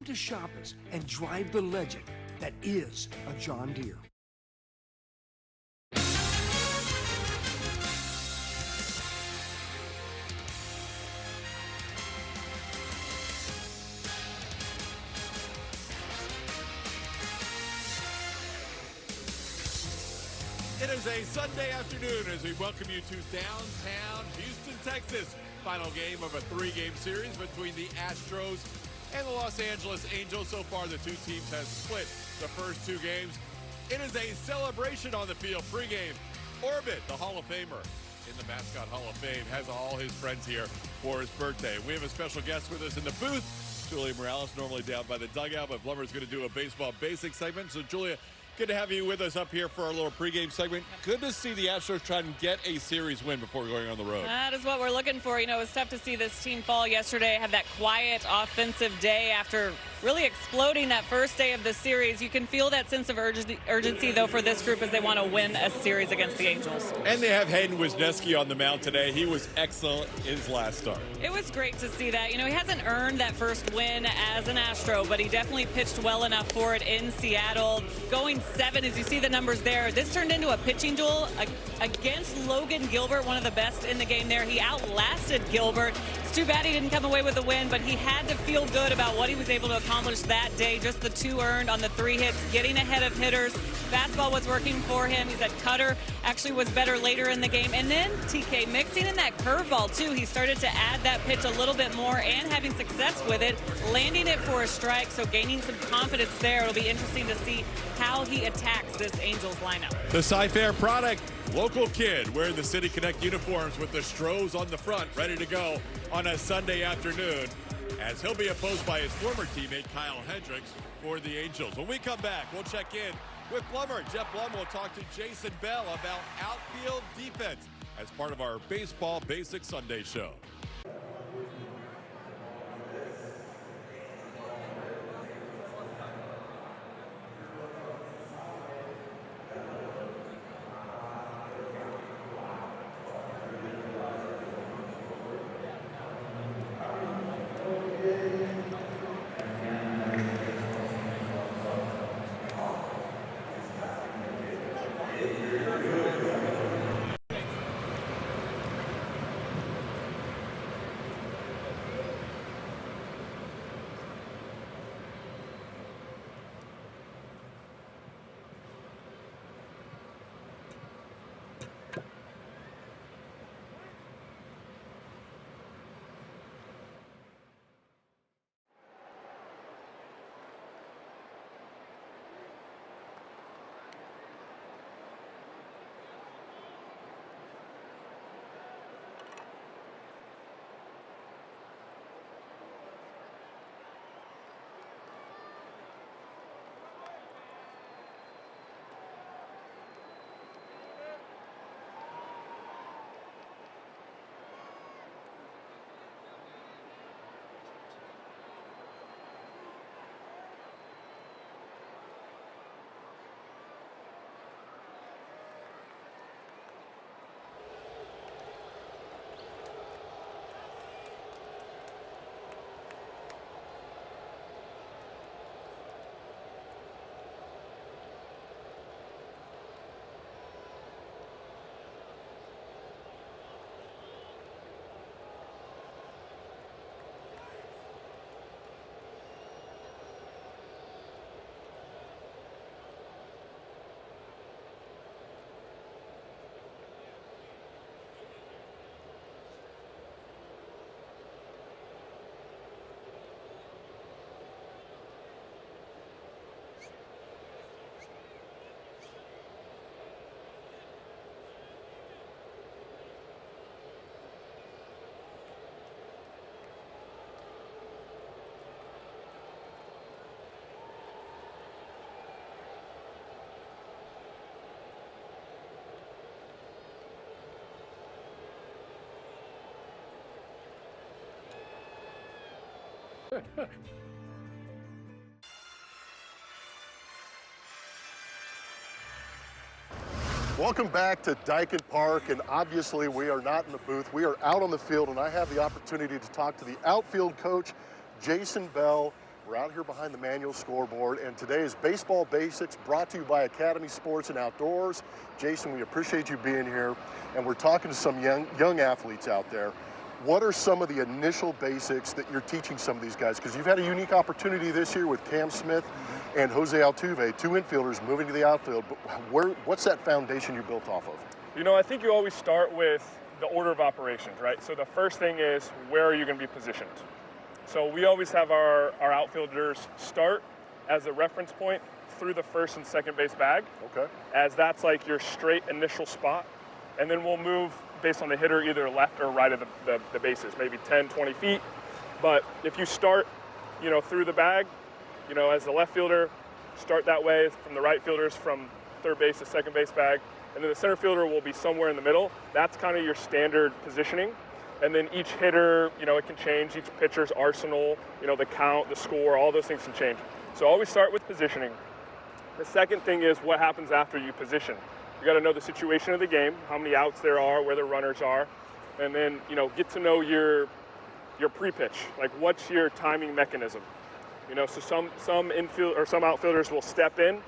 to shop us and drive the legend that is a John Deere. It is a Sunday afternoon as we welcome you to downtown Houston, Texas. Final game of a three-game series between the Astros and the Los Angeles Angels. So far, the two teams have split the first two games. It is a celebration on the field. Pre-game, Orbit, the Hall of Famer in the Mascot Hall of Fame, has all his friends here for his birthday. We have a special guest with us in the booth, Julia Morales, normally down by the dugout, but Blummer's going to do a baseball basics segment. So, Julia, good to have you with us up here for our little pregame segment. Good to see the Astros try and get a series win before going on the road. That is what we're looking for. You know, it's tough to see this team fall yesterday, have that quiet offensive day after really exploding that first day of the series. You can feel that sense of urgency, though, for this group as they want to win a series against the Angels. And they have Hayden Wisniewski on the mound today. He was excellent in his last start. It was great to see that. You know, he hasn't earned that first win as an Astro, but he definitely pitched well enough for it in Seattle. Going 7, as you see the numbers there, this turned into a pitching duel against Logan Gilbert, one of the best in the game there. He outlasted Gilbert. It's too bad he didn't come away with a win, but he had to feel good about what he was able to accomplish that day. Just the 2 earned on the 3 hits, getting ahead of hitters. Fastball was working for him. He said cutter actually was better later in the game. And then TK mixing in that curveball too. He started to add that pitch a little bit more and having success with it, landing it for a strike, so gaining some confidence there. It'll be interesting to see how he attacks this Angels lineup. The Cy-Fair product, local kid wearing the City Connect uniforms with the Stros on the front, ready to go on a Sunday afternoon, as he'll be opposed by his former teammate Kyle Hendricks for the Angels. When we come back, we'll check in with Blummer. Jeff Blum will talk to Jason Bell about outfield defense as part of our Baseball Basics Sunday show. Welcome back to Dyken Park, and obviously we are not in the booth. We are out on the field, and I have the opportunity to talk to the outfield coach, Jason Bell. We're out here behind the manual scoreboard, and today is Baseball Basics, brought to you by Academy Sports and Outdoors. Jason, we appreciate you being here, and we're talking to some young athletes out there. What are some of the initial basics that you're teaching some of these guys? Because you've had a unique opportunity this year with Cam Smith and Jose Altuve, two infielders moving to the outfield. But what's that foundation you built off of? You know, I think you always start with the order of operations, right? So the first thing is, where are you going to be positioned? So we always have our outfielders start as a reference point through the first and second base bag. Okay. As that's like your straight initial spot. And then we'll move based on the hitter either left or right of the bases, maybe 10, 20 feet. But if you start, you know, through the bag, you know, as the left fielder, start that way from the right fielders from third base to second base bag. And then the center fielder will be somewhere in the middle. That's kind of your standard positioning. And then each hitter, you know, it can change. Each pitcher's arsenal, you know, the count, the score, all those things can change. So always start with positioning. The second thing is what happens after you position. You got to know the situation of the game, how many outs there are, where the runners are, and then, you know, get to know your pre-pitch. Like, what's your timing mechanism? You know, so some outfielders will step in.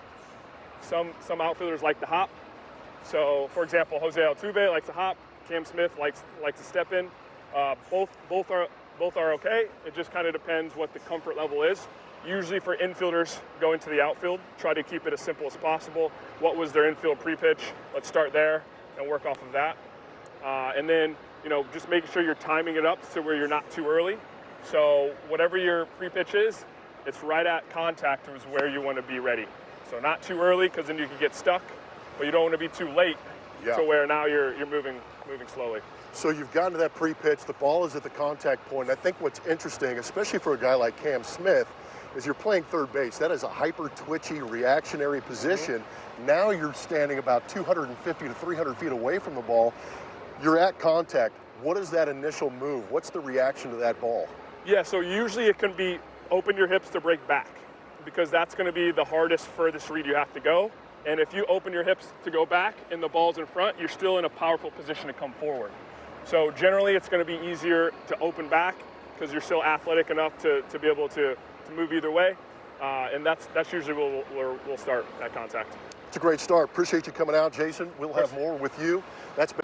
Some outfielders like to hop. So, for example, Jose Altuve likes to hop. Cam Smith likes to step in. Both are okay. It just kind of depends what the comfort level is. Usually for infielders going to the outfield, try to keep it as simple as possible. What was their infield pre-pitch? Let's start there and work off of that. And then, you know, just making sure you're timing it up to where you're not too early. So whatever your pre-pitch is, it's right at contact is where you want to be ready. So not too early, because then you can get stuck, but you don't want to be too late to where now you're moving slowly. So you've gotten to that pre-pitch, the ball is at the contact point. I think what's interesting, especially for a guy like Cam Smith, is you're playing third base. That is a hyper-twitchy, reactionary position. Now you're standing about 250 to 300 feet away from the ball. You're at contact. What is that initial move? What's the reaction to that ball? Yeah, so usually it can be open your hips to break back, because that's going to be the hardest, furthest read you have to go. And if you open your hips to go back and the ball's in front, you're still in a powerful position to come forward. So generally it's going to be easier to open back because you're still athletic enough to be able to move either way. And that's usually where we'll start at contact. It's a great start. Appreciate you coming out, Jason. We'll have more with you. That's been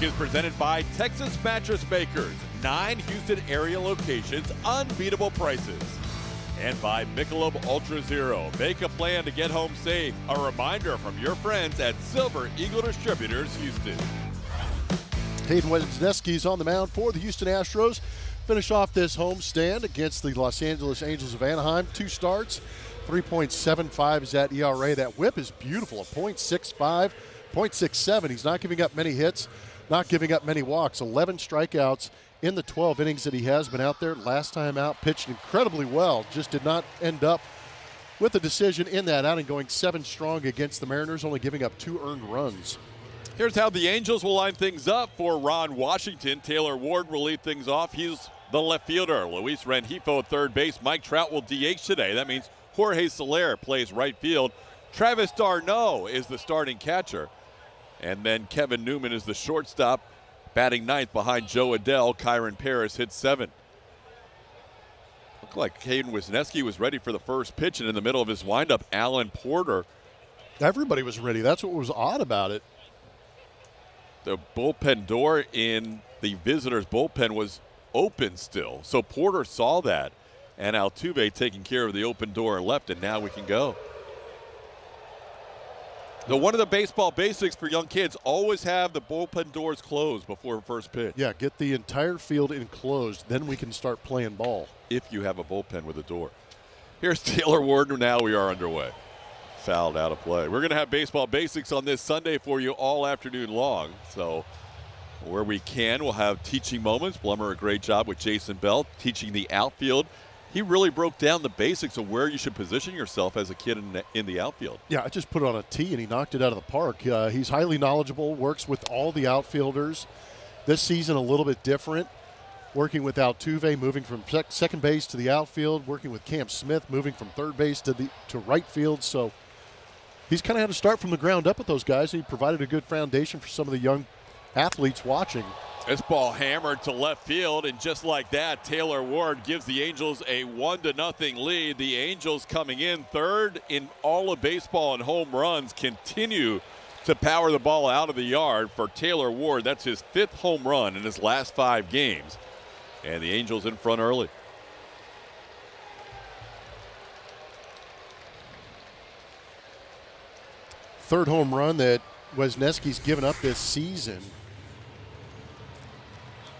Is presented by Texas Mattress Makers, 9 Houston area locations, unbeatable prices. And by Michelob Ultra Zero, make a plan to get home safe. A reminder from your friends at Silver Eagle Distributors, Houston. Hayden Wesneski's on the mound for the Houston Astros. Finish off this home stand against the Los Angeles Angels of Anaheim. 2 starts, 3.75 is that ERA. That whip is beautiful, a .65, .67. He's not giving up many hits, not giving up many walks. 11 strikeouts in the 12 innings that he has been out there. Last time out, pitched incredibly well. Just did not end up with a decision in that outing, going 7 strong against the Mariners, only giving up 2 earned runs. Here's how the Angels will line things up for Ron Washington. Taylor Ward will lead things off. He's the left fielder. Luis Rengifo at third base. Mike Trout will DH today. That means Jorge Soler plays right field. Travis d'Arnaud is the starting catcher. And then Kevin Newman is the shortstop, batting ninth behind Joe Adell. Kyron Paris hits 7. Looked like Hayden Wisniewski was ready for the first pitch, and in the middle of his windup, Alan Porter. Everybody was ready. That's what was odd about it. The bullpen door in the visitors' bullpen was open still. So Porter saw that, and Altuve taking care of the open door and left, and now we can go. So one of the baseball basics for young kids, always have the bullpen doors closed before first pitch. Yeah, get the entire field enclosed, then we can start playing ball. If you have a bullpen with a door. Here's Taylor Ward. Now we are underway. Fouled out of play. We're going to have baseball basics on this Sunday for you all afternoon long. So where we can, we'll have teaching moments. Blummer, a great job with Jason Bell teaching the outfield. He really broke down the basics of where you should position yourself as a kid in the outfield. Yeah, I just put on a tee and he knocked it out of the park. He's highly knowledgeable, works with all the outfielders. This season a little bit different, working with Altuve, moving from second base to the outfield, working with Cam Smith, moving from third base to right field. So he's kind of had to start from the ground up with those guys. He provided a good foundation for some of the young athletes watching. This ball hammered to left field, and just like that, Taylor Ward gives the Angels a 1-0 lead. The Angels coming in third in all of baseball and home runs continue to power the ball out of the yard for Taylor Ward. That's his 5th home run in his last 5 games. And the Angels in front early. Third home run that Wisniewski's given up this season.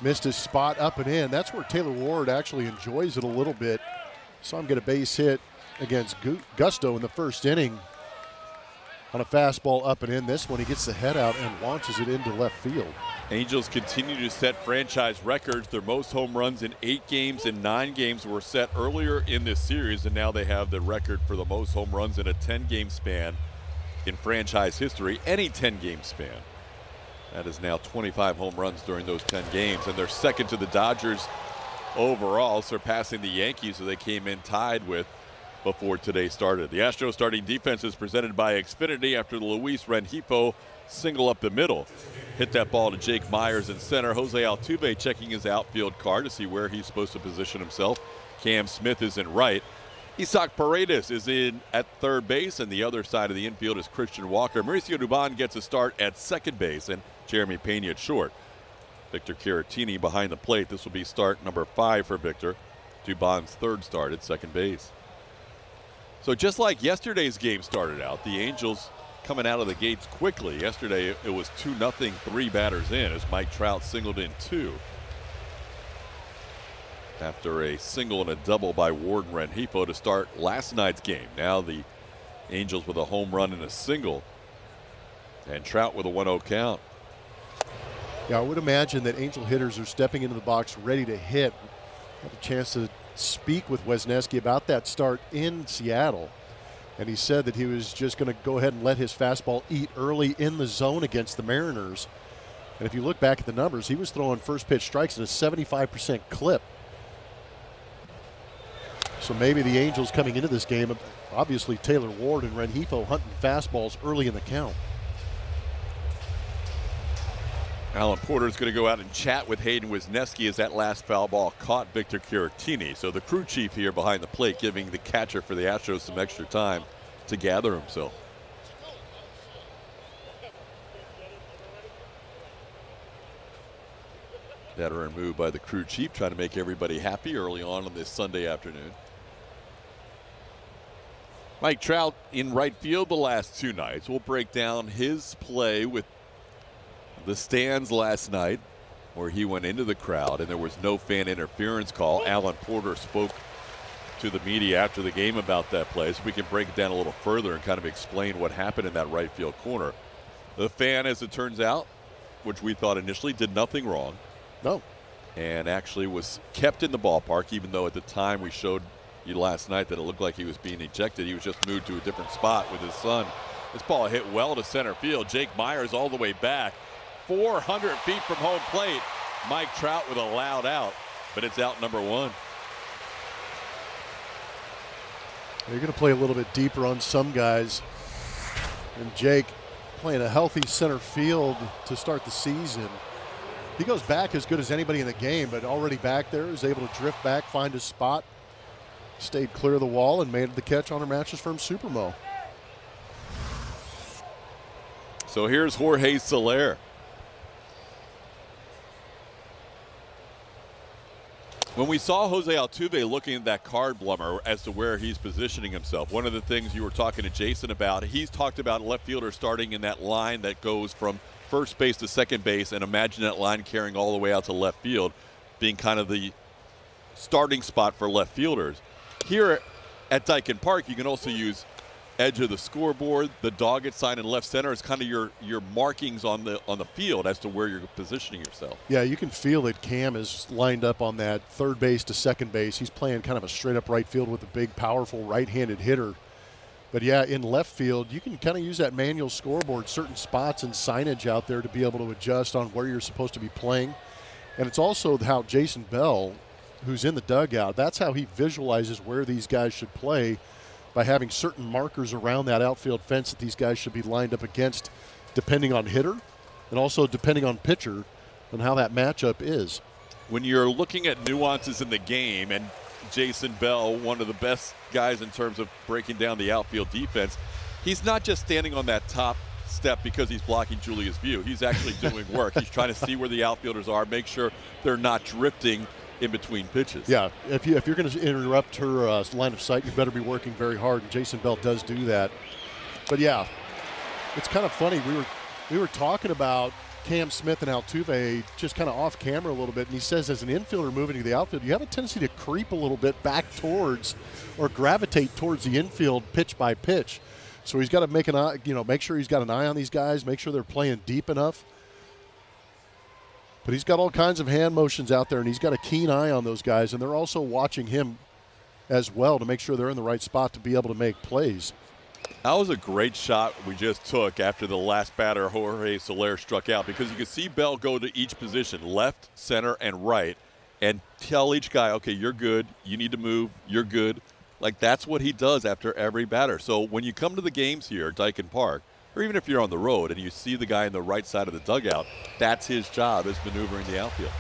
Missed his spot up and in. That's where Taylor Ward actually enjoys it a little bit. Saw him get a base hit against Gusto in the first inning on a fastball up and in. This one he gets the head out and launches it into left field. Angels continue to set franchise records. Their most home runs in 8 games and 9 games were set earlier in this series, and now they have the record for the most home runs in a 10-game span in franchise history, any 10-game span. That is now 25 home runs during those 10 games, and they're second to the Dodgers overall, surpassing the Yankees, who they came in tied with before today started. The Astros starting defense is presented by Xfinity after the Luis Rengifo single up the middle. Hit that ball to Jake Myers in center. Jose Altuve checking his outfield card to see where he's supposed to position himself. Cam Smith is in right. Isaac Paredes is in at third base, and the other side of the infield is Christian Walker. Mauricio Dubon gets a start at second base, and Jeremy Pena at short. Victor Caratini behind the plate. This will be start number 5 for Victor. Dubon's third start at second base. So just like yesterday's game started out, the Angels coming out of the gates quickly. Yesterday it was 2-0, 3 batters in as Mike Trout singled in 2. After a single and a double by Ward and Rengifo to start last night's game. Now the Angels with a home run and a single, and Trout with a 1-0 count. Yeah, I would imagine that Angel hitters are stepping into the box ready to hit. I had a chance to speak with Wisniewski about that start in Seattle, and he said that he was just going to go ahead and let his fastball eat early in the zone against the Mariners. And if you look back at the numbers, he was throwing first pitch strikes at a 75% clip. So maybe the Angels coming into this game, obviously Taylor Ward and Rengifo hunting fastballs early in the count. Alan Porter is going to go out and chat with Hayden Wisniewski as that last foul ball caught Victor Caratini. So the crew chief here behind the plate giving the catcher for the Astros some extra time to gather himself. Veteran move by the crew chief, trying to make everybody happy early on this Sunday afternoon. Mike Trout in right field the last 2 nights. We'll break down his play with the stands last night, where he went into the crowd and there was no fan interference call. Alan Porter spoke to the media after the game about that play, so we can break it down a little further and kind of explain what happened in that right field corner. The fan, as it turns out, which we thought initially did nothing wrong. No. And actually was kept in the ballpark, even though at the time we showed you last night that it looked like he was being ejected. He was just moved to a different spot with his son. This ball hit well to center field. Jake Myers all the way back. 400 feet from home plate. Mike Trout with a loud out, but it's out number one. You're going to play a little bit deeper on some guys. And Jake playing a healthy center field to start the season. He goes back as good as anybody in the game, but already back there is able to drift back, find his spot, stayed clear of the wall, and made the catch on our Mattress Firm Supermo. So here's Jorge Soler. When we saw Jose Altuve looking at that card blummer as to where he's positioning himself, one of the things you were talking to Jason about, he's talked about left fielder starting in that line that goes from first base to second base, and imagine that line carrying all the way out to left field, being kind of the starting spot for left fielders. Here at Dyken Park, you can also use edge of the scoreboard, the dog at sign in left center is kind of your markings on the field as to where you're positioning yourself. Yeah, you can feel that Cam is lined up on that third base to second base. He's playing kind of a straight up right field with a big, powerful right-handed hitter. But yeah, in left field, you can kind of use that manual scoreboard, certain spots and signage out there to be able to adjust on where you're supposed to be playing. And it's also how Jason Bell, who's in the dugout, that's how he visualizes where these guys should play, by having certain markers around that outfield fence that these guys should be lined up against, depending on hitter and also depending on pitcher and how that matchup is. When you're looking at nuances in the game, and Jason Bell, one of the best guys in terms of breaking down the outfield defense, he's not just standing on that top step because he's blocking Julius View. He's actually doing work. He's trying to see where the outfielders are, make sure they're not drifting in between pitches. Yeah, if you're going to interrupt her line of sight, you better be working very hard, and Jason Bell does do that. But yeah, it's kind of funny. We were talking about Cam Smith and Altuve just kind of off camera a little bit, and he says as an infielder moving to the outfield, you have a tendency to creep a little bit back towards or gravitate towards the infield pitch by pitch. So he's got to make an eye, make sure he's got an eye on these guys, make sure they're playing deep enough. But he's got all kinds of hand motions out there, and he's got a keen eye on those guys, and they're also watching him as well to make sure they're in the right spot to be able to make plays. That was a great shot we just took after the last batter, Jorge Soler, struck out, because you could see Bell go to each position, left, center, and right, and tell each guy, okay, you're good, you need to move, you're good. Like, that's what he does after every batter. So when you come to the games here at Dyken Park, or even if you're on the road and you see the guy in the right side of the dugout, that's his job, is maneuvering the outfield.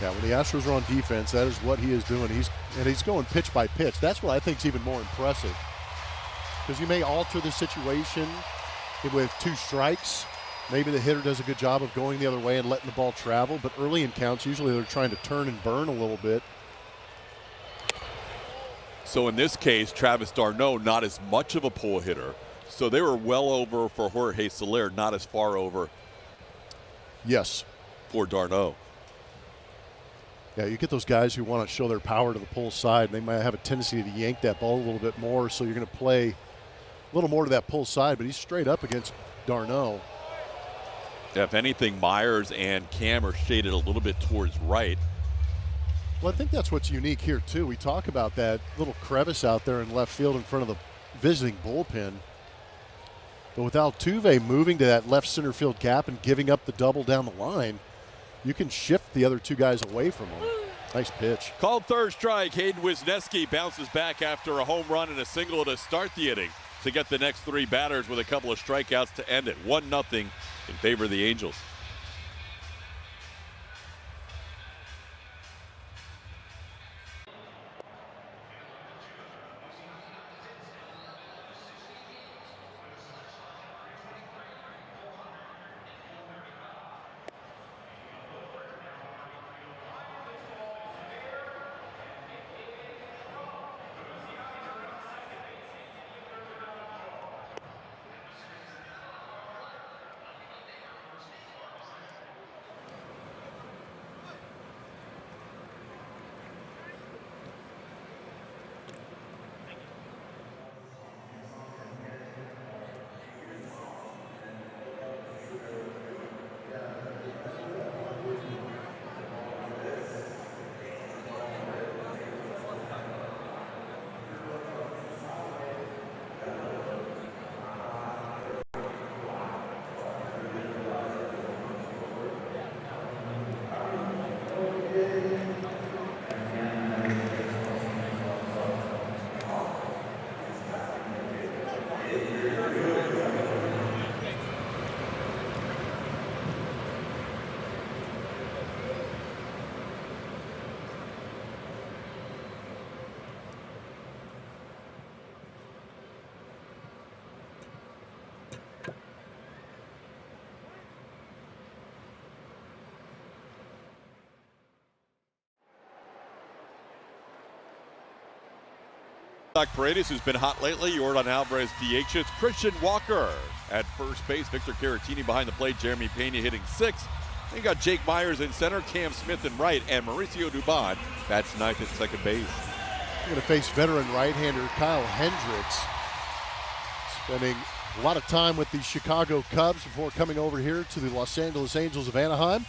Yeah, when the Astros are on defense, that is what he is doing. He's going pitch by pitch. That's what I think is even more impressive, because you may alter the situation with two strikes. Maybe the hitter does a good job of going the other way and letting the ball travel, but early in counts, usually they're trying to turn and burn a little bit. So in this case, Travis d'Arnaud, not as much of a pull hitter. So they were well over for Jorge Soler, not as far over. Yes. For d'Arnaud. Yeah, you get those guys who want to show their power to the pull side, and they might have a tendency to yank that ball a little bit more, so you're going to play a little more to that pull side, but he's straight up against d'Arnaud. Yeah, if anything, Myers and Cam are shaded a little bit towards right. Well, I think that's what's unique here, too. We talk about that little crevice out there in left field in front of the visiting bullpen. But with Altuve moving to that left center field gap and giving up the double down the line, you can shift the other two guys away from him. Nice pitch. Called third strike. Hayden Wisniewski bounces back after a home run and a single to start the inning to get the next three batters with a couple of strikeouts to end it. 1-0 in favor of the Angels. Paredes, who's been hot lately. Yordan Alvarez DHs. Christian Walker at first base. Victor Caratini behind the plate. Jeremy Pena hitting 6th. Then you got Jake Myers in center. Cam Smith in right. And Mauricio Dubon bats 9th at second base. We're going to face veteran right-hander Kyle Hendricks. Spending a lot of time with the Chicago Cubs before coming over here to the Los Angeles Angels of Anaheim.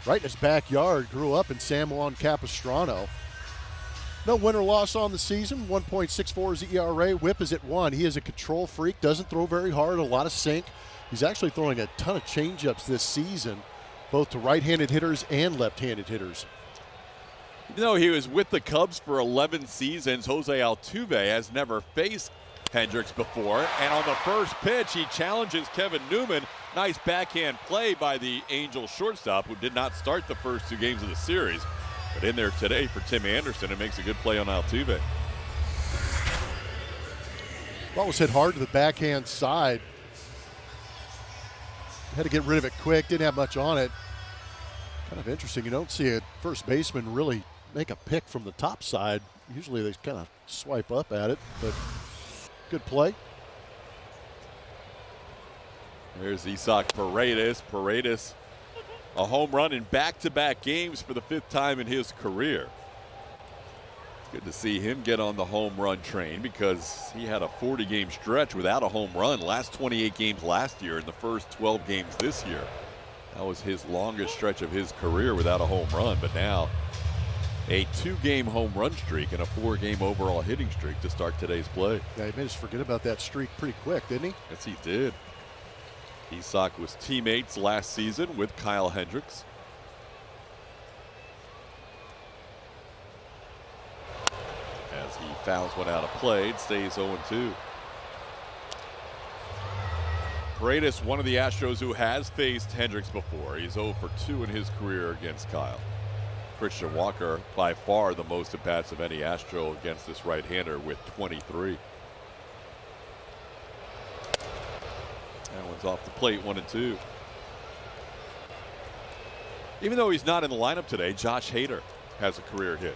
Right in his backyard. Grew up in San Juan Capistrano. No win or loss on the season. 1.64 is the ERA. Whip is at 1. He is a control freak. Doesn't throw very hard. A lot of sink. He's actually throwing a ton of changeups this season, both to right-handed hitters and left-handed hitters. You know, he was with the Cubs for 11 seasons. Jose Altuve has never faced Hendricks before. And on the first pitch, he challenges Kevin Newman. Nice backhand play by the Angels shortstop, who did not start the first 2 games of the series. But in there today for Tim Anderson, it makes a good play on Altuve. Ball was hit hard to the backhand side. Had to get rid of it quick. Didn't have much on it. Kind of interesting. You don't see a first baseman really make a pick from the top side. Usually they kind of swipe up at it, but good play. There's Isaac Paredes. Paredes, a home run in back-to-back games for the 5th time in his career. Good to see him get on the home run train because he had a 40-game stretch without a home run. Last 28 games last year and the first 12 games this year. That was his longest stretch of his career without a home run. But now a 2-game home run streak and a 4-game overall hitting streak to start today's play. Yeah, he made us forget about that streak pretty quick, didn't he? Yes, he did. Isak was teammates last season with Kyle Hendricks. As he fouls one out of play, it stays 0-2. Paredes, one of the Astros who has faced Hendricks before. He's 0-2 in his career against Kyle. Christian Walker, by far the most at-bats of any Astro against this right-hander with 23. That one's off the plate, 1-2. Even though he's not in the lineup today, Josh Hader has a career hit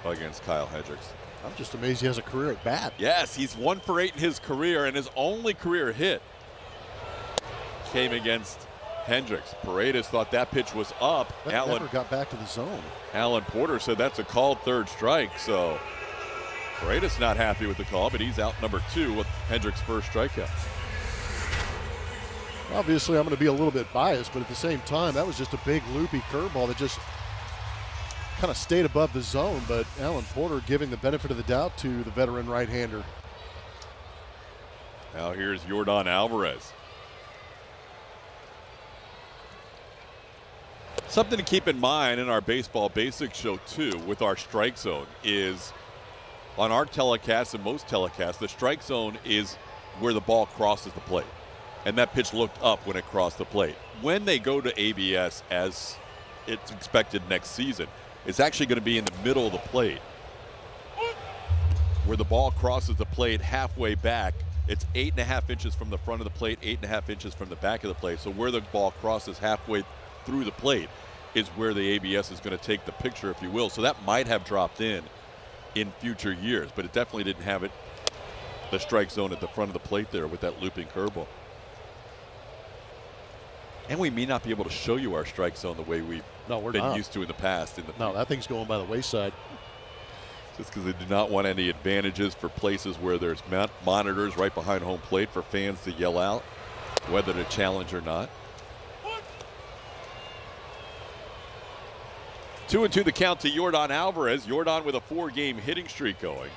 against Kyle Hendricks. I'm just amazed he has a career at bat. Yes, he's 1 for 8 in his career, and his only career hit came against Hendricks. Paredes thought that pitch was up. That never got back to the zone. Alan Porter said that's a called 3rd strike, so Paredes not happy with the call, but he's out number 2 with Hendricks' first strikeout. Obviously, I'm going to be a little bit biased, but at the same time, that was just a big loopy curveball that just kind of stayed above the zone, but Alan Porter giving the benefit of the doubt to the veteran right-hander. Now here's Yordan Alvarez. Something to keep in mind in our Baseball Basics show, too, with our strike zone is on our telecasts and most telecasts, the strike zone is where the ball crosses the plate. And that pitch looked up when it crossed the plate. When they go to ABS, as it's expected next season, it's actually going to be in the middle of the plate. Where the ball crosses the plate halfway back, it's 8.5 inches from the front of the plate, 8.5 inches from the back of the plate. So where the ball crosses halfway through the plate is where the ABS is going to take the picture, if you will. So that might have dropped in future years, but it definitely didn't have it, the strike zone at the front of the plate there with that looping curveball. And we may not be able to show you our strike zone the way we've been used to in the past. No, that thing's going by the wayside. Just because they do not want any advantages for places where there's monitors right behind home plate for fans to yell out whether to challenge or not. 2-2 the count to Yordan Alvarez. Yordan with a 4-game hitting streak going.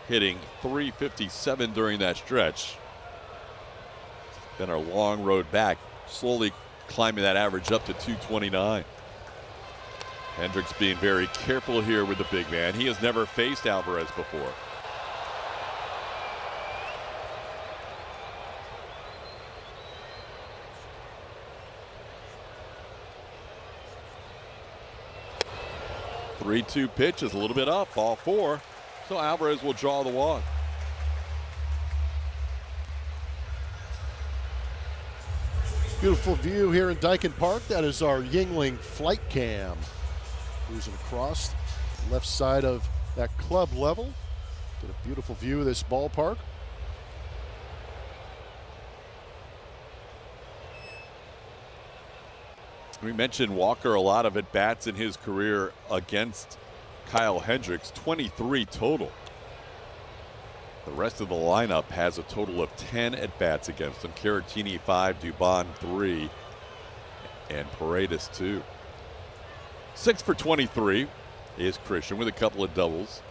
Hitting .357 during that stretch. Been our long road back, slowly climbing that average up to .229. Hendricks being very careful here with the big man. He has never faced Alvarez before. The 3-2 pitch is a little bit up, ball 4. So Alvarez will draw the walk. Beautiful view here in Dyken Park. That is our Yingling flight cam. Cruising across the left side of that club level. Get a beautiful view of this ballpark. We mentioned Walker, a lot of at-bats in his career against Kyle Hendricks, 23 total. The rest of the lineup has a total of 10 at-bats against him. Caratini 5, Dubon 3, and Paredes 2. 6 for 23 is Christian with a couple of doubles.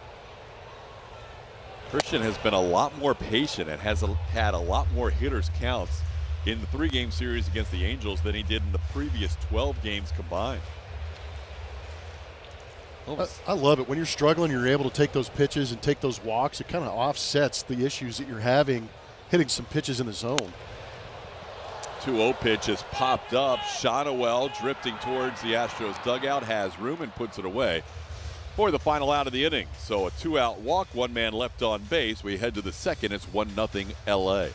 Christian has been a lot more patient and has had a lot more hitters counts in the 3-game series against the Angels than he did in the previous 12 games combined. I love it. When you're struggling, you're able to take those pitches and take those walks. It kind of offsets the issues that you're having hitting some pitches in the zone. 2-0 pitch has popped up. Shonowell drifting towards the Astros dugout, has room and puts it away for the final out of the inning. So a 2-out walk, 1 man left on base. We head to the second. It's 1-0 LA.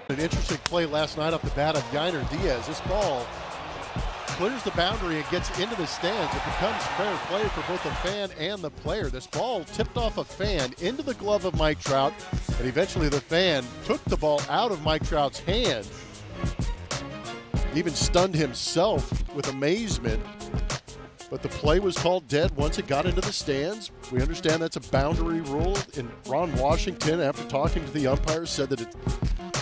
An interesting play last night off the bat of Yainer Diaz. This ball clears the boundary and gets into the stands. It becomes fair play for both the fan and the player. This ball tipped off a fan into the glove of Mike Trout, and eventually the fan took the ball out of Mike Trout's hand. Even stunned himself with amazement. But the play was called dead once it got into the stands. We understand that's a boundary rule. And Ron Washington, after talking to the umpires, said that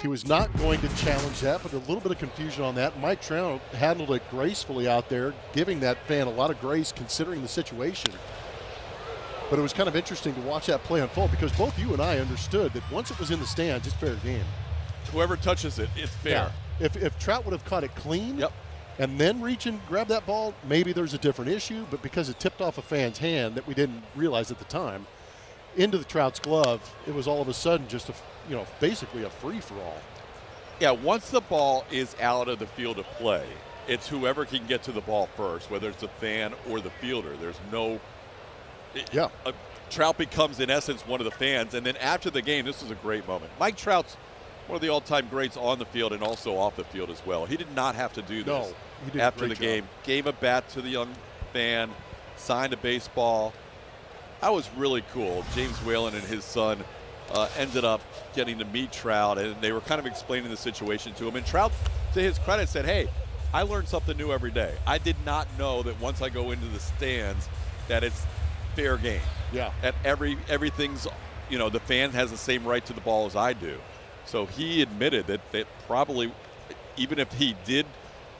he was not going to challenge that, but a little bit of confusion on that. Mike Trout handled it gracefully out there, giving that fan a lot of grace considering the situation. But it was kind of interesting to watch that play unfold because both you and I understood that once it was in the stands, it's fair game. Whoever touches it, it's fair. Yeah. If Trout would have caught it clean, yep, and then reach and grab that ball, maybe there's a different issue. But because it tipped off a fan's hand that we didn't realize at the time into the Trout's glove, it was all of a sudden just basically a free-for-all. Yeah, once the ball is out of the field of play, it's whoever can get to the ball first, whether it's the fan or the fielder. There's no Trout becomes, in essence, one of the fans. And then after the game, this was a great moment. Mike Trout's one of the all-time greats on the field and also off the field as well. He did not have to do this after the game. Gave a bat to the young fan, signed a baseball. That was really cool. James Whalen and his son ended up getting to meet Trout, and they were kind of explaining the situation to him. And Trout, to his credit, said, hey, I learn something new every day. I did not know that once I go into the stands that it's fair game. Yeah. That everything's, the fan has the same right to the ball as I do. So he admitted that probably, even if he did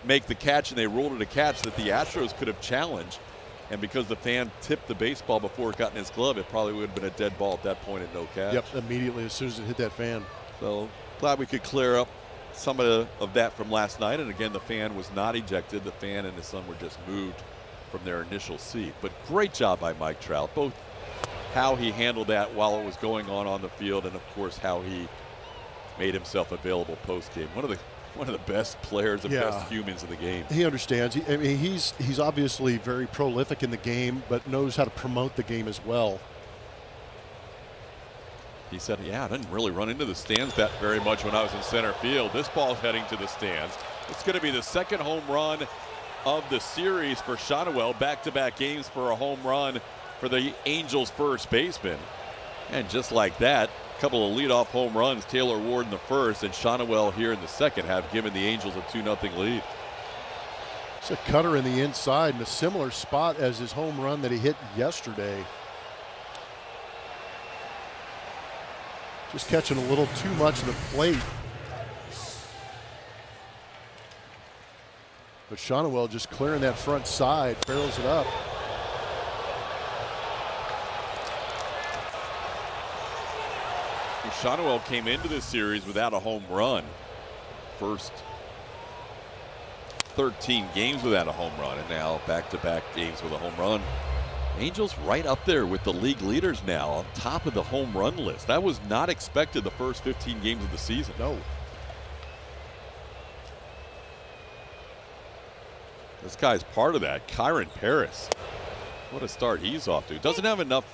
make the catch and they ruled it a catch, that the Astros could have challenged. And because the fan tipped the baseball before it got in his glove, it probably would have been a dead ball at that point and no catch. Yep, immediately as soon as it hit that fan. So glad we could clear up some of that from last night. And again, the fan was not ejected. The fan and his son were just moved from their initial seat. But great job by Mike Trout, both how he handled that while it was going on the field and, of course, how he made himself available post-game. One of the One of the best players and Yeah. best humans in the game. He understands. I mean, he's obviously very prolific in the game, but knows how to promote the game as well. He said, yeah, I didn't really run into the stands that very much when I was in center field. This ball's heading to the stands. It's going to be the second home run of the series for Shotwell. Back-to-back games for a home run for the Angels first baseman. And just like that, a couple of leadoff home runs, Taylor Ward in the first and Shotwell here in the second, have given the Angels a 2-0 lead. It's a cutter in the inside in a similar spot as his home run that he hit yesterday. Just catching a little too much of the plate. But Shotwell just clearing that front side, barrels it up. Shotwell came into this series without a home run. First 13 games without a home run, and now back-to-back games with a home run. Angels right up there with the league leaders now, on top of the home run list. That was not expected the first 15 games of the season. No. This guy's part of that. Kyron Paris. What a start he's off to. Doesn't have enough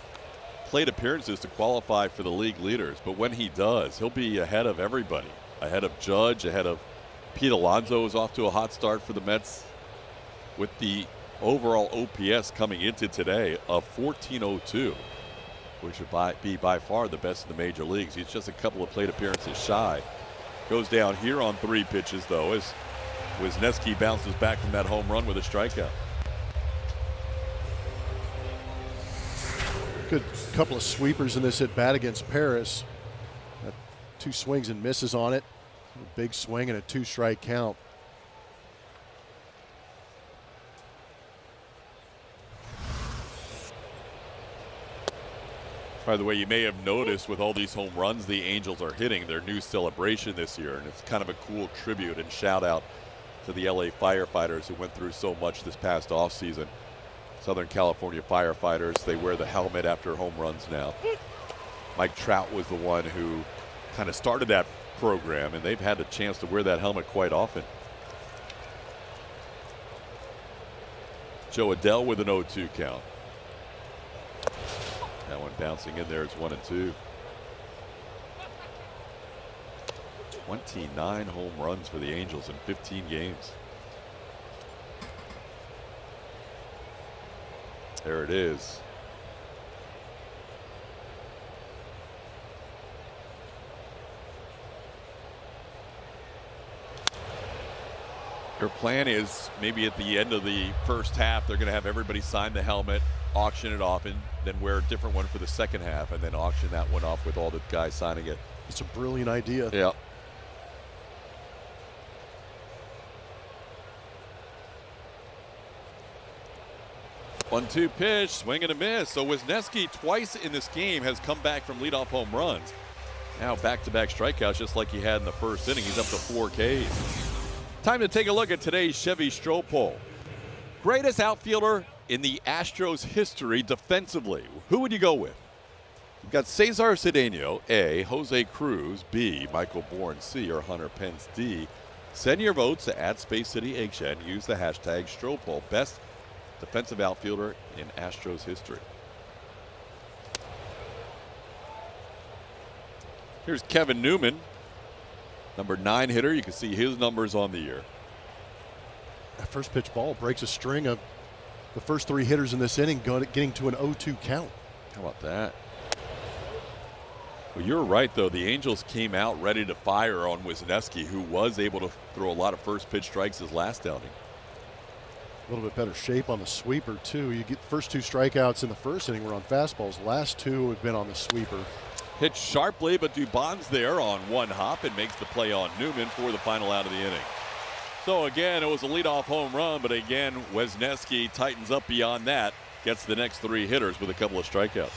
plate appearances to qualify for the league leaders, but when he does, he'll be ahead of everybody. Ahead of Judge, ahead of Pete Alonso, is off to a hot start for the Mets with the overall OPS coming into today of 1402, which should be by far the best in the major leagues. He's just a couple of plate appearances shy. Goes down here on 3 pitches, though, as Wisniewski bounces back from that home run with a strikeout. Good couple of sweepers in this at bat against Paris. Got 2 swings and misses on it. A big swing and a 2-strike count. By the way, you may have noticed with all these home runs the Angels are hitting, their new celebration this year, and it's kind of a cool tribute and shout out to the LA firefighters who went through so much this past offseason. Southern California firefighters, they wear the helmet after home runs now. Mike Trout was the one who kind of started that program, and they've had a chance to wear that helmet quite often. Joe Adele with an 0-2 count. That one bouncing in there is 1-2. 29 home runs for the Angels in 15 games. There it is. Their plan is maybe at the end of the first half, they're going to have everybody sign the helmet, auction it off, and then wear a different one for the second half, and then auction that one off with all the guys signing it. It's a brilliant idea. Yeah. One-two pitch, swing and a miss. So Wisniewski twice in this game has come back from leadoff home runs. Now back-to-back strikeouts just like he had in the first inning. He's up to 4 Ks. Time to take a look at today's Chevy Stroh poll. Greatest outfielder in the Astros history defensively. Who would you go with? You've got Cesar Cedeno, A, Jose Cruz, B, Michael Bourne, C, or Hunter Pence, D. Send your votes to @SpaceCityHN. Use the hashtag Stroh poll. Best defensive outfielder in Astros history. Here's Kevin Newman, number 9 hitter. You can see his numbers on the year. That first pitch ball breaks a string of the first 3 hitters in this inning getting to an 0-2 count. How about that? Well, you're right, though. The Angels came out ready to fire on Wisniewski, who was able to throw a lot of first pitch strikes his last outing. A little bit better shape on the sweeper, too. You get first 2 strikeouts in the first inning were on fastballs. Last 2 have been on the sweeper. Hit sharply, but Dubon's there on one hop and makes the play on Newman for the final out of the inning. So again, it was a leadoff home run, but again, Wisniewski tightens up beyond that, gets the next 3 hitters with a couple of strikeouts.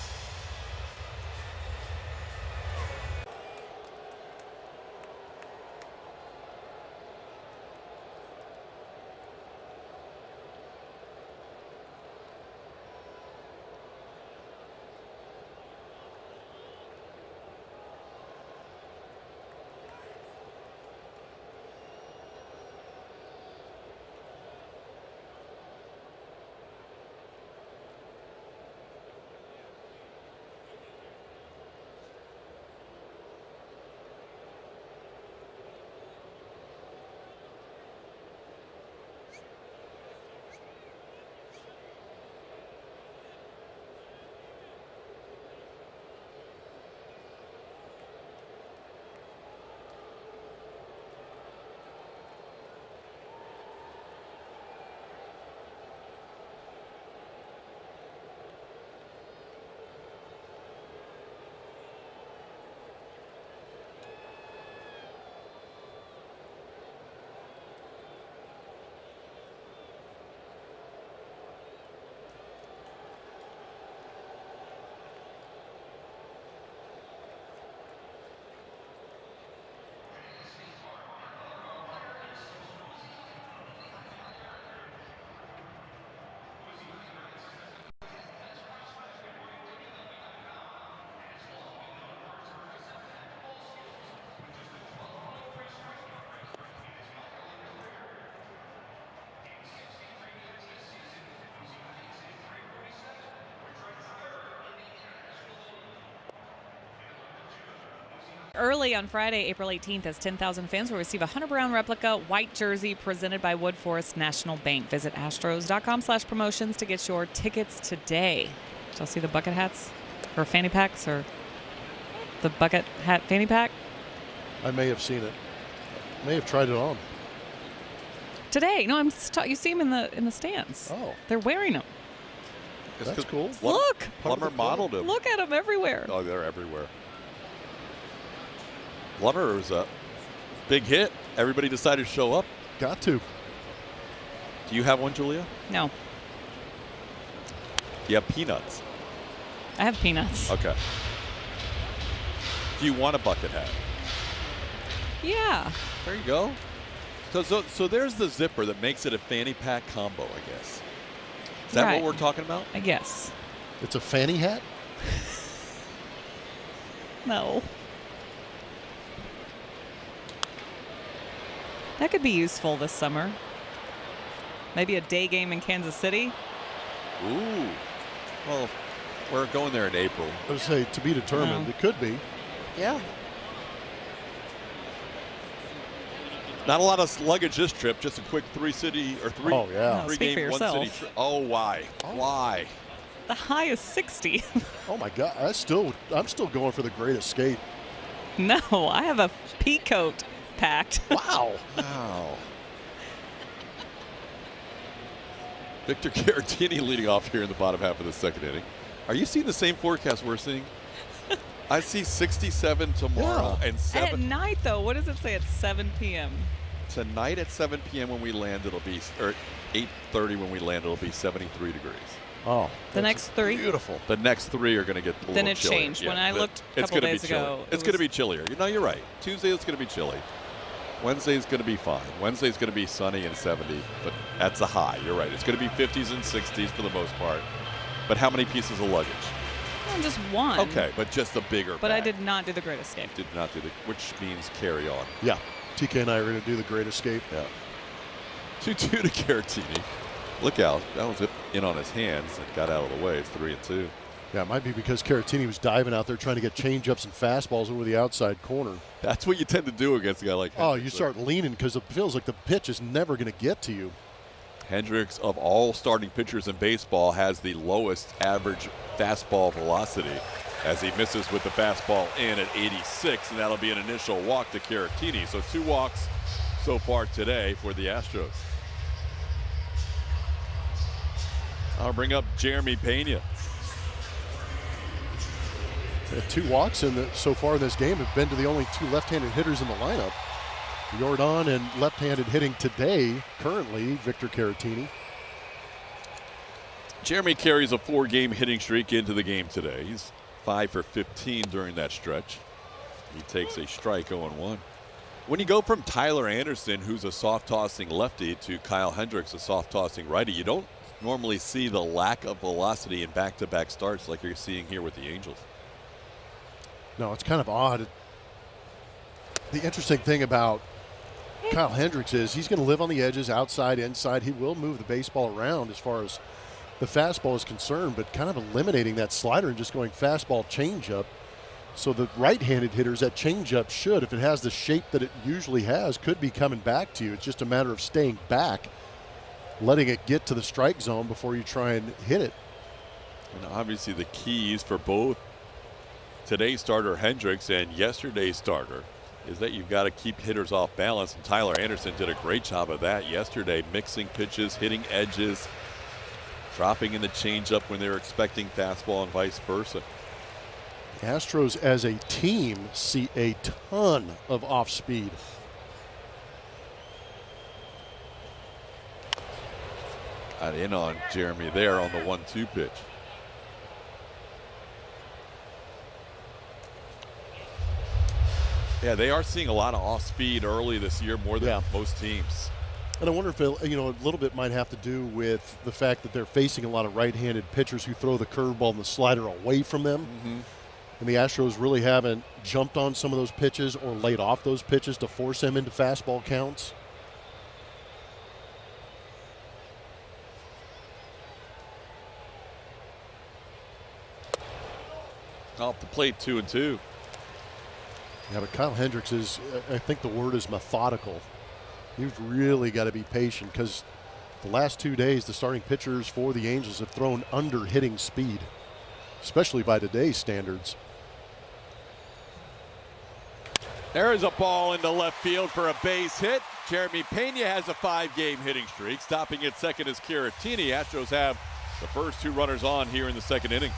Early on Friday, April 18th, as 10,000 fans will receive a Hunter Brown replica white jersey presented by Wood Forest National Bank. Visit astros.com/promotions to get your tickets today. Did y'all see the bucket hats or fanny packs or the bucket hat fanny pack? I may have seen it. May have tried it on. Today. No, you see them in the stands. Oh. They're wearing them. That's cool. Look. Plummer modeled them. Look at them everywhere. Oh, they're everywhere. Plummer was a big hit. Everybody decided to show up. Got to. Do you have one, Julia? No. Do you have peanuts? I have peanuts. Okay. Do you want a bucket hat? Yeah. There you go. So there's the zipper that makes it a fanny pack combo, I guess. Is that Right. what we're talking about? I guess. It's a fanny hat? No. That could be useful this summer. Maybe a day game in Kansas City. Ooh. Well, we're going there in April. I would say to be determined. No. It could be. Yeah. Not a lot of luggage this trip. Just a quick three Oh, yeah. No, three speak game, for one city yourself. trip. Oh, why? Why? The high is 60. Oh my God! I'm still going for the Great Escape. No, I have a pea coat packed. Wow. Wow. Victor Caratini leading off here in the bottom half of the second inning. Are you seeing the same forecast we're seeing? I see 67 tomorrow and And 7 at night, though, what does it say at 7 p.m.? tonight at 7 p.m. when we land. It'll be, or 8:30 when we land. It'll be 73 degrees. Oh. The next three? Beautiful. The next three are going to get a little Then it chillier. changed. When I looked a it's couple gonna days be chilly. ago, It's it going to was- be chillier. You know, you're right. Tuesday it's going to be chilly. Wednesday's going to be fine. Wednesday's going to be sunny and 70, but that's a high. You're right. It's going to be 50s and 60s for the most part. But how many pieces of luggage? No, just one. Okay, but just a bigger But I bag. did not do the Great Escape. Did not do which means carry on. Yeah. TK and I are going to do the Great Escape. Yeah. 2-2 to Caratini. Look out. That was in on his hands and got out of the way. It's 3-2. Yeah, it might be because Caratini was diving out there trying to get changeups and fastballs over the outside corner. That's what you tend to do against a guy like Oh, Hendricks. you start leaning because it feels like the pitch is never going to get to you. Hendricks, of all starting pitchers in baseball, has the lowest average fastball velocity as he misses with the fastball in at 86, and that'll be an initial walk to Caratini. So 2 walks so far today for the Astros. I'll bring up Jeremy Pena. Had 2 walks so far in this game have been to the only 2 left-handed hitters in the lineup. Jordan and left-handed hitting today, currently, Victor Caratini. Jeremy carries a 4-game hitting streak into the game today. He's 5 for 15 during that stretch. He takes a strike 0-1. When you go from Tyler Anderson, who's a soft-tossing lefty, to Kyle Hendricks, a soft-tossing righty, you don't normally see the lack of velocity in back-to-back starts like you're seeing here with the Angels. No, it's kind of odd. The interesting thing about Kyle Hendricks is he's going to live on the edges, outside, inside. He will move the baseball around as far as the fastball is concerned, but kind of eliminating that slider and just going fastball changeup. So the right-handed hitters, that changeup should, if it has the shape that it usually has, could be coming back to you. It's just a matter of staying back, letting it get to the strike zone before you try and hit it. And obviously the keys for both today's starter Hendricks and yesterday's starter is that you've got to keep hitters off balance, and Tyler Anderson did a great job of that yesterday, mixing pitches, hitting edges, dropping in the changeup when they were expecting fastball and vice versa. The Astros as a team see a ton of off speed. Got in on Jeremy there on the 1-2 pitch. Yeah, they are seeing a lot of off speed early this year, more than most teams. And I wonder if it, a little bit might have to do with the fact that they're facing a lot of right-handed pitchers who throw the curveball and the slider away from them. Mm-hmm. And the Astros really haven't jumped on some of those pitches or laid off those pitches to force them into fastball counts. Off the plate, 2-2. Yeah, but Kyle Hendricks is, I think the word is methodical. You've really got to be patient because the last 2 days, the starting pitchers for the Angels have thrown under hitting speed, especially by today's standards. There is a ball into left field for a base hit. Jeremy Pena has a 5-game hitting streak. Stopping at second is Caratini. Astros have the first 2 runners on here in the second inning.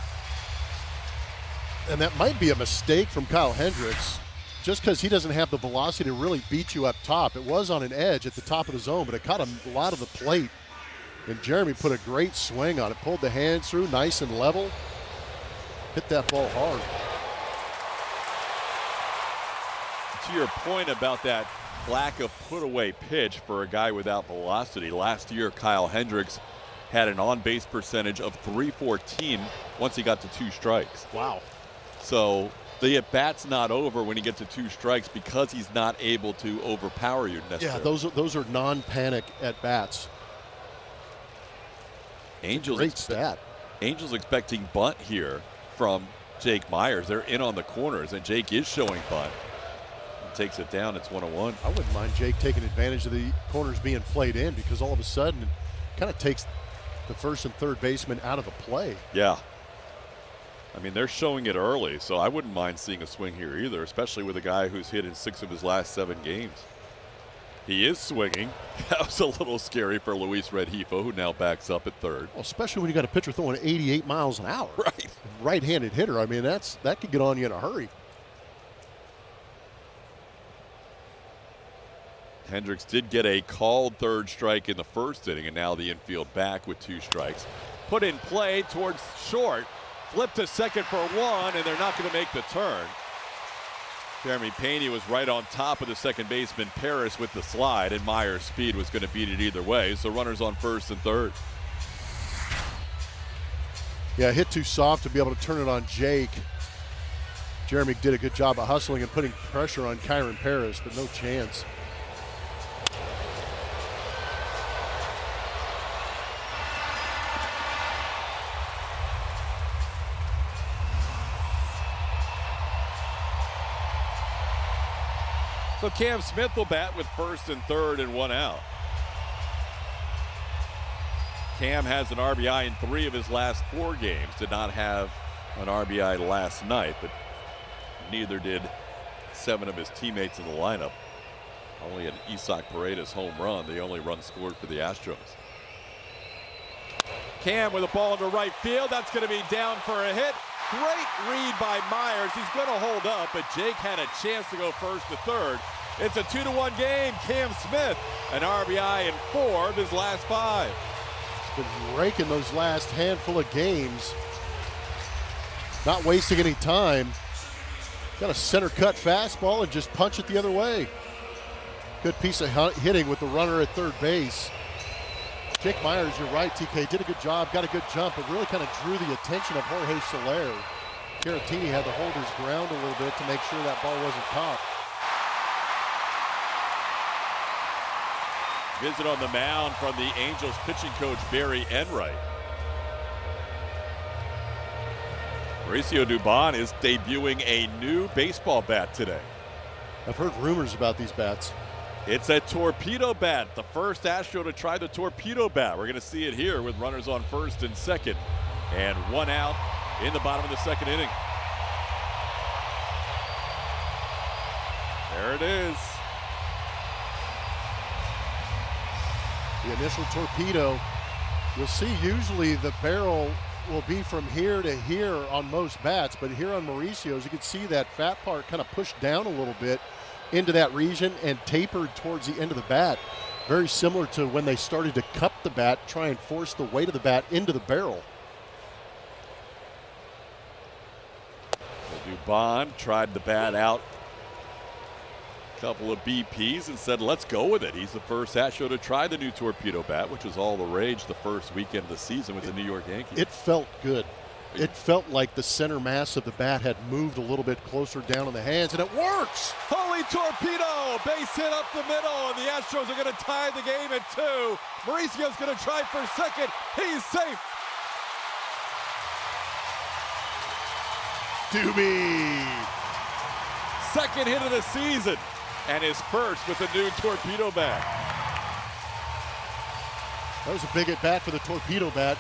And that might be a mistake from Kyle Hendricks, just because he doesn't have the velocity to really beat you up top. It was on an edge at the top of the zone, but it caught a lot of the plate. And Jeremy put a great swing on it, pulled the hands through, nice and level. Hit that ball hard. To your point about that lack of put-away pitch for a guy without velocity, last year Kyle Hendricks had an on-base percentage of .314 once he got to 2 strikes. Wow. So the at-bat's not over when you get to 2 strikes because he's not able to overpower you necessarily. Yeah, those are non-panic at-bats. Great stat. Angels expecting bunt here from Jake Myers. They're in on the corners, and Jake is showing bunt. Takes it down. It's 1-1. I wouldn't mind Jake taking advantage of the corners being played in because all of a sudden it kind of takes the first and third baseman out of the play. Yeah. I mean, they're showing it early, so I wouldn't mind seeing a swing here either, especially with a guy who's hit in 6 of his last 7 games. He is swinging. That was a little scary for Luis Rengifo, who now backs up at third. Well, especially when you got a pitcher throwing 88 miles an hour. Right. Right-handed hitter. I mean, that could get on you in a hurry. Hendricks did get a called third strike in the first inning, and now the infield back with 2 strikes. Put in play towards short, flip to second for 1, and they're not going to make the turn. Jeremy Pena was right on top of the second baseman Paris with the slide, and Myers' speed was going to beat it either way, so runners on first and third. Yeah, hit too soft to be able to turn it on Jake. Jeremy did a good job of hustling and putting pressure on Kyron Paris, but no chance. So Cam Smith will bat with first and third and 1 out. Cam has an RBI in 3 of his last 4 games. Did not have an RBI last night, but neither did 7 of his teammates in the lineup. Only an Isaac Paredes home run, the only run scored for the Astros. Cam with a ball into right field. That's going to be down for a hit. Great read by Myers. He's going to hold up, but Jake had a chance to go first to third. It's a 2-1 game. Cam Smith, an RBI in 4 of his last 5. He's been raking those last handful of games. Not wasting any time. Got a center cut fastball and just punch it the other way. Good piece of hitting with the runner at third base. Jake Myers, you're right, TK, did a good job, got a good jump, but really kind of drew the attention of Jorge Soler. Caratini had to hold his ground a little bit to make sure that ball wasn't caught. Visit on the mound from the Angels pitching coach Barry Enright. Mauricio Dubon is debuting a new baseball bat today. I've heard rumors about these bats. It's a torpedo bat, the first Astro to try the torpedo bat. We're going to see it here with runners on first and second, and 1 out in the bottom of the second inning. There it is. The initial torpedo. You'll see usually the barrel will be from here to here on most bats, but here on Mauricio's, you can see that fat part kind of pushed down a little bit into that region and tapered towards the end of the bat. Very similar to when they started to cup the bat, try and force the weight of the bat into the barrel. Dubon tried the bat out a couple of BPs and said, let's go with it. He's the first Astro to try the new torpedo bat, which was all the rage the first weekend of the season with the New York Yankees. It felt good. It felt like the center mass of the bat had moved a little bit closer down in the hands, and it works! Holy torpedo! Base hit up the middle, and the Astros are going to tie the game at 2. Mauricio's going to try for second. He's safe. Doobie! second hit of the season and his first with the new torpedo bat. That was a big at bat for the torpedo bat.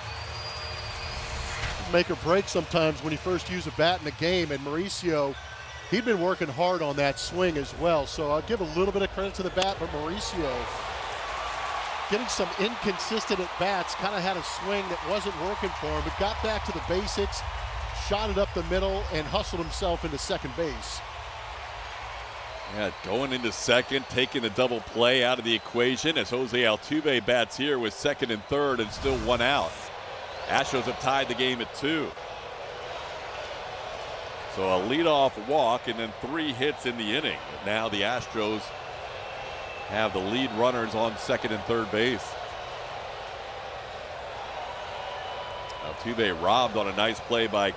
Make or break sometimes when you first use a bat in a game, and Mauricio, he'd been working hard on that swing as well, so I'll give a little bit of credit to the bat, but Mauricio getting some inconsistent at bats, kind of had a swing that wasn't working for him, but got back to the basics, shot it up the middle, and hustled himself into second base. Yeah, going into second, taking the double play out of the equation as Jose Altuve bats here with second and third and still one out. Astros have tied the game at 2. So a leadoff walk and then 3 hits in the inning. Now the Astros have the lead runners on second and third base. Altuve robbed on a nice play by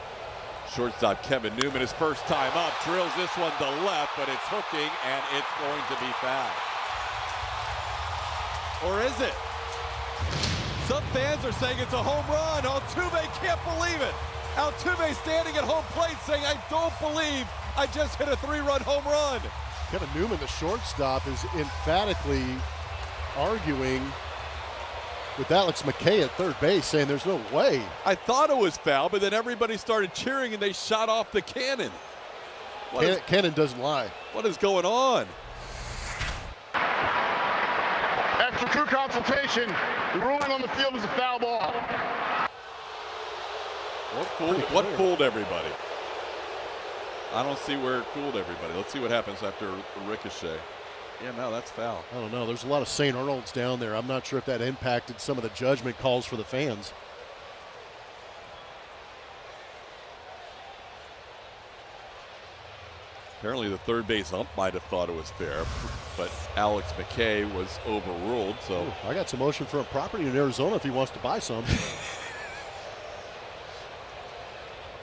shortstop Kevin Newman. His first time up, drills this one to left, but it's hooking and it's going to be foul. Or is it? Some fans are saying it's a home run. Altuve can't believe it. Altuve standing at home plate saying, I don't believe I just hit a 3-run home run. Kevin Newman, the shortstop, is emphatically arguing with Alex McKay at third base, saying there's no way. I thought it was foul, but then everybody started cheering and they shot off the cannon. Cannon doesn't lie. What is going on? After true consultation, the ruling on the field is a foul ball. What fooled everybody? I don't see where it fooled everybody. Let's see what happens after a ricochet. Yeah, no, that's foul. I don't know. There's a lot of St. Arnold's down there. I'm not sure if that impacted some of the judgment calls for the fans. Apparently the third base ump might have thought it was fair, but Alex McKay was overruled. So I got some motion for a property in Arizona if he wants to buy some.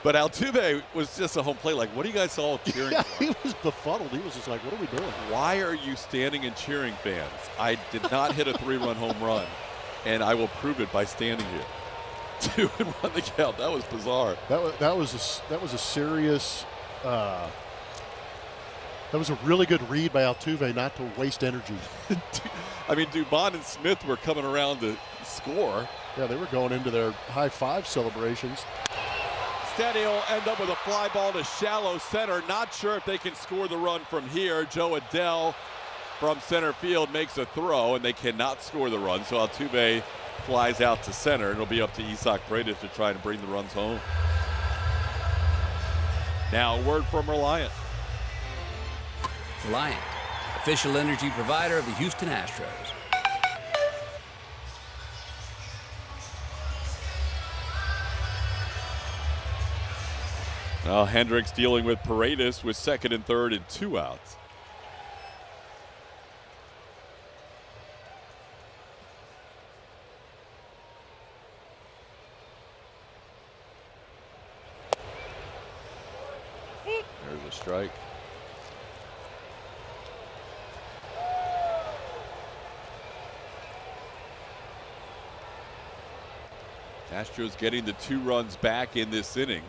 But Altuve was just a home plate. Like, what are you guys all cheering Yeah, for? he was befuddled. He was just like, what are we doing? Why are you standing and cheering, fans? I did not hit a 3-run home run, and I will prove it by standing here. 2-1 the count. That was bizarre. That was a serious. That was a really good read by Altuve not to waste energy. I mean, Dubon and Smith were coming around to score. Yeah, they were going into their high five celebrations. Steady will end up with a fly ball to shallow center. Not sure if they can score the run from here. Joe Adele from center field makes a throw, and they cannot score the run. So Altuve flies out to center. It'll be up to Isaac Paredes to try and bring the runs home. Now a word from Reliant. Reliant, official energy provider of the Houston Astros. Now Hendricks dealing with Paredes with second and third and 2 outs. There's a strike. Astros getting the 2 runs back in this inning.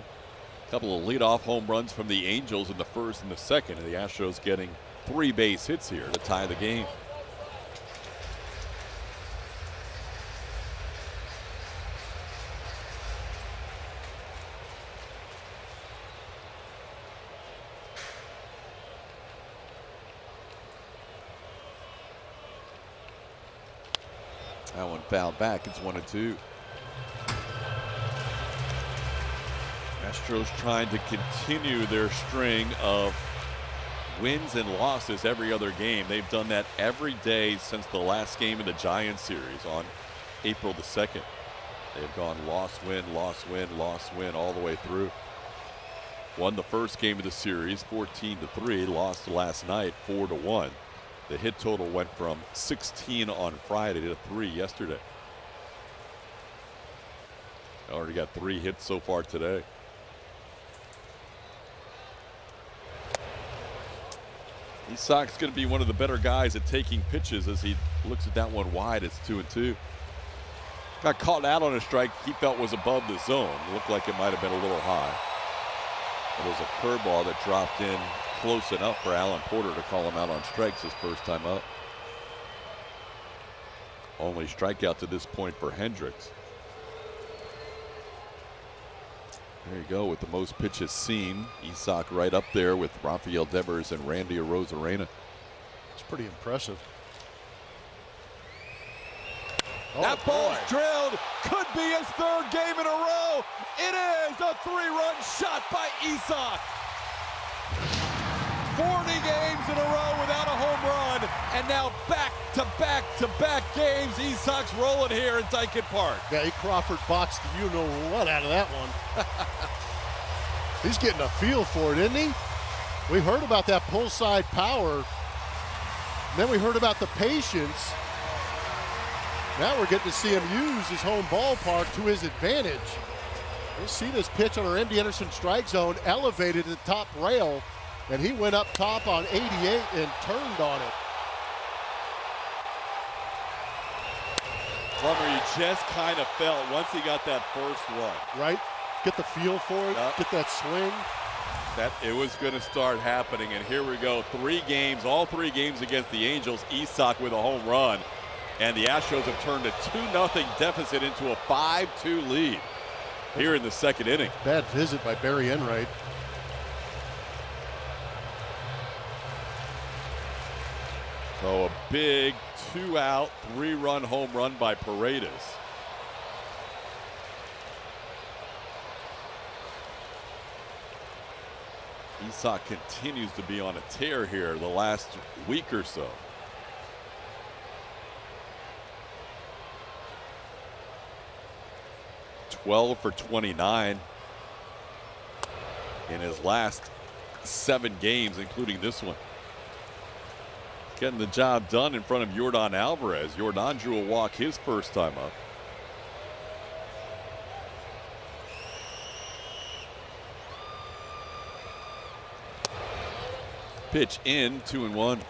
A couple of leadoff home runs from the Angels in the first and the second, and the Astros getting 3 base hits here to tie the game. That one fouled back. It's 1-2. Astros trying to continue their string of wins and losses every other game. They've done that every day since the last game in the Giants series on April the 2nd. They've gone loss, win, all the way through. Won the first game of the series 14-3, lost last night 4-1. The hit total went from 16 on Friday to 3 yesterday. Already got 3 hits so far today. Isak's going to be one of the better guys at taking pitches as he looks at that one wide. It's 2-2. Got caught out on a strike he felt was above the zone. Looked like it might have been a little high. It was a curveball that dropped in close enough for Alan Porter to call him out on strikes his first time up. Only strikeout to this point for Hendricks. There you go with the most pitches seen. Isak right up there with Rafael Devers and Randy Arozarena. It's pretty impressive. That ball's drilled. Could be his third game in a row. It is a 3-run shot by Isak. 40 games in a row without a home run, and now back-to-back-to-back games. Isak's rolling here in Dyken Park. Yeah, Crawford boxed the you-know-what out of that one. He's getting a feel for it, isn't he? We heard about that pull-side power. Then we heard about the patience. Now we're getting to see him use his home ballpark to his advantage. We'll see this pitch on our MD Anderson strike zone elevated to the top rail, and he went up top on 88 and turned on it. Plummer, you just kind of felt once he got that first one. Right? Get the feel for it, get that swing. That it was going to start happening, and here we go. 3 games, all 3 games against the Angels. Isak with a home run, and the Astros have turned a 2-0 deficit into a 5-2 lead here in the second inning. Bad visit by Barry Enright. So a big 2-out, 3-run home run by Paredes. Isak continues to be on a tear here the last week or so. $12 for 29 in his last 7 games, including this one. Getting the job done in front of Yordan Alvarez. Yordan drew a walk his first time up. Pitch in, 2-1.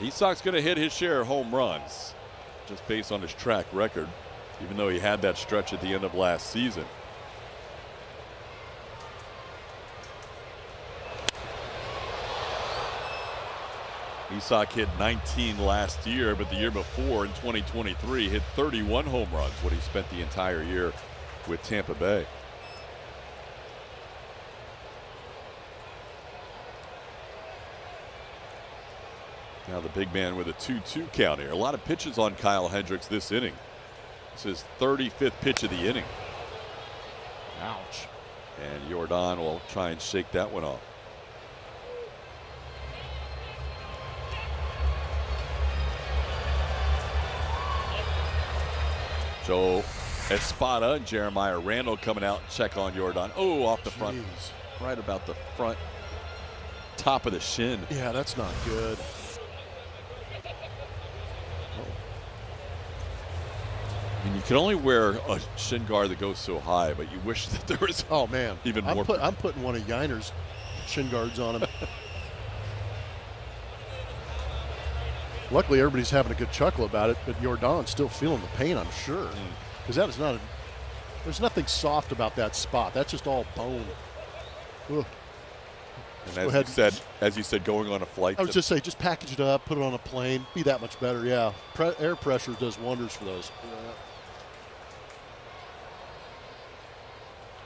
Isak's going to hit his share of home runs, just based on his track record, even though he had that stretch at the end of last season. Isak hit 19 last year, but the year before in 2023 hit 31 home runs when he spent the entire year with Tampa Bay. Now the big man with a 2-2 count here. A lot of pitches on Kyle Hendricks this inning. This is 35th pitch of the inning. Ouch. And Yordan will try and shake that one off. Joe Espada and Jeremiah Randall coming out and check on Yordan. Oh, off the front. Jeez. Right about the front top of the shin. Yeah, that's not good. I mean, you can only wear a shin guard that goes so high, but you wish that there was even more. I'm putting one of Yiner's shin guards on him. Luckily, everybody's having a good chuckle about it, but Yordan's still feeling the pain, I'm sure. Because that is not there's nothing soft about that spot. That's just all bone. Ugh. And as you said, going on a flight. I would just say, just package it up, put it on a plane, be that much better. Yeah, air pressure does wonders for those. Yeah.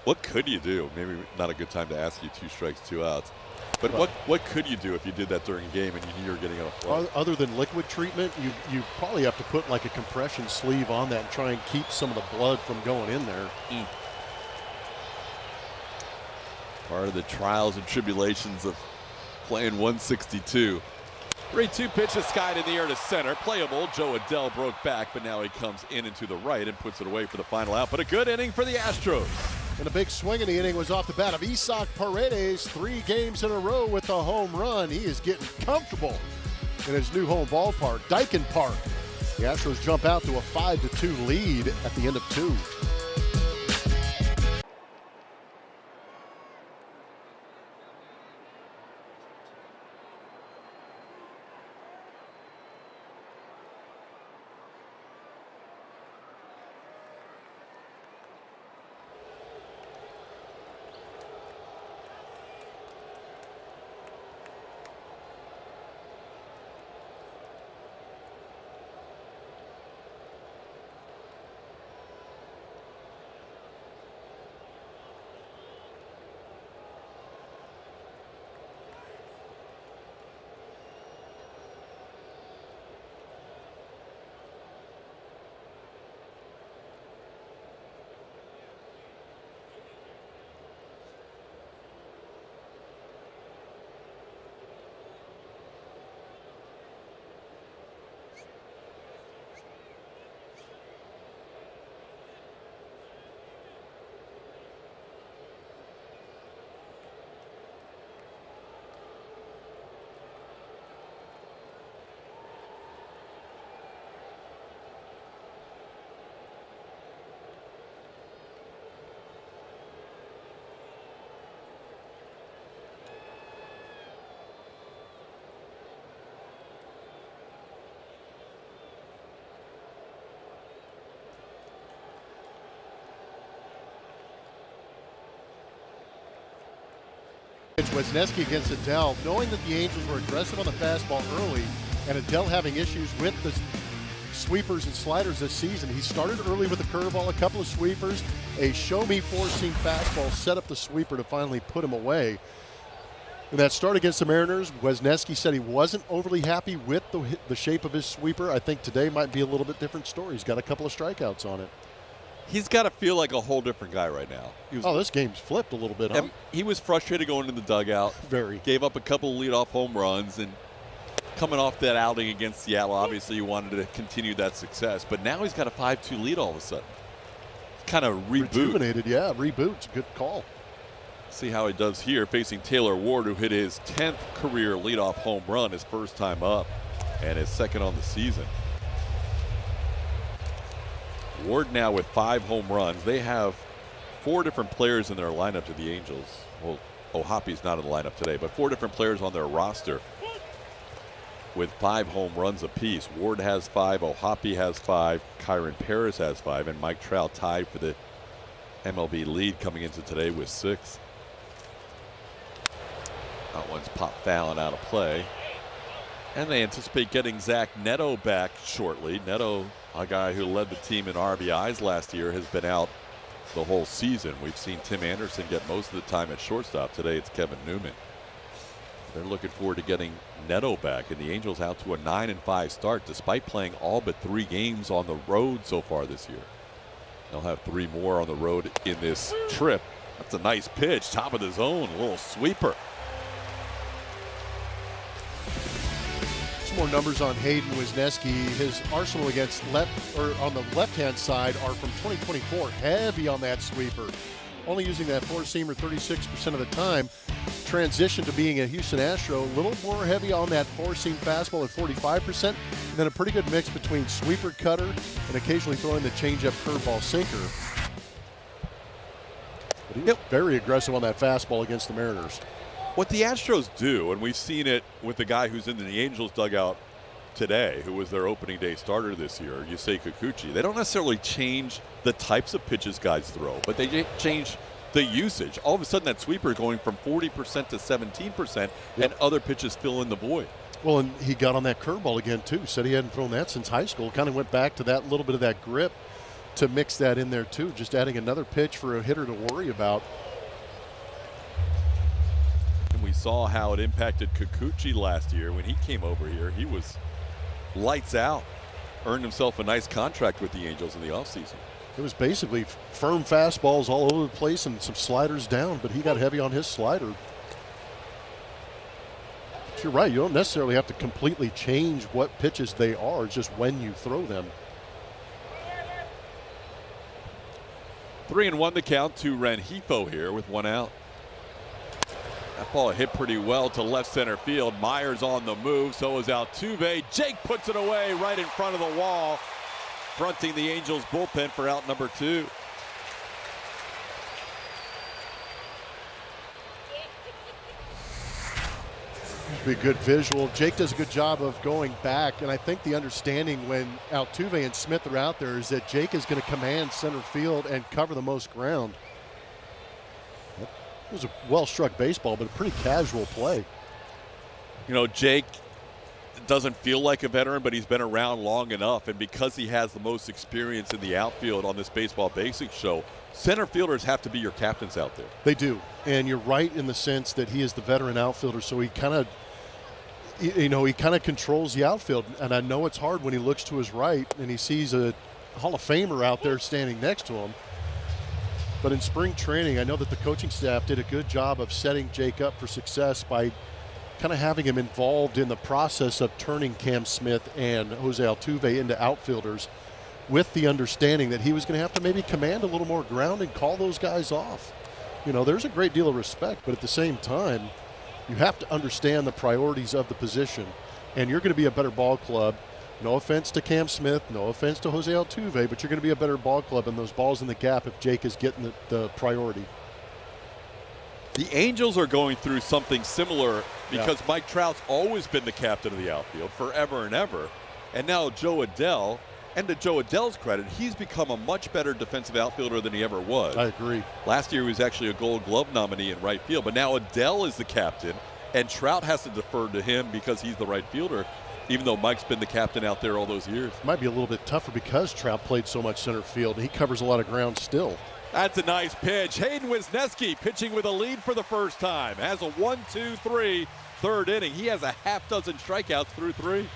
What could you do? Maybe not a good time to ask you 2 strikes, 2 outs. But what could you do if you did that during a game and you knew you were getting on a flight? Other than liquid treatment, you probably have to put like a compression sleeve on that and try and keep some of the blood from going in there. Part of the trials and tribulations of playing 162. 3-2 pitch is skied in the air to center. Playable. Joe Adell broke back, but now he comes in and to the right and puts it away for the final out. But a good inning for the Astros. And a big swing in the inning was off the bat of Isak Paredes. 3 games in a row with a home run. He is getting comfortable in his new home ballpark, Dyken Park. The Astros jump out to a 5-2 lead at the end of 2. Wisniewski against Adele, knowing that the Angels were aggressive on the fastball early and Adele having issues with the sweepers and sliders this season. He started early with a curveball, a couple of sweepers, a show-me four-seam fastball, set up the sweeper to finally put him away. In that start against the Mariners, Wisniewski said he wasn't overly happy with the shape of his sweeper. I think today might be a little bit different story. He's got a couple of strikeouts on it. He's got to feel like a whole different guy right now. This game's flipped a little bit, huh? He was frustrated going into the dugout. Very. Gave up a couple of leadoff home runs, and coming off that outing against Seattle, obviously he wanted to continue that success. But now he's got a 5-2 lead all of a sudden. Kind of reboot. Rejuvenated, yeah, reboot's a good call. See how he does here, facing Taylor Ward, who hit his 10th career leadoff home run, his first time up, and his second on the season. Ward now with 5 home runs. They have 4 different players in their lineup to the Angels. Well, O'Hoppe's not in the lineup today, but 4 different players on their roster with 5 home runs apiece. Ward has 5, O'Hoppe has 5, Kyron Paris has 5, and Mike Trout tied for the MLB lead coming into today with 6. That one's popped foul and out of play. And they anticipate getting Zach Neto back shortly. Neto, a guy who led the team in RBIs last year, has been out the whole season. We've seen Tim Anderson get most of the time at shortstop. Today it's Kevin Newman. They're looking forward to getting Neto back, and the Angels out to a 9-5 start despite playing all but 3 games on the road so far this year. They'll have 3 more on the road in this trip. That's a nice pitch, top of the zone, a little sweeper. More numbers on Hayden Wisniewski. His arsenal against on the left-hand side are from 2024. Heavy on that sweeper. Only using that four-seamer 36% of the time. Transition to being a Houston Astro, a little more heavy on that four-seam fastball at 45%. And then a pretty good mix between sweeper, cutter, and occasionally throwing the changeup, curveball, sinker. But he was very aggressive on that fastball against the Mariners. What the Astros do, and we've seen it with the guy who's in the Angels dugout today, who was their opening day starter this year, Yusei Kikuchi, they don't necessarily change the types of pitches guys throw, but they change the usage. All of a sudden that sweeper is going from 40% to 17%, and other pitches fill in the void. Well, and he got on that curveball again, too. Said he hadn't thrown that since high school. Kind of went back to that little bit of that grip to mix that in there, too. Just adding another pitch for a hitter to worry about. We saw how it impacted Kikuchi last year when he came over here. He was lights out, earned himself a nice contract with the Angels in the offseason. It was basically firm fastballs all over the place and some sliders down, but he got heavy on his slider. But you're right, you don't necessarily have to completely change what pitches they are, it's just when you throw them. 3-1 the count to Rengifo here with 1 out. That ball hit pretty well to left center field. Myers on the move, so is Altuve. Jake puts it away right in front of the wall, fronting the Angels bullpen for out number 2. Be a good visual. Jake does a good job of going back, and I think the understanding when Altuve and Smith are out there is that Jake is going to command center field and cover the most ground. It was a well-struck baseball, but a pretty casual play. You know, Jake doesn't feel like a veteran, but he's been around long enough, and because he has the most experience in the outfield on this Baseball Basics show, center fielders have to be your captains out there. They do, and you're right in the sense that he is the veteran outfielder, so he kind of, he kind of controls the outfield, and I know it's hard when he looks to his right and he sees a Hall of Famer out there standing next to him. But in spring training, I know that the coaching staff did a good job of setting Jake up for success by kind of having him involved in the process of turning Cam Smith and Jose Altuve into outfielders, with the understanding that he was going to have to maybe command a little more ground and call those guys off. You know, there's a great deal of respect, but at the same time, you have to understand the priorities of the position, and you're going to be a better ball club. No offense to Cam Smith, no offense to Jose Altuve, but you're going to be a better ball club in those balls in the gap if Jake is getting the priority. The Angels are going through something similar because Mike Trout's always been the captain of the outfield forever and ever. And now Joe Adele And to Joe Adell's credit, he's become a much better defensive outfielder than he ever was. I agree. Last year he was actually a Gold Glove nominee in right field, but now Adell is the captain, and Trout has to defer to him because he's the right fielder, even though Mike's been the captain out there all those years. Might be a little bit tougher because Trout played so much center field, and he covers a lot of ground still. That's a nice pitch. Hayden Wisniewski pitching with a lead for the first time. Has a 1-2-3 third inning. He has a half dozen strikeouts through 3.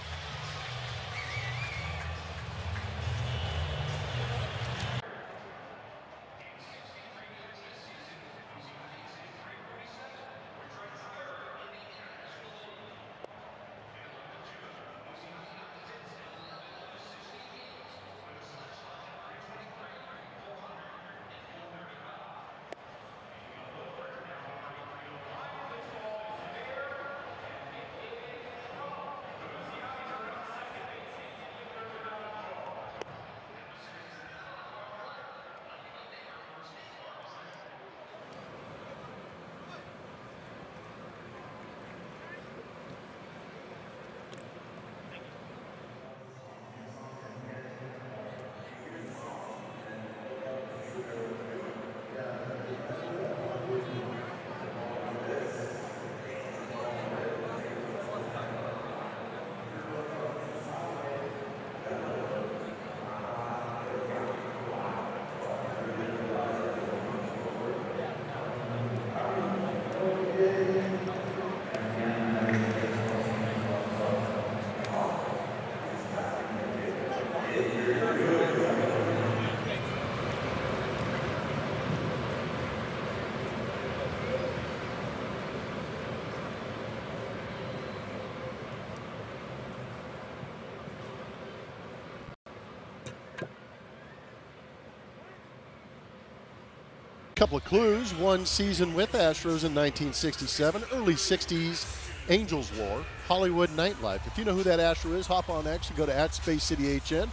Couple of clues. One season with Astros in 1967, early 60s Angels War, Hollywood nightlife. If you know who that Astro is, hop on X and go to @SpaceCityHN.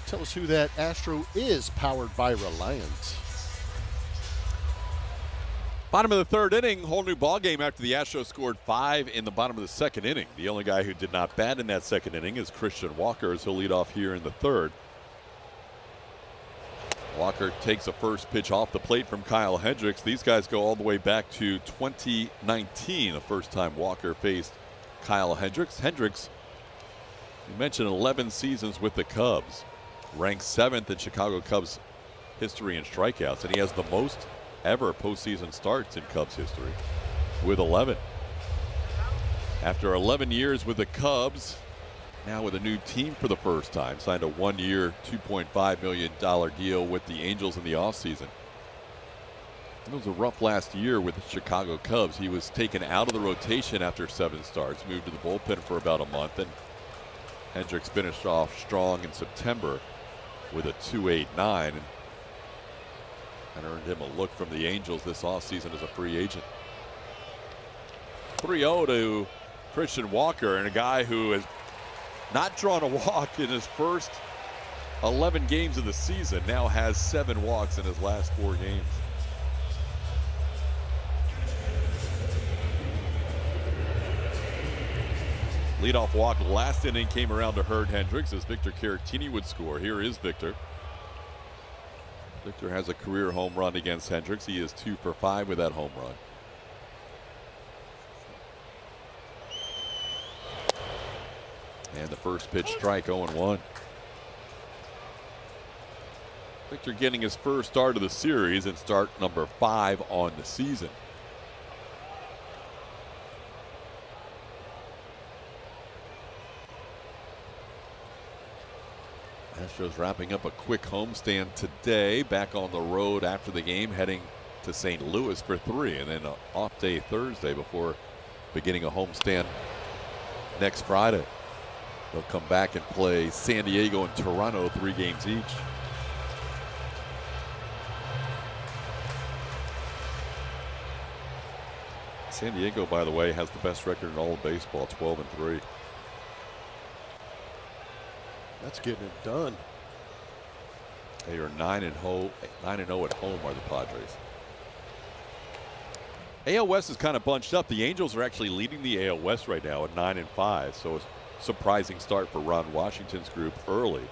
Tell us who that Astro is, powered by Reliance. Bottom of the third inning, whole new ball game after the Astros scored 5 in the bottom of the second inning. The only guy who did not bat in that second inning is Christian Walker, as he'll lead off here in the third. Walker takes a first pitch off the plate from Kyle Hendricks. These guys go all the way back to 2019, the first time Walker faced Kyle Hendricks. Hendricks, you mentioned 11 seasons with the Cubs, ranks 7th in Chicago Cubs history in strikeouts, and he has the most ever postseason starts in Cubs history with 11. After 11 years with the Cubs, now with a new team for the first time, signed a 1-year, $2.5 million deal with the Angels in the offseason. It was a rough last year with the Chicago Cubs. He was taken out of the rotation after 7 starts, moved to the bullpen for about a month, and Hendricks finished off strong in September with a 2.89 and earned him a look from the Angels this offseason as a free agent. 3-0 to Christian Walker, and a guy who has not drawn a walk in his first 11 games of the season, now has 7 walks in his last 4 games. Leadoff walk last inning came around to hurt Hendricks as Victor Caratini would score. Here is Victor. Victor has a career home run against Hendricks. He is 2 for 5 with that home run. And the first pitch strike, 0-1. Victor getting his first start of the series and start number 5 on the season. Astros wrapping up a quick homestand today, back on the road after the game, heading to St. Louis for 3, and then an off day Thursday before beginning a homestand next Friday. They'll come back and play San Diego and Toronto 3 games each. San Diego, by the way, has the best record in all of baseball, 12-3. That's getting it done. They are 9-0 at home are the Padres. AL West is kind of bunched up. The Angels are actually leading the AL West right now at 9-5. So a surprising start for Ron Washington's group early.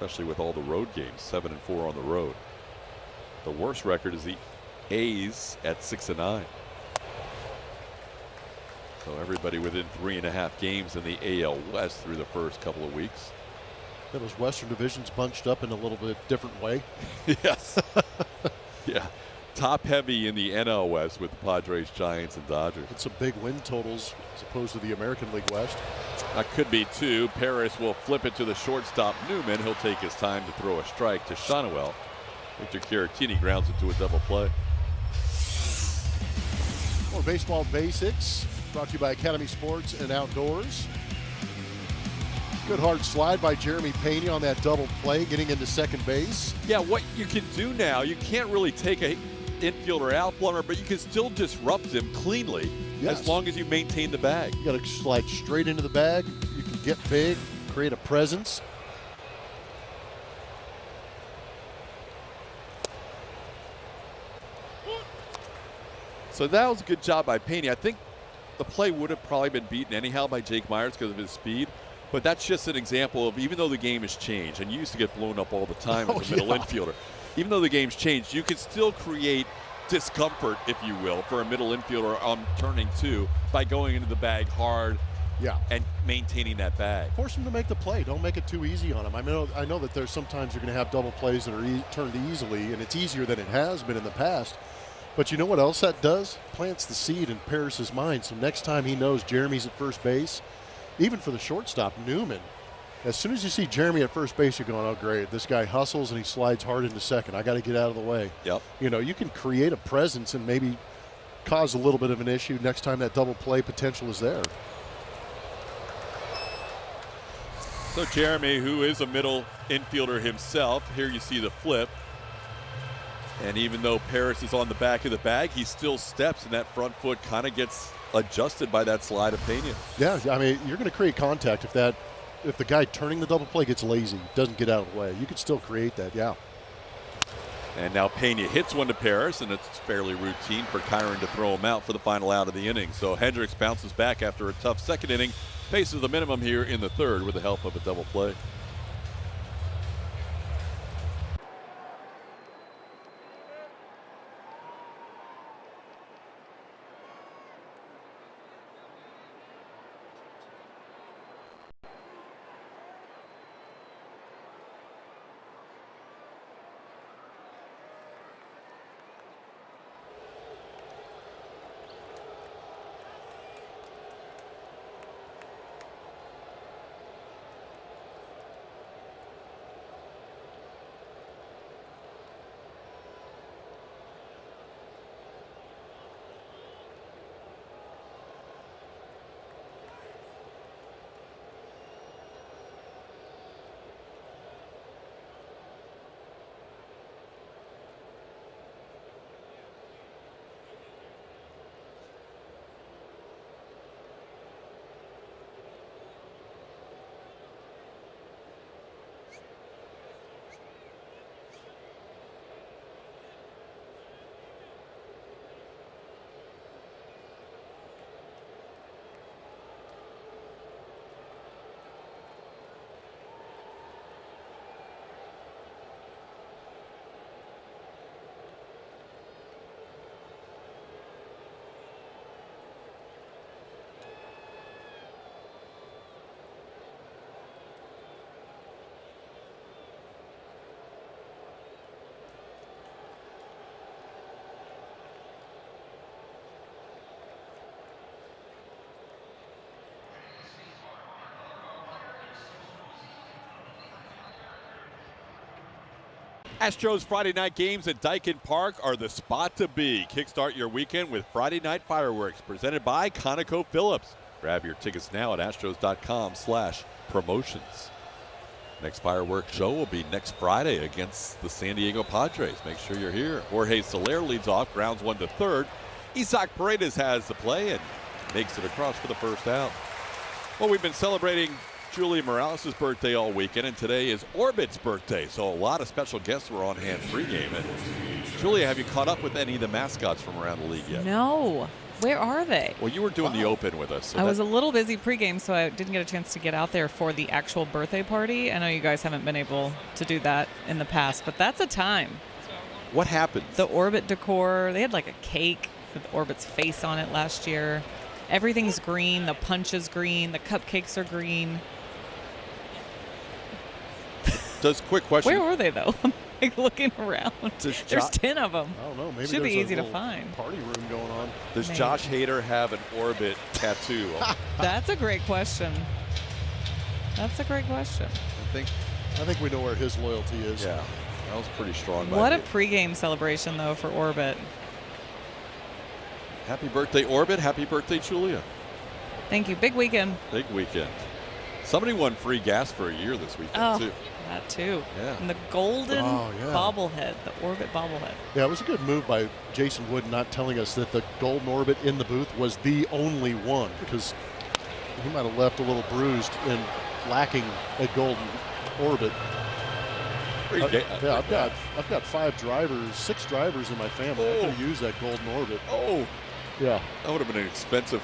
especially with all the road games, 7-4 on the road. The worst record is the A's at 6-9. So everybody within 3.5 games in the AL West through the first couple of weeks. Those Western divisions bunched up in a little bit different way. Yes. Yeah. Top heavy in the NL West with the Padres, Giants, and Dodgers. It's some big win totals as opposed to the American League West. That could be two. Paris will flip it to the shortstop Newman. He'll take his time to throw a strike to Shonwell. Victor Caratini grounds into a double play. More baseball basics brought to you by Academy Sports and Outdoors. Good hard slide by Jeremy Pena on that double play, getting into second base. Yeah, what you can do now, you can't really take a infielder out blunter, but you can still disrupt him cleanly as long as you maintain the bag. You got to slide straight into the bag. You can get big, create a presence. So that was a good job by Pena. I think the play would have probably been beaten anyhow by Jake Myers because of his speed. But that's just an example of, even though the game has changed, and you used to get blown up all the time as a middle infielder, even though the game's changed, you can still create discomfort, if you will, for a middle infielder on turning two by going into the bag hard and maintaining that bag. Force him to make the play. Don't make it too easy on him. I know that there's sometimes you're going to have double plays that are turned easily, and it's easier than it has been in the past. But you know what else that does? Plants the seed in Paris's mind. So next time he knows Jeremy's at first base, even for the shortstop, Newman, as soon as you see Jeremy at first base, you're going, oh, great. This guy hustles and he slides hard into second. I got to get out of the way. Yep. You know, you can create a presence and maybe cause a little bit of an issue next time that double play potential is there. So Jeremy, who is a middle infielder himself, here you see the flip. And even though Paris is on the back of the bag, he still steps, and that front foot kind of gets adjusted by that slide of Pena. Yeah, I mean, you're going to create contact if the guy turning the double play gets lazy, doesn't get out of the way. You could still create that, yeah. And now Pena hits one to Paris, and it's fairly routine for Kyron to throw him out for the final out of the inning. So Hendricks bounces back after a tough second inning, faces the minimum here in the third with the help of a double play. Astros Friday night games at Daikin Park are the spot to be. Kickstart your weekend with Friday night fireworks presented by ConocoPhillips. Grab your tickets now at astros.com/promotions. Next fireworks show will be next Friday against the San Diego Padres. Make sure you're here. Jorge Soler leads off, grounds one to third. Isaac Paredes has the play and makes it across for the first out. Well, we've been celebrating Julia Morales' birthday all weekend, and today is Orbit's birthday. So a lot of special guests were on hand pregame. And Julia, have you caught up with any of the mascots from around the league yet? No. Where are they? Well, you were doing the Open with us. So I was a little busy pregame, so I didn't get a chance to get out there for the actual birthday party. I know you guys haven't been able to do that in the past, but that's a time. What happened? The Orbit decor, they had like a cake with Orbit's face on it last year. Everything's green. The punch is green. The cupcakes are green. Quick question. Where are they, though? I'm like looking around. There's 10 of them. I don't know. Maybe should be there's easy a to little find. Party room going on. Does Maybe. Josh Hader have an Orbit tattoo? That's a great question. That's a great question. I think we know where his loyalty is. Yeah, that was pretty strong. What a pregame celebration, though, for Orbit. Happy birthday, Orbit. Happy birthday, Julia. Thank you. Big weekend. Big weekend. Somebody won free gas for a year this weekend, too. That, too. Yeah. And the golden bobblehead, the Orbit bobblehead. Yeah, it was a good move by Jason Wood not telling us that the golden Orbit in the booth was the only one, because he might have left a little bruised and lacking a golden Orbit. I've got 6 drivers in my family. I could have used that golden Orbit. Oh, yeah. That would have been an expensive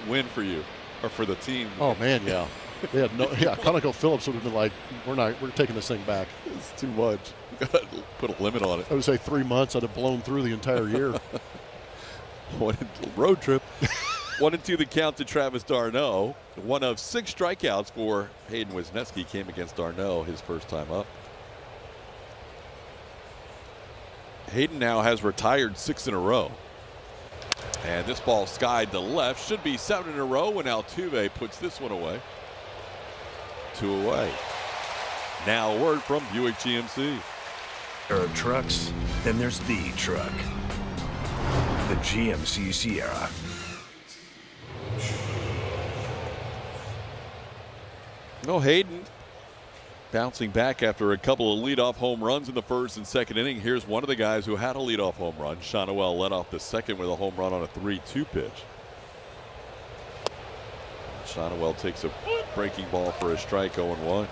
win for you, or for the team. Oh man, yeah. They had Conoco Phillips would have been like, we're taking this thing back. It's too much. We got to put a limit on it. I would say 3 months. I'd have blown through the entire year. Road trip. 1-2 the count to Travis d'Arnaud. One of 6 strikeouts for Hayden Wisniewski came against d'Arnaud his first time up. Hayden now has retired 6 in a row. And this ball skied to left. Should be 7 in a row when Altuve puts this one away. 2 away. Now a word from Buick GMC. There are trucks, then there's the truck. The GMC Sierra. No, Hayden bouncing back after a couple of leadoff home runs in the first and second inning. Here's one of the guys who had a leadoff home run. Shonowell led off the second with a home run on a 3-2 pitch. Shonowell takes a breaking ball for a strike, 0-1.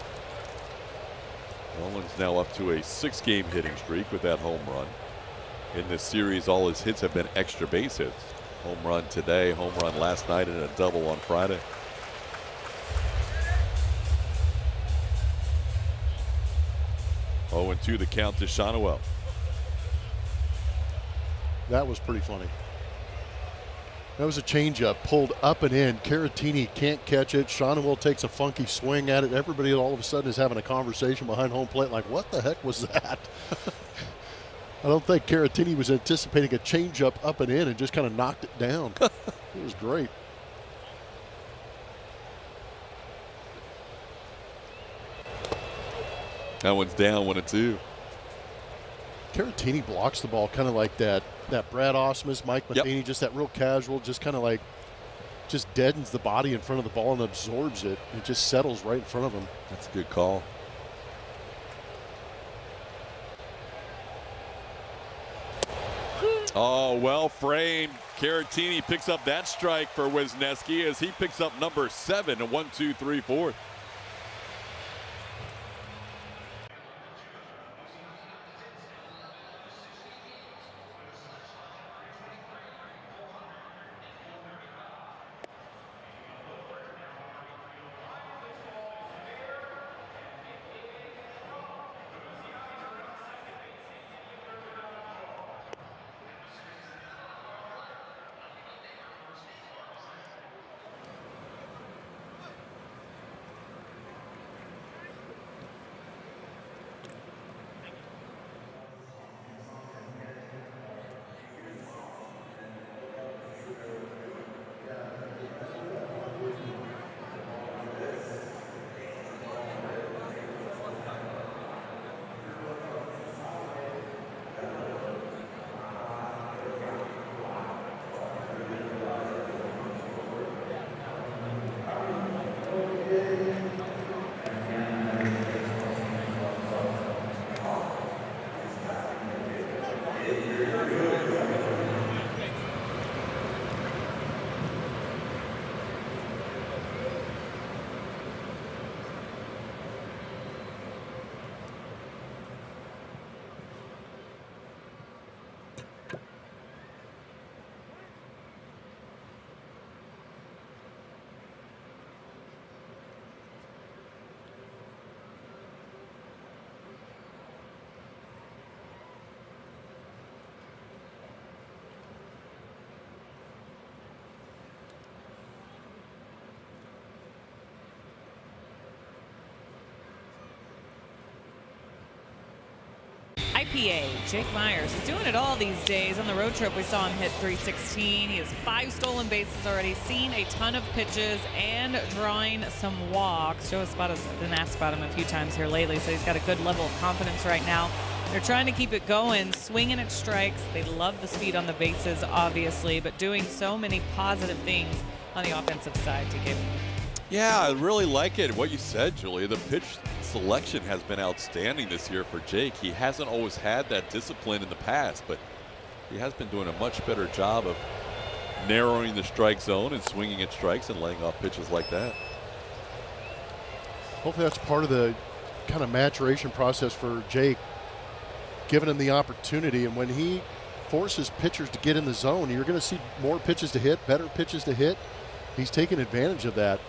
Nolan's now up to a 6-game hitting streak with that home run. In this series, all his hits have been extra base hits. Home run today, home run last night, and a double on Friday. Oh, 0-2 the count to Shonowell. That was pretty funny. That was a changeup pulled up and in. Caratini can't catch it. Shonowell takes a funky swing at it. Everybody all of a sudden is having a conversation behind home plate like, what the heck was that? I don't think Caratini was anticipating a changeup up and in and just kind of knocked it down. It was great. That one's down, 1-2. Caratini blocks the ball kind of like that Brad Ausmus, Mike Matheny, just that real casual, just kind of like just deadens the body in front of the ball and absorbs it. It just settles right in front of him. That's a good call. Oh, well framed. Caratini picks up that strike for Wisniewski as he picks up number 7, a 1-2-3-4. IPA, Jake Myers is doing it all these days. On the road trip, we saw him hit .316. He has 5 stolen bases already, seen a ton of pitches, and drawing some walks. Joe Espada's been asked about him a few times here lately, so he's got a good level of confidence right now. They're trying to keep it going, swinging at strikes. They love the speed on the bases, obviously, but doing so many positive things on the offensive side, TK. Yeah, I really like it. What you said, Julie, the pitch selection has been outstanding this year for Jake. He hasn't always had that discipline in the past, but he has been doing a much better job of narrowing the strike zone and swinging at strikes and laying off pitches like that. Hopefully that's part of the kind of maturation process for Jake, giving him the opportunity. And when he forces pitchers to get in the zone, you're going to see more pitches to hit, better pitches to hit. He's taking advantage of that,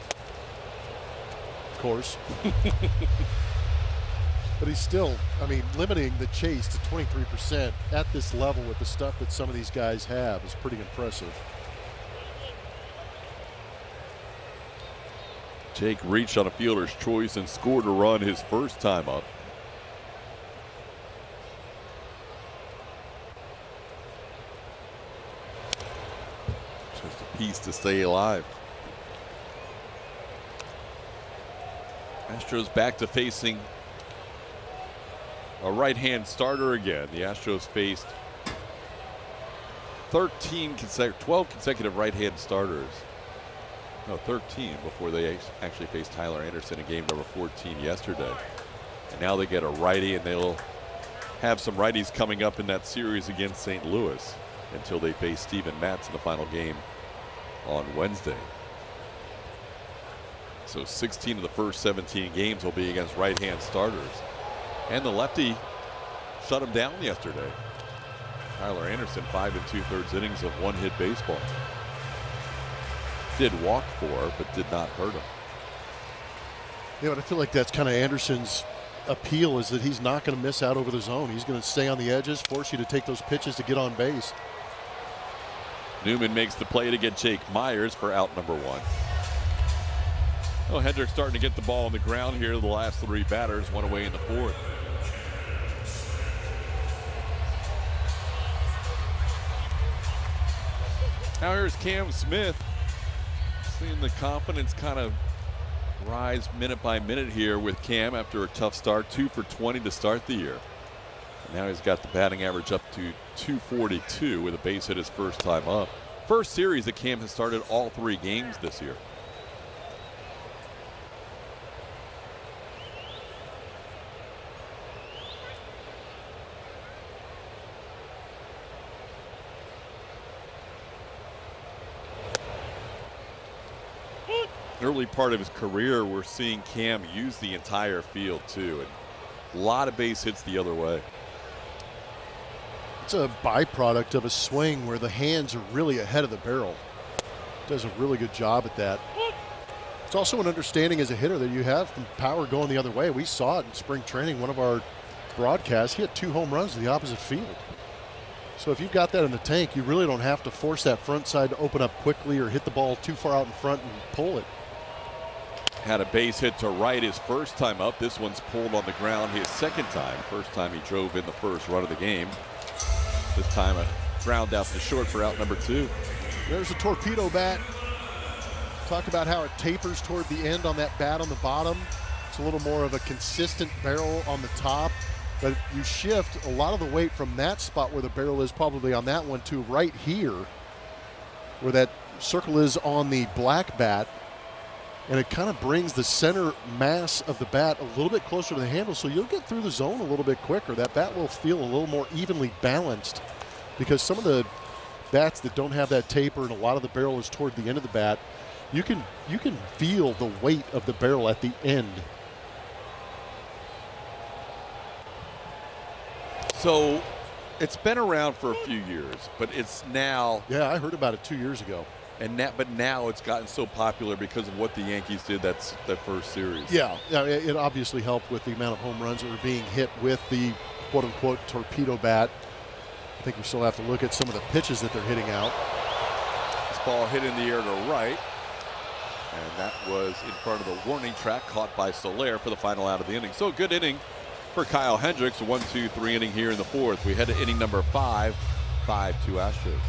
of course. But he's still, I mean, limiting the chase to 23% at this level with the stuff that some of these guys have is pretty impressive. Jake reached on a fielder's choice and scored a run his first time up. Just a piece to stay alive. Astros back to facing a right-hand starter again. The Astros faced 12 consecutive right-hand starters. No, 13 before they actually faced Tyler Anderson in game number 14 yesterday. And now they get a righty, and they'll have some righties coming up in that series against St. Louis until they face Steven Matz in the final game on Wednesday. So 16 of the first 17 games will be against right-hand starters. And the lefty shut him down yesterday. Tyler Anderson, 5 2/3 innings of one-hit baseball. Did walk 4, but did not hurt him. Yeah, but I feel like that's kind of Anderson's appeal, is that he's not going to miss out over the zone. He's going to stay on the edges, force you to take those pitches to get on base. Newman makes the play to get Jake Myers for out number 1. Oh, Hendricks starting to get the ball on the ground here. The last 3 batters, 1 away in the 4th. Now here's Cam Smith. Seeing the confidence kind of rise minute by minute here with Cam after a tough start. 2 for 20 to start the year. And now he's got the batting average up to 242 with a base hit his first time up. First series that Cam has started all 3 games this year. Early part of his career, we're seeing Cam use the entire field too, and a lot of base hits the other way. It's a byproduct of a swing where the hands are really ahead of the barrel. Does a really good job at that. It's also an understanding as a hitter that you have from power going the other way. We saw it in spring training, one of our broadcasts. He had 2 home runs to the opposite field. So if you've got that in the tank, you really don't have to force that front side to open up quickly or hit the ball too far out in front and pull it. Had a base hit to right his first time up. This one's pulled on the ground his second time. First time he drove in the first run of the game. This time a ground out to short for out number 2. There's a torpedo bat. Talk about how it tapers toward the end on that bat on the bottom. It's a little more of a consistent barrel on the top, but you shift a lot of the weight from that spot where the barrel is probably on that one to right here where that circle is on the black bat. And it kind of brings the center mass of the bat a little bit closer to the handle, so you'll get through the zone a little bit quicker. That bat will feel a little more evenly balanced because some of the bats that don't have that taper and a lot of the barrel is toward the end of the bat, you can feel the weight of the barrel at the end. So it's been around for a few years, but it's now. Yeah, I heard about it 2 years ago. But now it's gotten so popular because of what the Yankees did that first series. Yeah, it obviously helped with the amount of home runs that were being hit with the quote-unquote torpedo bat. I think we still have to look at some of the pitches that they're hitting out. This ball hit in the air to right, and that was in front of the warning track, caught by Soler for the final out of the inning. So a good inning for Kyle Hendricks. 1-2-3 inning here in the fourth. We head to inning number 5, 5-2 Astros.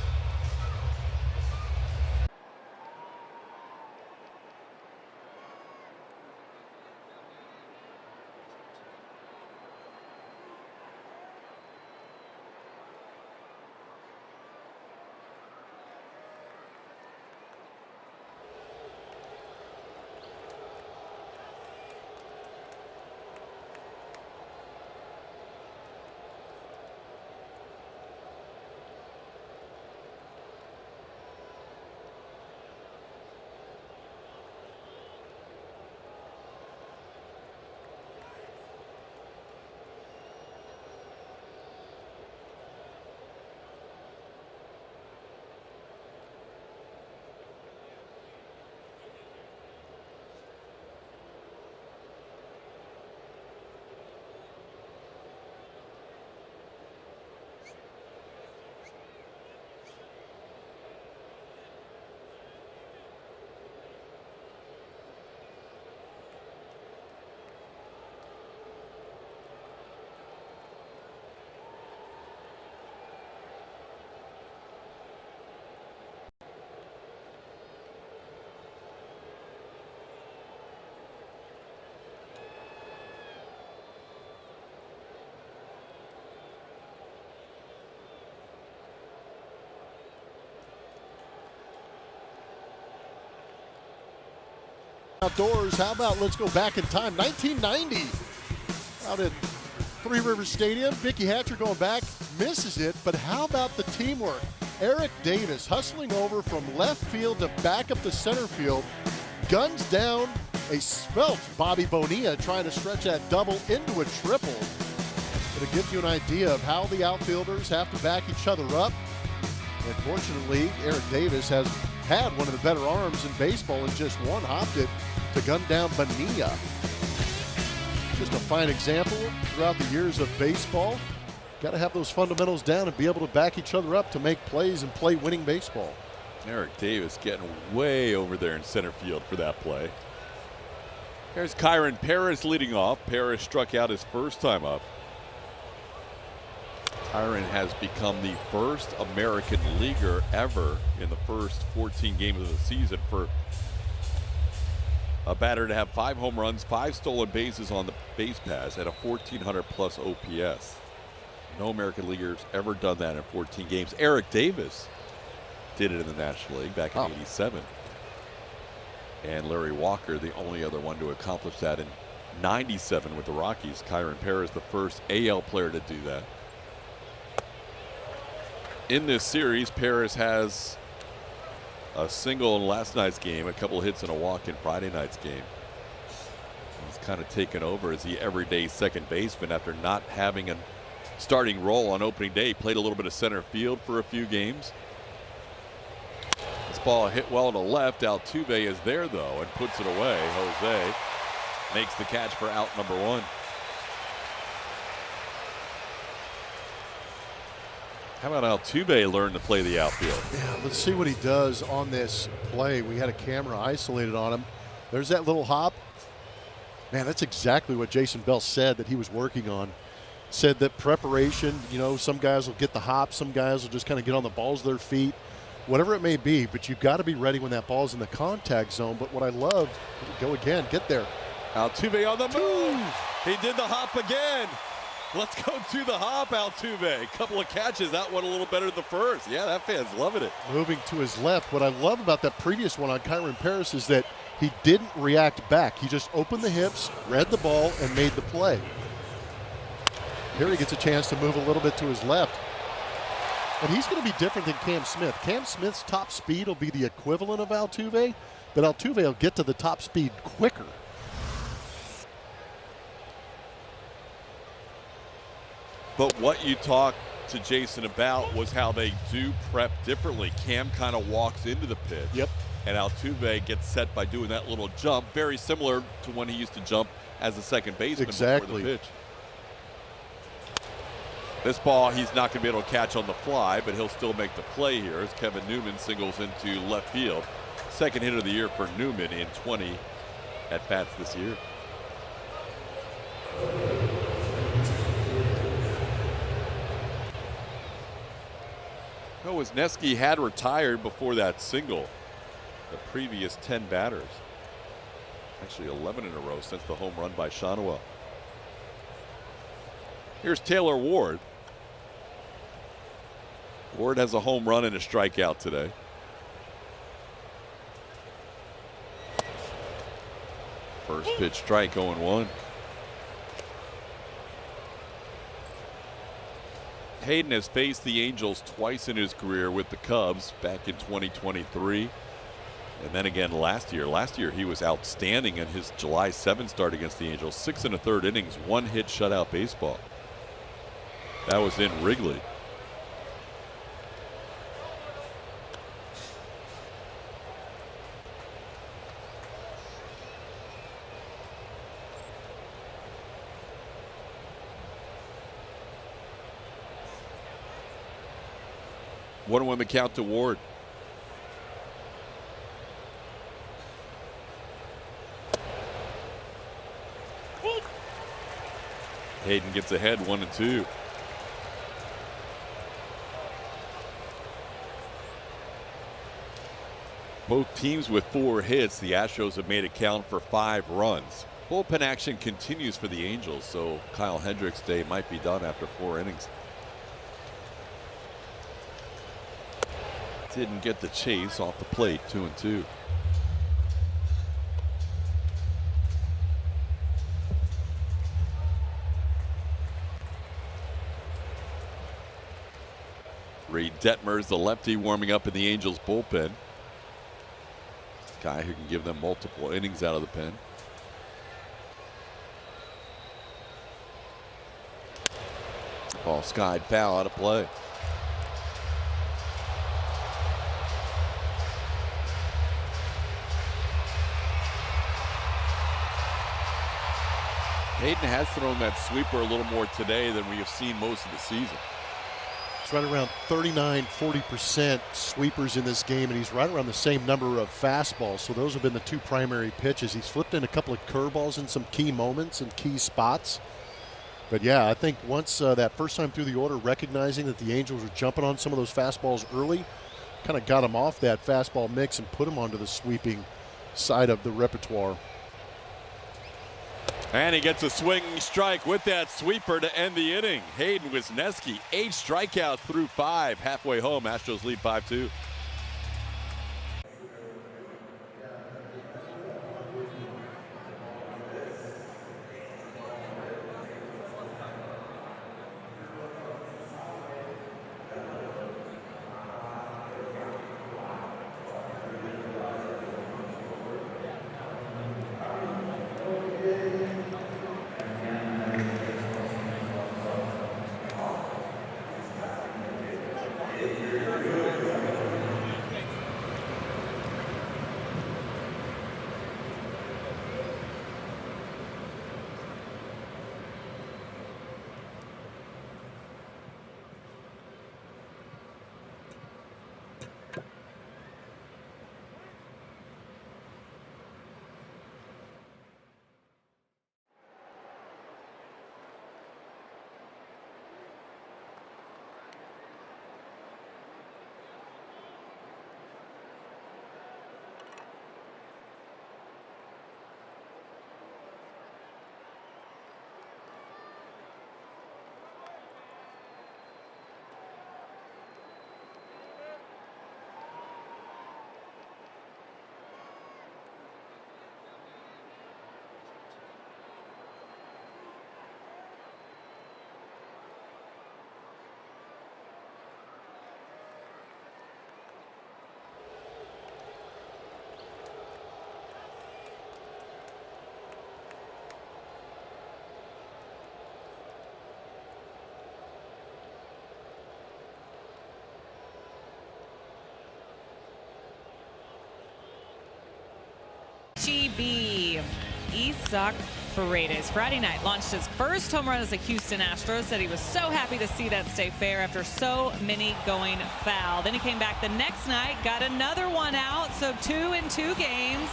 Outdoors, how about let's go back in time, 1990, out at Three Rivers Stadium. Mickey Hatcher going back, misses it, but how about the teamwork? Eric Davis hustling over from left field to back up the center field, guns down a svelte Bobby Bonilla trying to stretch that double into a triple. But it gives you an idea of how the outfielders have to back each other up. And fortunately, Eric Davis has had one of the better arms in baseball and just one-hopped it to gun down Bonilla. Just a fine example throughout the years of baseball. Got to have those fundamentals down and be able to back each other up to make plays and play winning baseball. Eric Davis getting way over there in center field for that play. Here's Kyron Paris leading off. Paris struck out his first time up. Kyron has become the first American leaguer ever in the first 14 games of the season for a batter to have 5 home runs, 5 stolen bases on the base pass, and a 1,400 plus OPS. No American leaguers ever done that in 14 games. Eric Davis did it in the National League back in '87. And Larry Walker, the only other one to accomplish that in '97 with the Rockies. Kyron Paris, the first AL player to do that. In this series, Paris has a single in last night's game, a couple hits and a walk in Friday night's game. He's kind of taken over as the everyday second baseman after not having a starting role on opening day. He played a little bit of center field for a few games. This ball hit well to left. Altuve is there, though, and puts it away. Jose makes the catch for out number 1. How about Altuve learn to play the outfield? Yeah, let's see what he does on this play. We had a camera isolated on him. There's that little hop. Man, that's exactly what Jason Bell said that he was working on. Said that preparation, you know, some guys will get the hop, some guys will just kind of get on the balls of their feet, whatever it may be, but you've got to be ready when that ball's in the contact zone. But what I loved, go again, get there. Altuve on the move. He did the hop again. Let's go to the hop, Altuve. A couple of catches. That one a little better than the first. Yeah, that fan's loving it. Moving to his left. What I love about that previous one on Kyron Paris is that he didn't react back. He just opened the hips, read the ball, and made the play. Here he gets a chance to move a little bit to his left. And he's going to be different than Cam Smith. Cam Smith's top speed will be the equivalent of Altuve, but Altuve will get to the top speed quicker. But what you talked to Jason about was how they do prep differently. Cam kind of walks into the pitch. Yep. And Altuve gets set by doing that little jump, very similar to when he used to jump as a second baseman before the pitch. This ball he's not going to be able to catch on the fly, but he'll still make the play here as Kevin Newman singles into left field. Second hit of the year for Newman in 20 at-bats this year. No, Wisniewski had retired before that single. The previous 10 batters. Actually 11 in a row since the home run by Shonwell. Here's Taylor Ward. Ward has a home run and a strikeout today. First pitch strike, 0-1. Hayden has faced the Angels twice in his career with the Cubs back in 2023. And then again last year. Last year he was outstanding in his July 7 start against the Angels. 6 1/3 innings, 1 hit shutout baseball. That was in Wrigley. One win the count to Ward. Hayden gets ahead 1-2. Both teams with 4 hits. The Astros have made it count for 5 runs. Bullpen action continues for the Angels, so Kyle Hendricks' day might be done after 4 innings. Didn't get the chase off the plate, 2-2. Reed Detmers, the lefty, warming up in the Angels bullpen. Guy who can give them multiple innings out of the pen. Ball skied foul, out of play. Hayden has thrown that sweeper a little more today than we have seen most of the season. It's right around 39-40% sweepers in this game, and he's right around the same number of fastballs. So those have been the 2 primary pitches. He's flipped in a couple of curveballs in some key moments and key spots. But yeah, I think once that first time through the order, recognizing that the Angels were jumping on some of those fastballs early, kind of got him off that fastball mix and put him onto the sweeping side of the repertoire. And he gets a swinging strike with that sweeper to end the inning. Hayden Wisniewski, 8 strikeouts through 5. Halfway home, Astros lead 5-2. GB Isak Paredes Friday night launched his first home run as a Houston Astros. Said he was so happy to see that stay fair after so many going foul. Then he came back the next night, got another one out, so 2 in 2 games.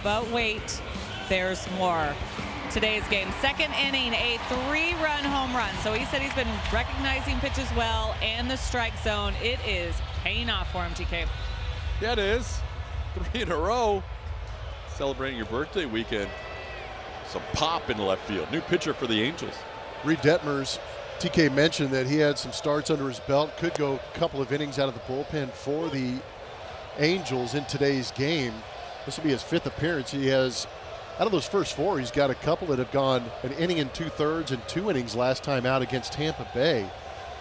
But wait, there's more. today's game. Second inning, a 3-run home run. So he said he's been recognizing pitches well and the strike zone. It is paying off for him, TK. Yeah, it is. 3 in a row. Celebrating your birthday weekend. Some pop in left field. New pitcher for the Angels. Reed Detmers, TK mentioned that he had some starts under his belt, could go a couple of innings out of the bullpen for the Angels in today's game. This will be his 5th appearance. He has, out of those first 4, he's got a couple that have gone an inning and 2/3 and 2 innings last time out against Tampa Bay.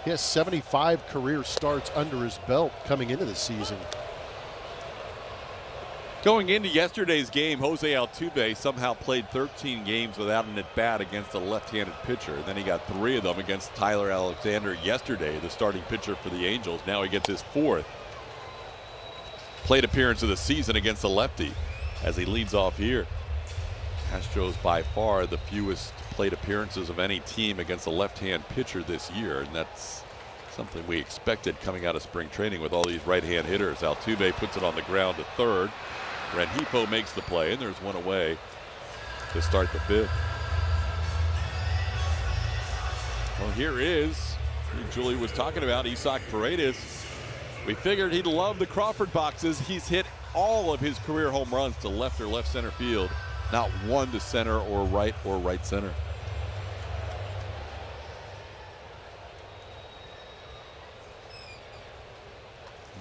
He has 75 career starts under his belt coming into the season. Going into yesterday's game, Jose Altuve somehow played 13 games without an at-bat against a left-handed pitcher. Then he got 3 of them against Tyler Alexander yesterday, the starting pitcher for the Angels. Now he gets his 4th plate appearance of the season against a lefty as he leads off here. Astros by far the fewest plate appearances of any team against a left-hand pitcher this year, and that's something we expected coming out of spring training with all these right-hand hitters. Altuve puts it on the ground to third. Rengifo makes the play, and there's one away to start the 5th. Well, here is who Julie was talking about, Isaac Paredes. We figured he'd love the Crawford boxes. He's hit all of his career home runs to left or left center field, not one to center or right center.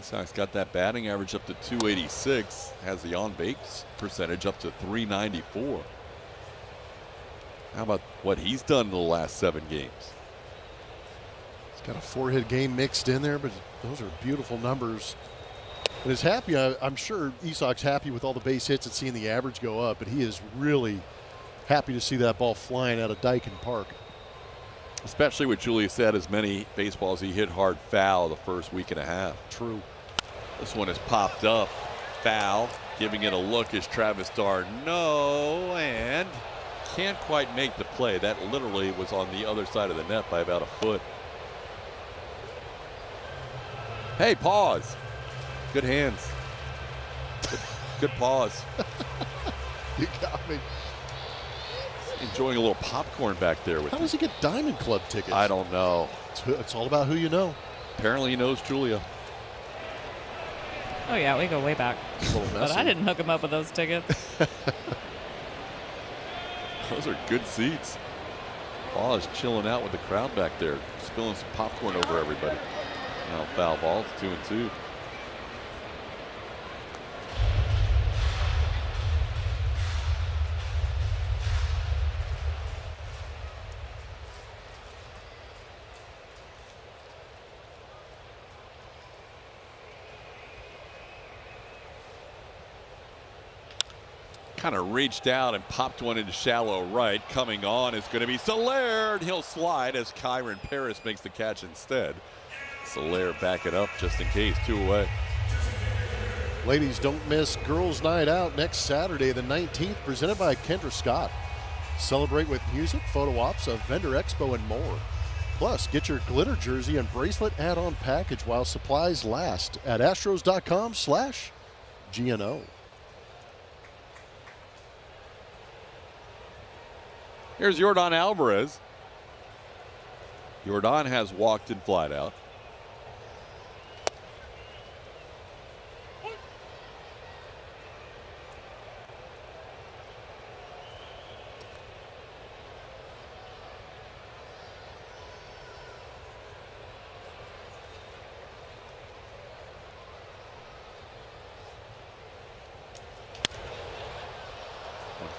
Isak's got that batting average up to 286, has the on-base percentage up to 394. How about what he's done in the last 7 games? He's got a 4-hit game mixed in there, but those are beautiful numbers. And is happy, I'm sure Isak's happy with all the base hits and seeing the average go up, but he is really happy to see that ball flying out of Dyken Park. Especially what Julia said, as many baseballs he hit hard foul the first week and a half. True. This one has popped up. Foul. Giving it a look is Travis d'Arnaud, and can't quite make the play. That literally was on the other side of the net by about a foot. Hey, pause. Good hands. Good pause. You got me. Enjoying a little popcorn back there. How does he get Diamond Club tickets? I don't know. It's all about who you know. Apparently he knows Julia. Oh, yeah, we go way back. It's a little messy. But I didn't hook him up with those tickets. Those are good seats. Paul is chilling out with the crowd back there, spilling some popcorn over everybody. Now foul ball, it's 2-2. Kind of reached out and popped one into shallow right. Coming on is going to be Soler. He'll slide as Kyron Paris makes the catch instead. Soler back it up just in case. 2 away. Ladies, don't miss Girls Night Out next Saturday, the 19th, presented by Kendra Scott. Celebrate with music, photo ops, a vendor expo, and more. Plus, get your glitter jersey and bracelet add-on package while supplies last at astros.com/GNO. Here's Yordan Alvarez. Yordan has walked and flied out.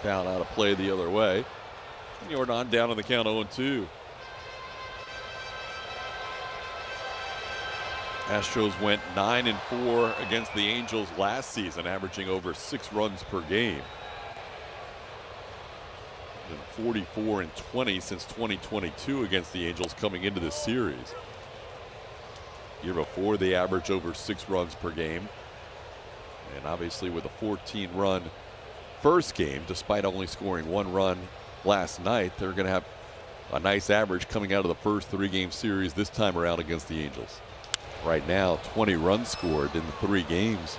Found out a play the other way. Yordan down on the count 0-2. Astros went 9-4 against the Angels last season, averaging over 6 runs per game. And 44-20 since 2022 against the Angels coming into this series. Year before, they averaged over 6 runs per game. And obviously with a 14-run first game, despite only scoring 1 run last night, they're going to have a nice average coming out of the first 3-game series this time around against the Angels. Right now, 20 runs scored in the 3 games.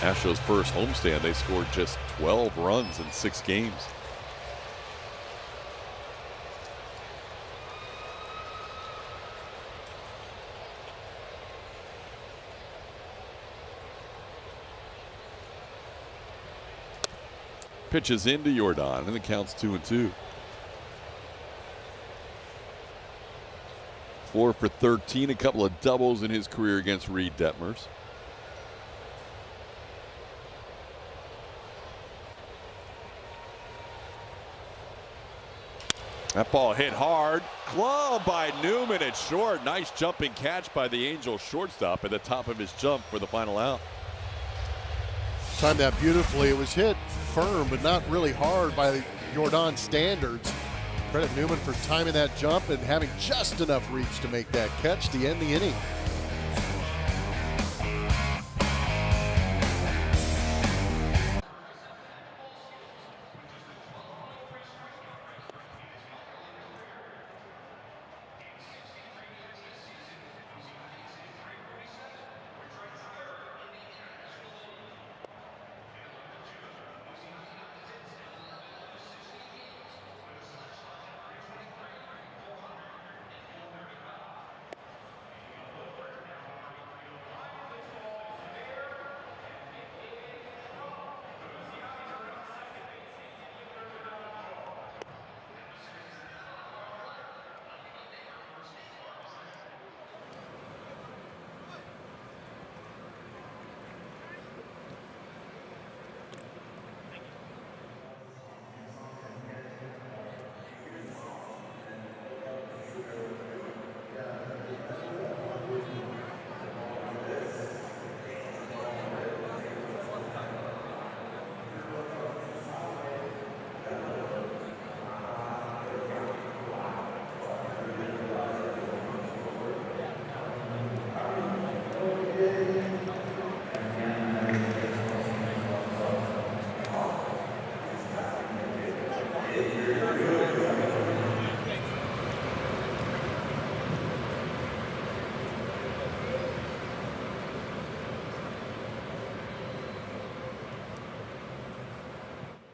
Astros' first homestand, they scored just 12 runs in 6 games. Pitches into Jordan, and the count's 2-2. 4 for 13, a couple of doubles in his career against Reed Detmers. That ball hit hard. Glove by Newman. It's short. Nice jumping catch by the Angels shortstop at the top of his jump for the final out. Timed that beautifully. It was hit firm, but not really hard by the Jordan standards. Credit Newman for timing that jump and having just enough reach to make that catch to end the inning.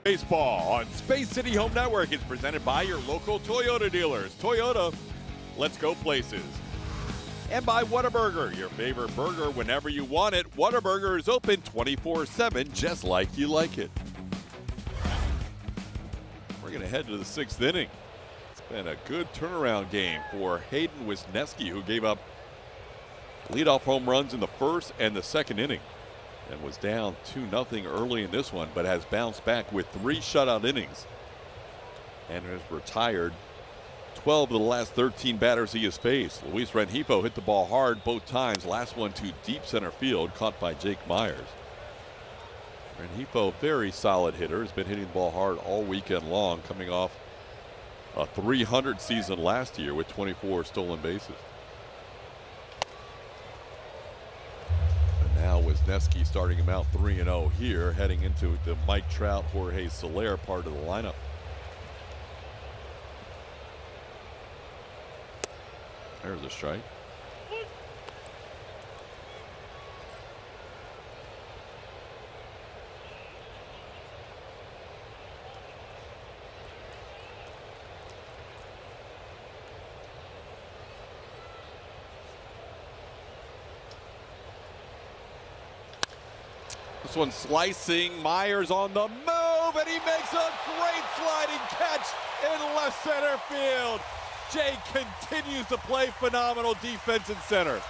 Baseball on Space City Home Network is presented by your local Toyota dealers. Toyota, let's go places. And by Whataburger, your favorite burger whenever you want it. Whataburger is open 24/7, just like you like it. We're going to head to the 6th inning. It's been a good turnaround game for Hayden Wisniewski, who gave up leadoff home runs in the first and the second inning, and was down 2-0 early in this one, but has bounced back with 3 shutout innings and has retired 12 of the last 13 batters he has faced. Luis Rengifo hit the ball hard both times, last one to deep center field, caught by Jake Myers. Rengifo, very solid hitter, has been hitting the ball hard all weekend long, coming off a .300 season last year with 24 stolen bases. Now Wisniewski starting him out 3-0 here, heading into the Mike Trout, Jorge Soler part of the lineup. There's a strike. This one slicing, Myers on the move, and he makes a great sliding catch in left center field. Jake continues to play phenomenal defense in center.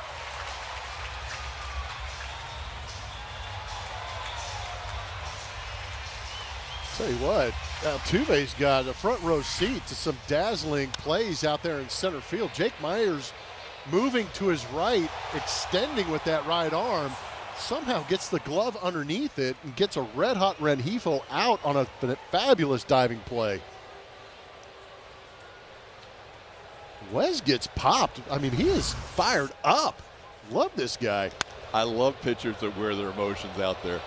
Tell you what, Altuve's got a front row seat to some dazzling plays out there in center field. Jake Myers moving to his right, extending with that right arm, somehow gets the glove underneath it and gets a red-hot Rengifo out on a fabulous diving play. Wes gets popped. I mean, he is fired up. Love this guy. I love pitchers that wear their emotions out there.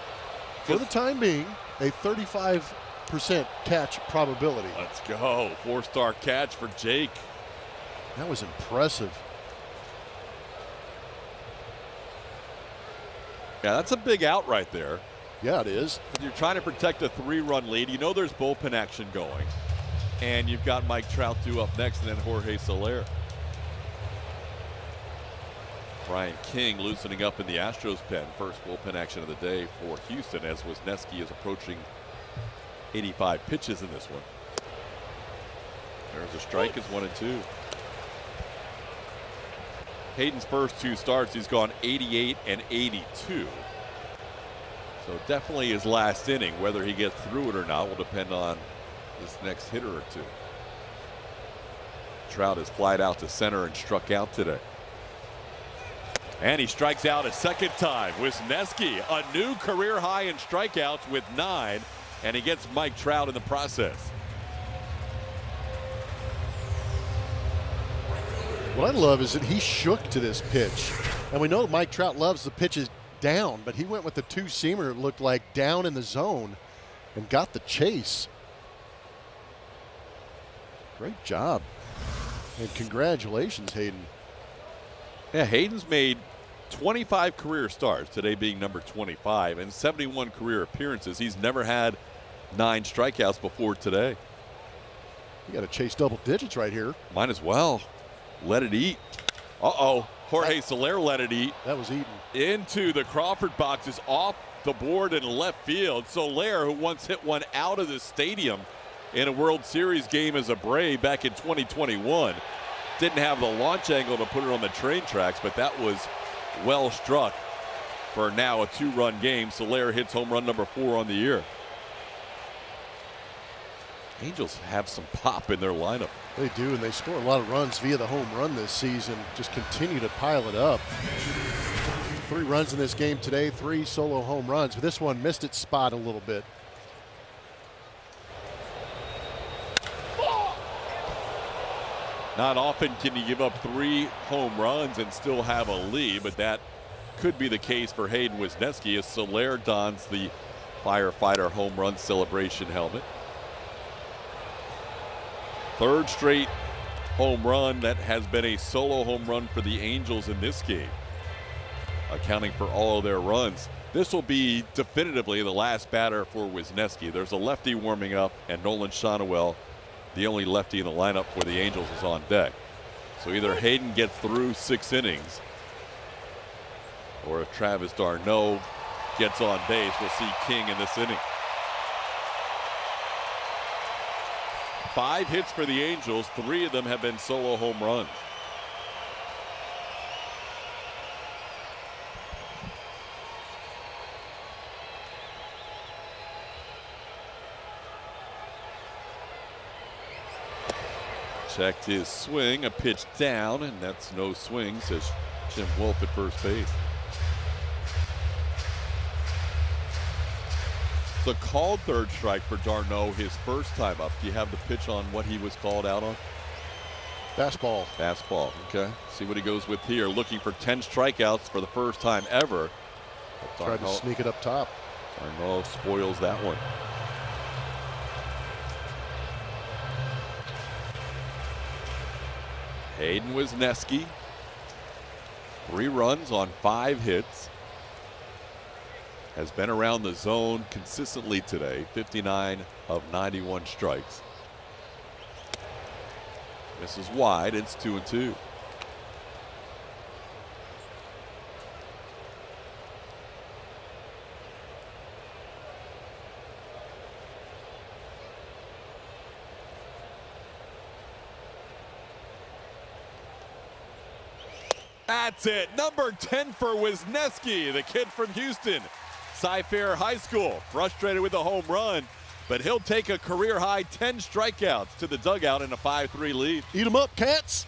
For the time being, a 35% catch probability. Let's go. 4-star catch for Jake. That was impressive. Yeah, that's a big out right there. Yeah, it is. You're trying to protect a 3-run lead. You know there's bullpen action going. And you've got Mike Trout due up next, and then Jorge Soler. Brian King loosening up in the Astros pen. First bullpen action of the day for Houston, as Wisniewski is approaching 85 pitches in this one. There's a strike. It's 1-2. Hayden's first 2 starts, he's gone 88 and 82. So definitely his last inning. Whether he gets through it or not will depend on this next hitter or two. Trout has flied out to center and struck out today. And he strikes out a second time. Wisniewski, a new career high in strikeouts with 9, and he gets Mike Trout in the process. What I love is that he shook to this pitch. And we know Mike Trout loves the pitches down, but he went with the 2-seamer. It looked like down in the zone and got the chase. Great job. And congratulations, Hayden. Yeah, Hayden's made 25 career starts, today being number 25, and 71 career appearances. He's never had 9 strikeouts before today. You got to chase double digits right here. Might as well. Let it eat. Uh-oh. Jorge Soler let it eat. That was eaten. Into the Crawford boxes, off the board in left field. Soler, who once hit one out of the stadium in a World Series game as a Brave back in 2021. Didn't have the launch angle to put it on the train tracks, but that was well struck for now a 2-run game. Soler hits home run number 4 on the year. Angels have some pop in their lineup. They do, and they score a lot of runs via the home run this season. Just continue to pile it up. 3 runs in this game today, 3 solo home runs, but this one missed its spot a little bit. Not often can you give up 3 home runs and still have a lead, but that could be the case for Hayden Wisniewski as Soler dons the firefighter home run celebration helmet. 3rd straight home run that has been a solo home run for the Angels in this game, accounting for all of their runs. This will be definitively the last batter for Wisniewski. There's a lefty warming up, and Nolan Shonowell, the only lefty in the lineup for the Angels, is on deck. So either Hayden gets through 6 innings, or if Travis d'Arnaud gets on base, we'll see King in this inning. 5 hits for the Angels, 3 of them have been solo home runs. Checked his swing, a pitch down, and that's no swing, says Jim Wolf at first base. It's a called 3rd strike for d'Arnaud his first time up. Do you have the pitch on what he was called out on? Fastball. Fastball, okay. See what he goes with here. Looking for 10 strikeouts for the first time ever. Tried to sneak it up top. d'Arnaud spoils that one. Hayden Wisniewski, 3 runs on 5 hits. Has been around the zone consistently today, 59 of 91 strikes. This is wide, it's 2-2. That's it. Number 10 for Wisniewski, the kid from Houston. Cy-Fair High School, frustrated with a home run, but he'll take a career-high 10 strikeouts to the dugout in a 5-3 lead. Eat 'em up, Cats.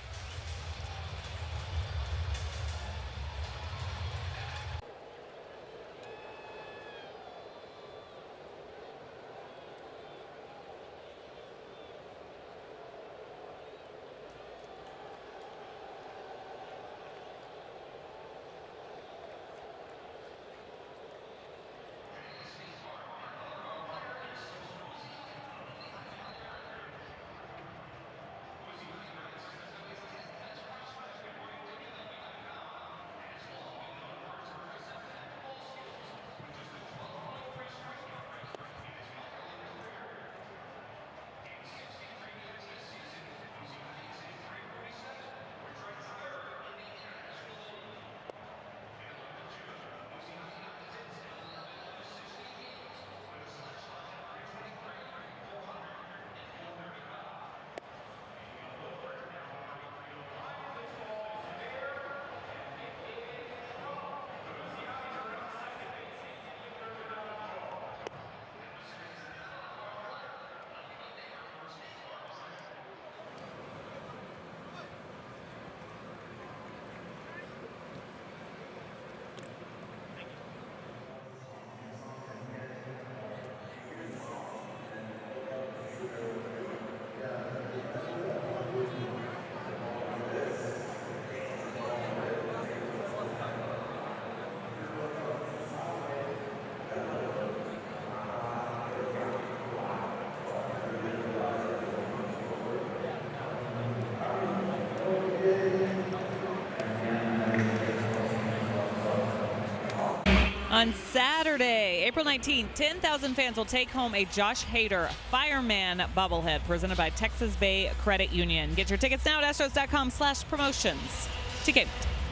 On Saturday, April 19th, 10,000 fans will take home a Josh Hader Fireman bobblehead presented by Texas Bay Credit Union. Get your tickets now at astros.com/promotions. TK.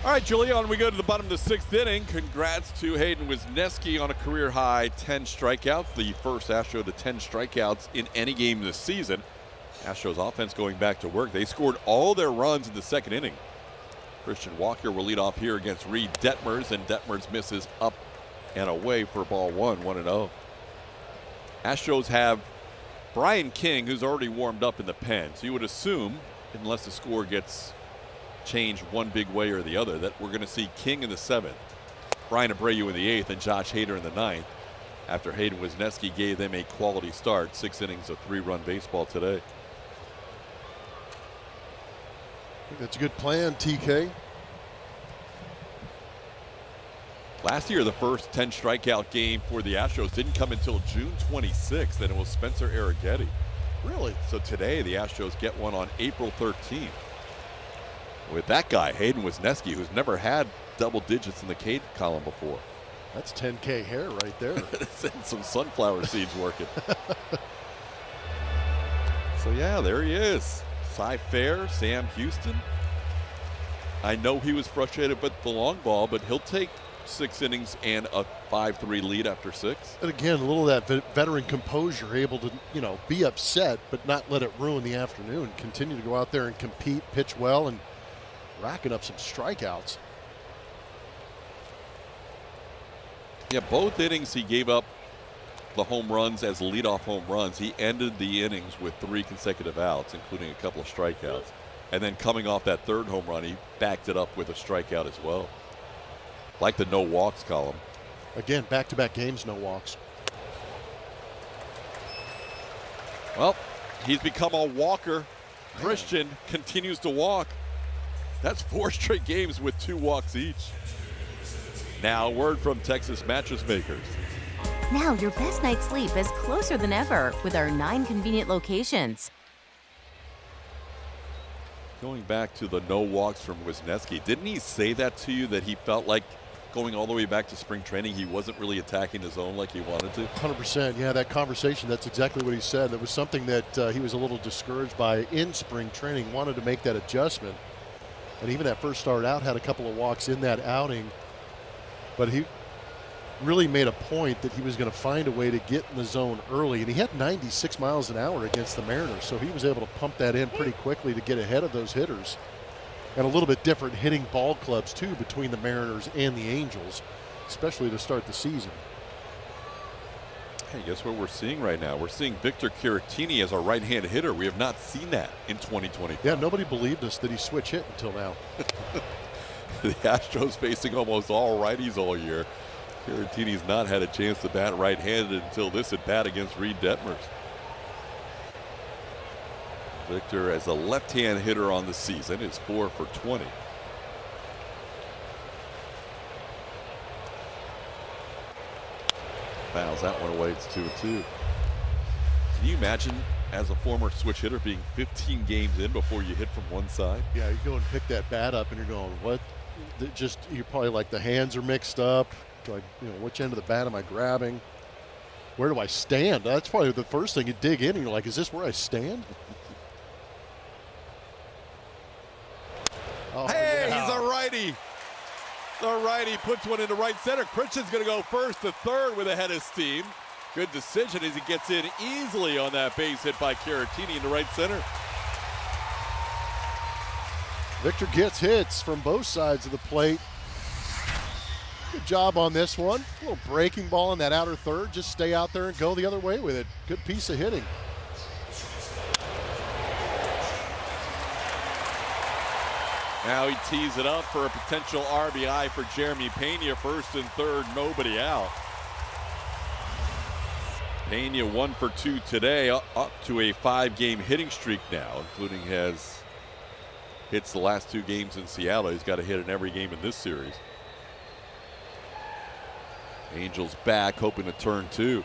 All right, Julian, we go to the bottom of the 6th inning. Congrats to Hayden Wisniewski on a career-high 10 strikeouts, the first Astro to 10 strikeouts in any game this season. Astros offense going back to work. They scored all their runs in the 2nd inning. Christian Walker will lead off here against Reed Detmers, and Detmers misses up and away for ball 1-0. Astros have Brian King, who's already warmed up in the pen. So you would assume, unless the score gets changed one big way or the other, that we're going to see King in the 7th, Brian Abreu in the 8th, and Josh Hader in the 9th, after Hayden Wisniewski gave them a quality start. 6 innings of 3-run baseball today. I think that's a good plan, TK. Last year, the first 10 strikeout game for the Astros didn't come until June 26th, and it was Spencer Arrighetti. Really? So today, the Astros get one on April 13th. With that guy, Hayden Wisniewski, who's never had double digits in the K column before. That's 10K hair right there. And some sunflower seeds working. So, yeah, there he is. Cy Fair, Sam Houston. I know he was frustrated with the long ball, but he'll take 6 innings and a 5-3 lead after 6. And again, a little of that veteran composure, able to, be upset, but not let it ruin the afternoon. Continue to go out there and compete, pitch well, and racking up some strikeouts. Yeah, both innings he gave up the home runs as leadoff home runs. He ended the innings with 3 consecutive outs, including a couple of strikeouts. And then coming off that 3rd home run, he backed it up with a strikeout as well. Like the no walks column. Again, back-to-back games, no walks. Well, he's become a walker. Christian continues to walk. That's 4 straight games with 2 walks each. Now, a word from Texas Mattress Makers. Now your best night's sleep is closer than ever with our 9 convenient locations. Going back to the no walks from Wisniewski, didn't he say that to you, that he felt like going all the way back to spring training, he wasn't really attacking the zone like he wanted to? 100%. Yeah, that conversation, that's exactly what he said. That was something that he was a little discouraged by in spring training, wanted to make that adjustment. And even that first start out had a couple of walks in that outing. But he really made a point that he was going to find a way to get in the zone early. And he had 96 miles an hour against the Mariners, so he was able to pump that in pretty quickly to get ahead of those hitters. And a little bit different hitting ball clubs, too, between the Mariners and the Angels, especially to start the season. Hey, guess what we're seeing right now? We're seeing Victor Caratini as a right-hand hitter. We have not seen that in 2020. Yeah, nobody believed us that he switch hit until now. The Astros facing almost all righties all year. Caratini's not had a chance to bat right-handed until this at bat against Reed Detmers. Victor, as a left-hand hitter on the season, is 4 for 20. Fouls that one away. It's 2-2. Can you imagine, as a former switch hitter, being 15 games in before you hit from one side? Yeah, you go and pick that bat up, and you're going, what? You're probably like, the hands are mixed up. Like, which end of the bat am I grabbing? Where do I stand? That's probably the first thing you dig in, and you're like, is this where I stand? Oh, hey, yeah. He's a righty. The righty puts one into right center. Christian's going to go first to third with a head of steam. Good decision as he gets in easily on that base hit by Caratini into right center. Victor gets hits from both sides of the plate. Good job on this one. A little breaking ball in that outer third. Just stay out there and go the other way with it. Good piece of hitting. Now he tees it up for a potential RBI for Jeremy Pena. First and third, nobody out. Pena 1 for 2 today, up to a 5-game hitting streak now, including hits the last 2 games in Seattle. He's got a hit in every game in this series. Angels back, hoping to turn 2.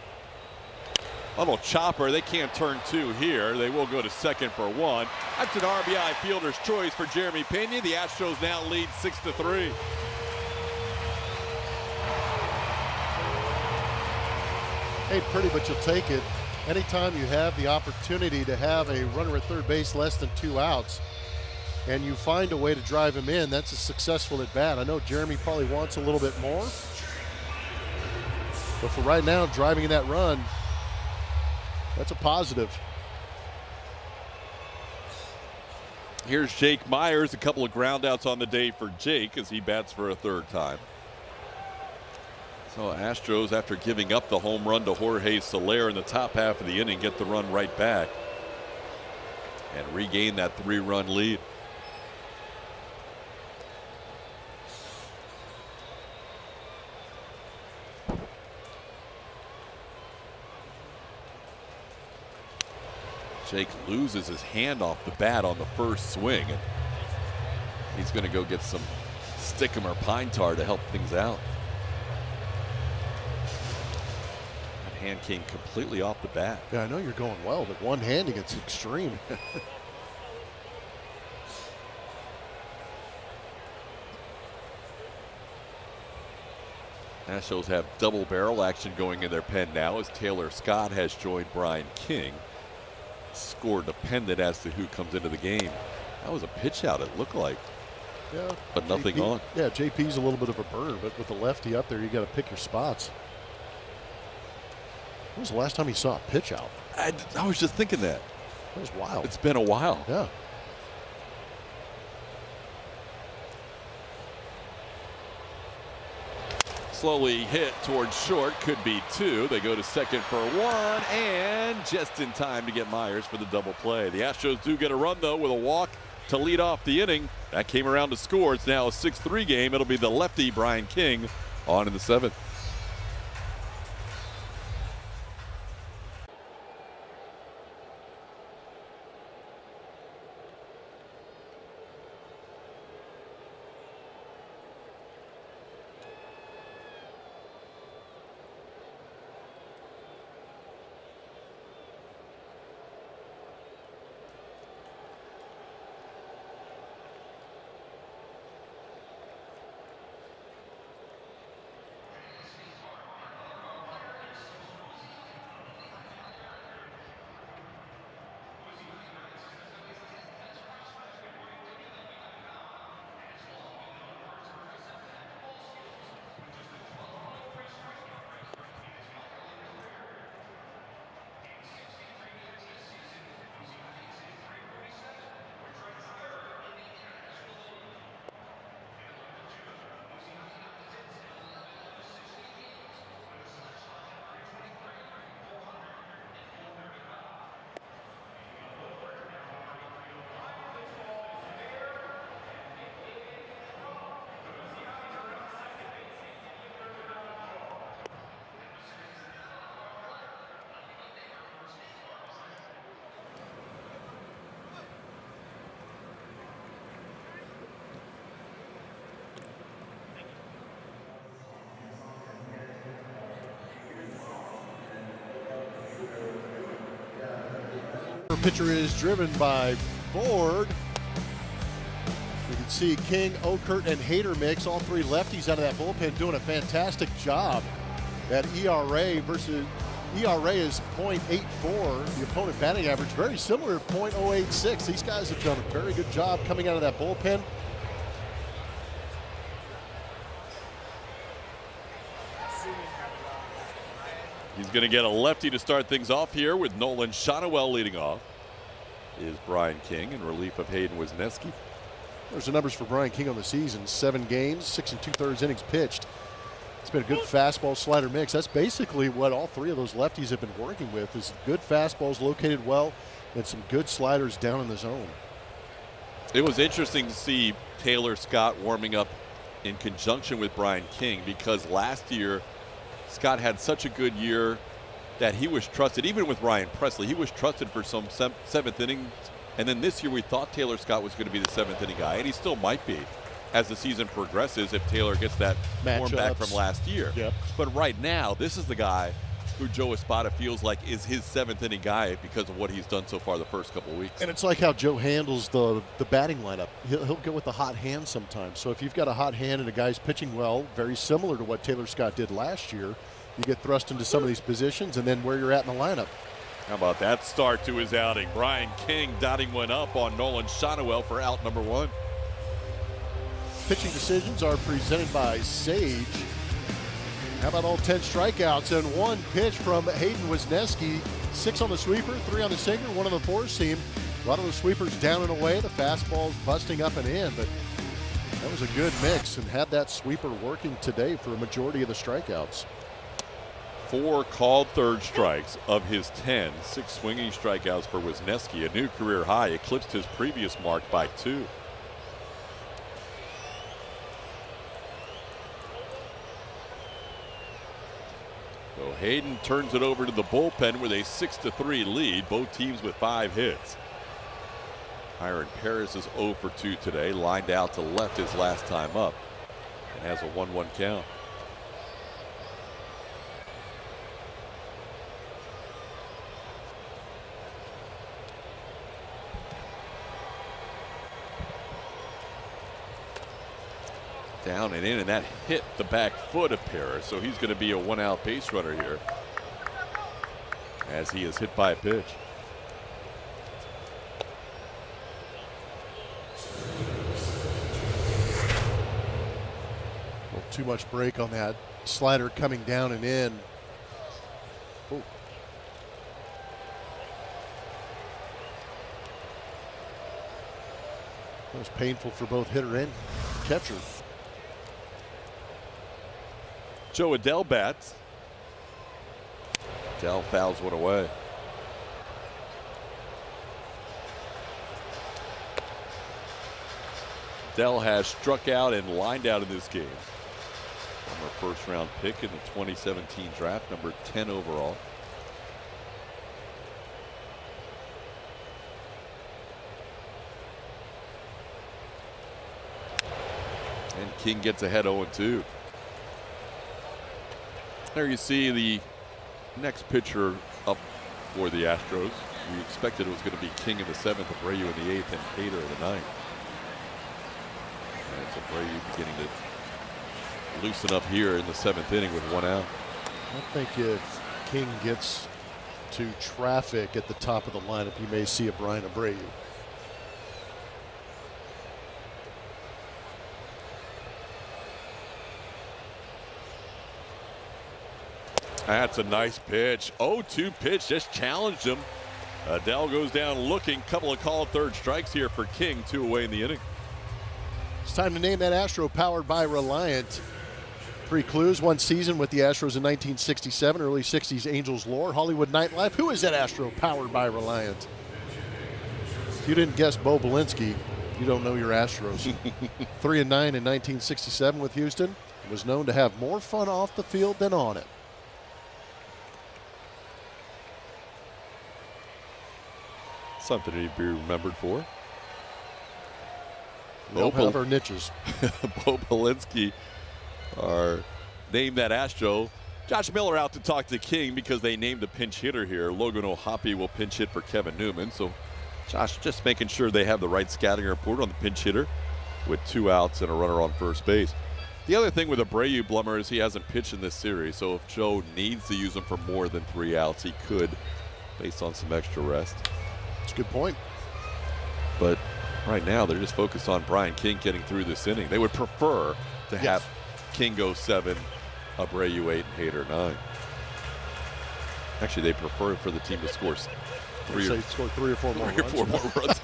Little chopper, they can't turn 2 here. They will go to second for 1. That's an RBI fielder's choice for Jeremy Pena. The Astros now lead 6-3. Ain't pretty, but you'll take it. Anytime you have the opportunity to have a runner at third base less than 2 outs and you find a way to drive him in, that's a successful at bat. I know Jeremy probably wants a little bit more, but for right now, driving in that run, that's a positive. Here's Jake Myers, a couple of groundouts on the day for Jake as he bats for a third time. So Astros, after giving up the home run to Jorge Soler in the top half of the inning, get the run right back and regain that 3-run lead. Jake loses his hand off the bat on the first swing, and he's going to go get some stickum or pine tar to help things out. That hand came completely off the bat. Yeah, I know you're going well, but one-handing, it's extreme. Astros have double barrel action going in their pen now as Taylor Scott has joined Brian King. Score dependent as to who comes into the game. That was a pitch out, it looked like. Yeah. But nothing JP, on. Yeah, JP's a little bit of a burner, but with the lefty up there, you got to pick your spots. When was the last time you saw a pitch out? I was just thinking that. That was wild. It's been a while. Yeah. Slowly hit towards short, could be 2. They go to second for 1, and just in time to get Myers for the double play. The Astros do get a run, though, with a walk to lead off the inning. That came around to score. It's now a 6-3 game. It'll be the lefty, Brian King, on in the 7th. Pitcher is driven by Ford. You can see King, Okert, and Hader mix, all 3 lefties out of that bullpen doing a fantastic job. That ERA versus ERA is .84. The opponent batting average very similar to .086. These guys have done a very good job coming out of that bullpen. He's going to get a lefty to start things off here with Nolan Shotwell leading off. Is Brian King in relief of Hayden Wisniewski. There's the numbers for Brian King on the season. 7 games, 6 2/3 innings pitched. It's been a good fastball slider mix. That's basically what all 3 of those lefties have been working with, is good fastballs located well and some good sliders down in the zone. It was interesting to see Taylor Scott warming up in conjunction with Brian King, because last year Scott had such a good year that he was trusted, even with Ryan Presley, he was trusted for some 7th innings. And then this year we thought Taylor Scott was going to be the 7th inning guy, and he still might be as the season progresses if Taylor gets that form back from last year. Yep. But right now, this is the guy who Joe Espada feels like is his 7th inning guy because of what he's done so far the first couple of weeks. And it's like how Joe handles the batting lineup. He'll go with the hot hand sometimes. So if you've got a hot hand and a guy's pitching well, very similar to what Taylor Scott did last year, you get thrust into some of these positions and then where you're at in the lineup. How about that start to his outing? Brian King dotting one up on Nolan Shotwell for out number 1. Pitching decisions are presented by Sage. How about all 10 strikeouts and 1 pitch from Hayden Wisniewski? 6 on the sweeper, 3 on the sinker, 1 on the four seam. A lot of the sweepers down and away. The fastball's busting up and in, but that was a good mix and had that sweeper working today for a majority of the strikeouts. 4 called third strikes of his 10. 6 swinging strikeouts for Wisniewski, a new career high, eclipsed his previous mark by 2. So Hayden turns it over to the bullpen with a 6-3 lead, both teams with 5 hits. Kyron Paris is 0 for 2 today, lined out to left his last time up, and has a 1-1 count. Down and in, and that hit the back foot of Paris, so he's going to be a 1-out base runner here as he is hit by a pitch. Too much break on that slider coming down and in. Oh. That was painful for both hitter and catcher. Joe Adell bats. Adell fouls one away. Adell has struck out and lined out in this game. Former first-round pick in the 2017 draft, number 10 overall. And King gets ahead 0-2. There you see the next pitcher up for the Astros. We expected it was going to be King in the 7th, Abreu in the 8th, and Hader in the 9th. And it's Abreu beginning to loosen up here in the 7th inning with 1 out. I think if King gets to traffic at the top of the lineup, you may see a Brian Abreu. That's a nice pitch. 0-2 pitch, just challenged him. Adell goes down looking. Couple of called third strikes here for King. 2 away in the inning. It's time to name that Astro powered by Reliant. 3 clues: 1 season with the Astros in 1967, early 60s Angels lore, Hollywood nightlife. Who is that Astro powered by Reliant? If you didn't guess Bo Belinsky, you don't know your Astros. 3-9 in 1967 with Houston. Was known to have more fun off the field than on it. Something to be remembered for. We all have our niches. Bo Belinsky are named that Astro. Josh Miller out to talk to King because they named a pinch hitter here. Logan O'Hoppe will pinch hit for Kevin Newman. So Josh just making sure they have the right scouting report on the pinch hitter with 2 outs and a runner on first base. The other thing with Abreu, Blummer, is he hasn't pitched in this series. So if Joe needs to use him for more than 3 outs, he could based on some extra rest. That's a good point. But right now, they're just focused on Brian King getting through this inning. They would prefer to have King go 7, Abreu 8, and Hader 9. Actually, they prefer for the team to score score 3 or 4 more runs.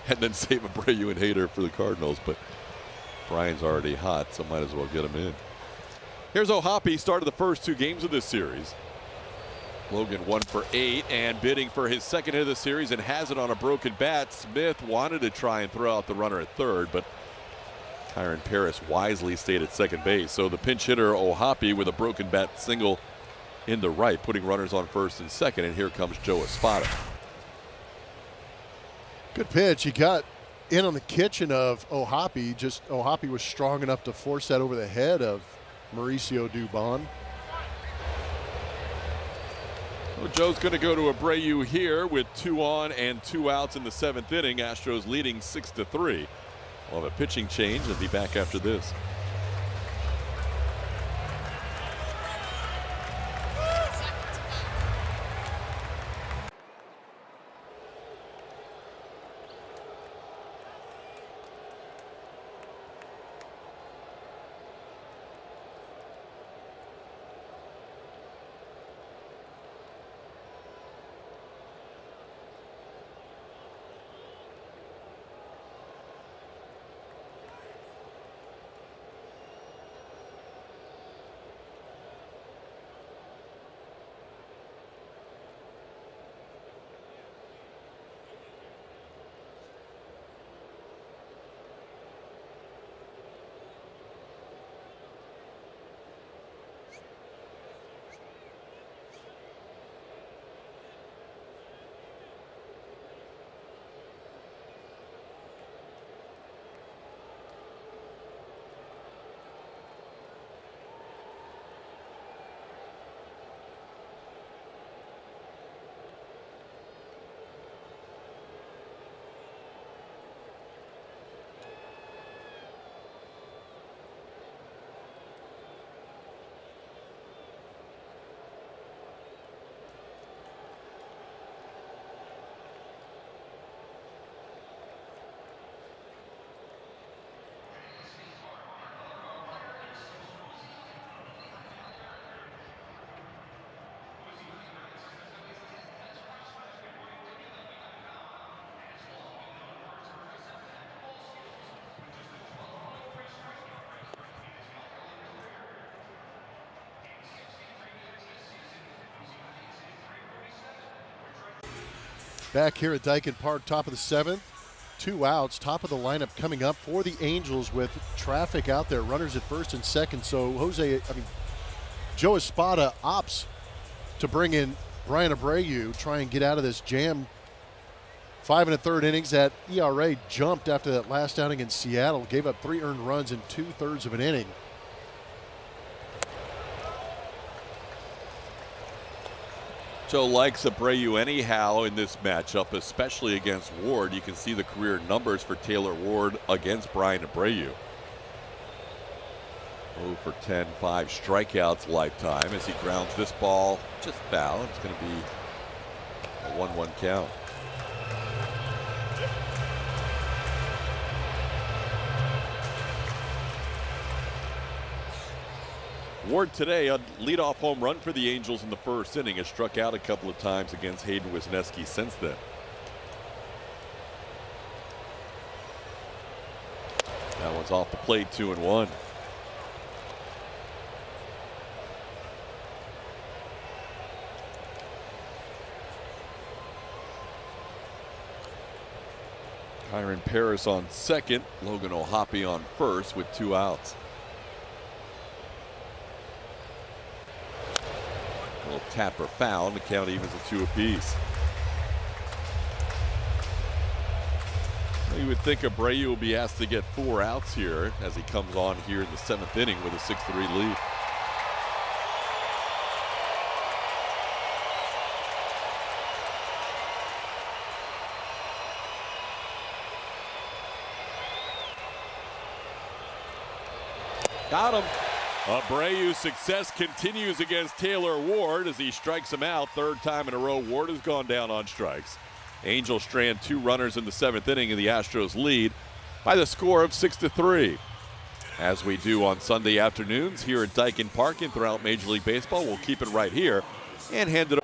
And then save Abreu and Hader for the Cardinals. But Brian's already hot, so might as well get him in. Here's O'Hoppe, started the first 2 games of this series. Logan 1 for 8 and bidding for his second hit of the series and has it on a broken bat. Smith wanted to try and throw out the runner at third, but Kyron Paris wisely stayed at second base. So the pinch hitter O'Hoppe with a broken bat single in the right, putting runners on first and second, and here comes Joe Espada. Good pitch. He got in on the kitchen of O'Hoppe. Just O'Hoppe was strong enough to force that over the head of Mauricio Dubon. Well, Joe's going to go to Abreu here with 2 on and 2 outs in the 7th inning. Astros leading 6-3. We'll have a pitching change and be back after this. Back here at Dyken Park, top of the 7th. 2 outs, top of the lineup coming up for the Angels with traffic out there, runners at first and second. So Joe Espada opts to bring in Brian Abreu, try and get out of this jam. 5 1/3 innings. That ERA jumped after that last outing in Seattle, gave up 3 earned runs in 2/3 of an inning. Joe likes Abreu anyhow in this matchup, especially against Ward. You can see the career numbers for Taylor Ward against Brian Abreu. 0 for 10, 5 strikeouts lifetime as he grounds this ball just foul. It's going to be a 1-1 count. Ward today, a leadoff home run for the Angels in the first inning, has struck out a couple of times against Hayden Wisniewski since then. That one's off the plate, 2-1. Kyron Paris on second, Logan O'Hoppe on first with 2 outs. Little tapper foul, and the count evens at 2 apiece. You would think Abreu will be asked to get 4 outs here as he comes on here in the 7th inning with a 6-3 lead. Got him. Abreu's success continues against Taylor Ward as he strikes him out. 3rd time in a row, Ward has gone down on strikes. Angels strand 2 runners in the 7th inning, and the Astros lead by the score of 6-3. As we do on Sunday afternoons here at Dyken Park and throughout Major League Baseball, we'll keep it right here and hand it over.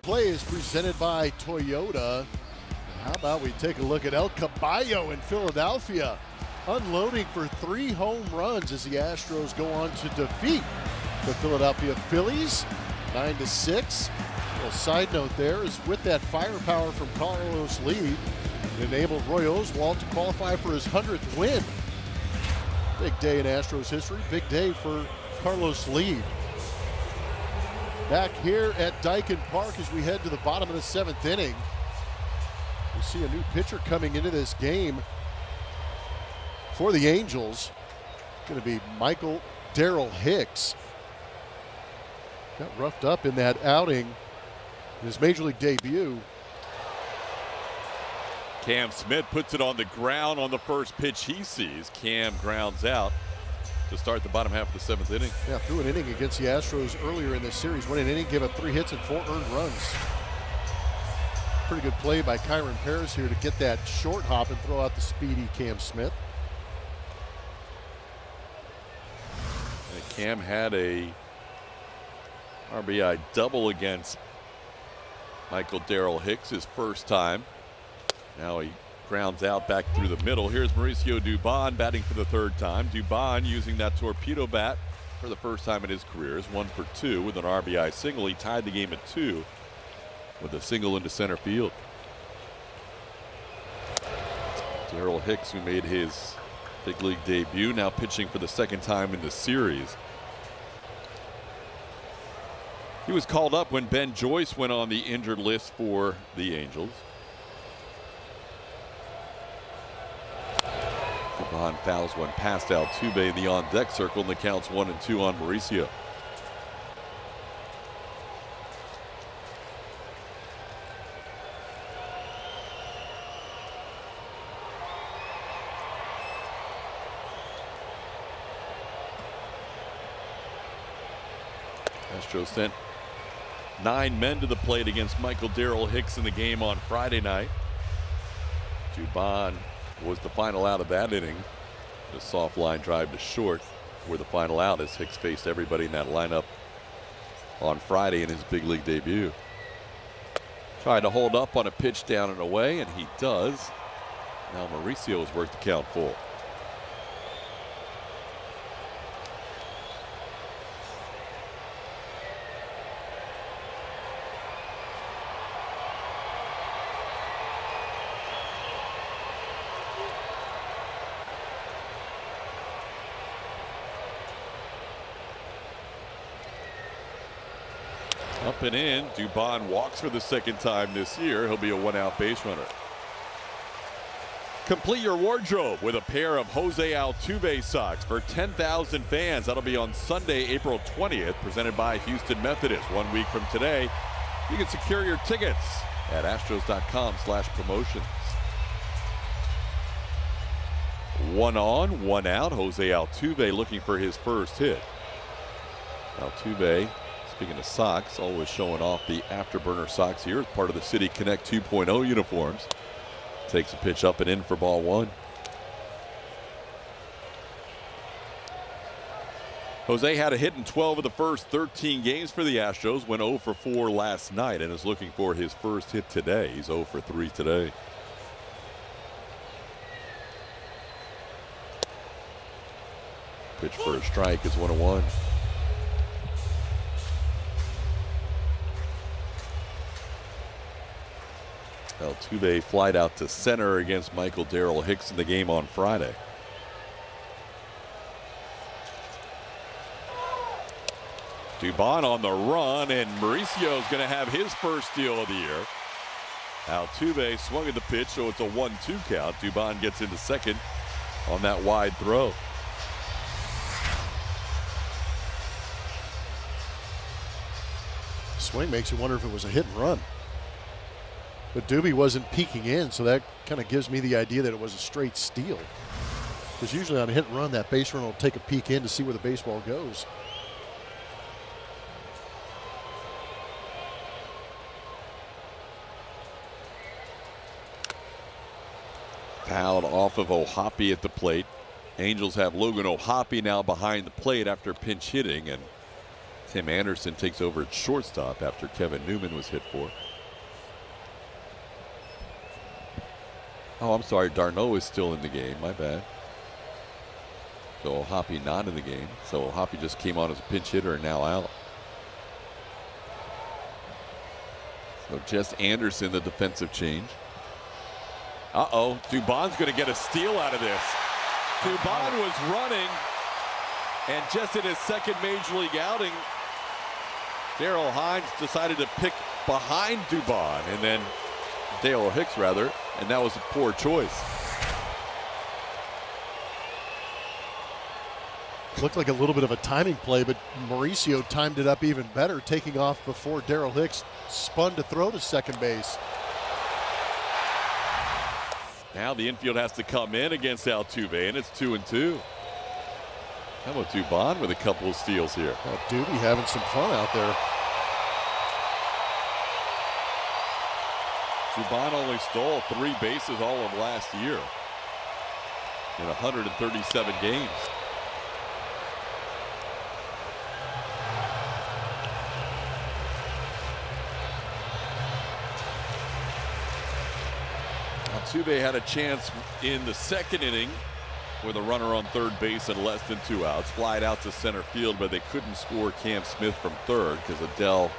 play is presented by Toyota. How about we take a look at El Caballo in Philadelphia, unloading for 3 home runs as the Astros go on to defeat the Philadelphia Phillies 9-6. A little side note there is with that firepower from Carlos Lee, it enabled Roy Oswalt to qualify for his 100th win. Big day in Astros history, big day for Carlos Lee. Back here at Dyken Park as we head to the bottom of the 7th inning. We see a new pitcher coming into this game for the Angels. It's going to be Michael Darrell Hicks. Got roughed up in that outing in his major league debut. Cam Smith puts it on the ground on the first pitch he sees. Cam grounds out to start the bottom half of the 7th inning. Yeah, threw an inning against the Astros earlier in this series. Won an inning, gave up 3 hits and 4 earned runs. Pretty good play by Kyron Paris here to get that short hop and throw out the speedy Cam Smith. And Cam had a RBI double against Michael Darrell Hicks his first time. Now he grounds out back through the middle. Here's Mauricio Dubon batting for the 3rd time. Dubon using that torpedo bat for the first time in his career is 1 for 2 with an RBI single. He tied the game at 2 with a single into center field. Darrell Hicks, who made his big league debut, now pitching for the 2nd time in the series. He was called up when Ben Joyce went on the injured list for the Angels. Dubon fouls one past Altuve in the on-deck circle, and the count's 1-2 on Mauricio. Astros sent 9 men to the plate against Michael Darrell Hicks in the game on Friday night. Dubon was the final out of that inning. The soft line drive to short for the final out as Hicks faced everybody in that lineup on Friday in his big league debut. Tried to hold up on a pitch down and away, and he does. Now Mauricio has worked the count full. Up and in. Dubon walks for the 2nd time this year. He'll be a 1-out base runner. Complete your wardrobe with a pair of Jose Altuve socks for 10,000 fans. That'll be on Sunday, April 20th, presented by Houston Methodist. 1 week from today, you can secure your tickets at astros.com/promotions. 1 on, 1 out. Jose Altuve looking for his first hit. Altuve, speaking of socks, always showing off the Afterburner socks here as part of the City Connect 2.0 uniforms. Takes a pitch up and in for ball 1. Jose had a hit in 12 of the first 13 games for the Astros, went 0 for 4 last night, and is looking for his first hit today. He's 0 for 3 today. Pitch for a strike is 1-1. Altuve flied out to center against Michael Darrell Hicks in the game on Friday. Dubon on the run, and Mauricio's going to have his first steal of the year. Altuve swung at the pitch, so it's a 1-2 count. Dubon gets into second on that wide throw. Swing makes you wonder if it was a hit and run. But Doobie wasn't peeking in, so that kind of gives me the idea that it was a straight steal. Because usually on a hit and run, that base runner will take a peek in to see where the baseball goes. Fouled off of O'Hoppe at the plate. Angels have Logan O'Hoppe now behind the plate after pinch hitting, and Tim Anderson takes over at shortstop after Kevin Newman was hit for. Oh, I'm sorry. Darno is still in the game. My bad. So Hoppy not in the game. So Hoppy just came on as a pinch hitter and now out. So just Anderson, the defensive change. Uh-oh. Dubon's going to get a steal out of this. Dubon was running, and just in his second major league outing, Darrell Hines decided to pick behind Dubon, and then Dale Hicks rather, and that was a poor choice. Looked like a little bit of a timing play, but Mauricio timed it up even better, taking off before Darrell Hicks spun to throw to second base. Now the infield has to come in against Altuve, and it's 2-2. How about Dubon with a couple of steals here? Oh, Doobie having some fun out there. Dubon only stole 3 bases all of last year in 137 games. Altuve had a chance in the second inning with a runner on third base and less than 2 outs. Flied out to center field, but they couldn't score Cam Smith from third because Adele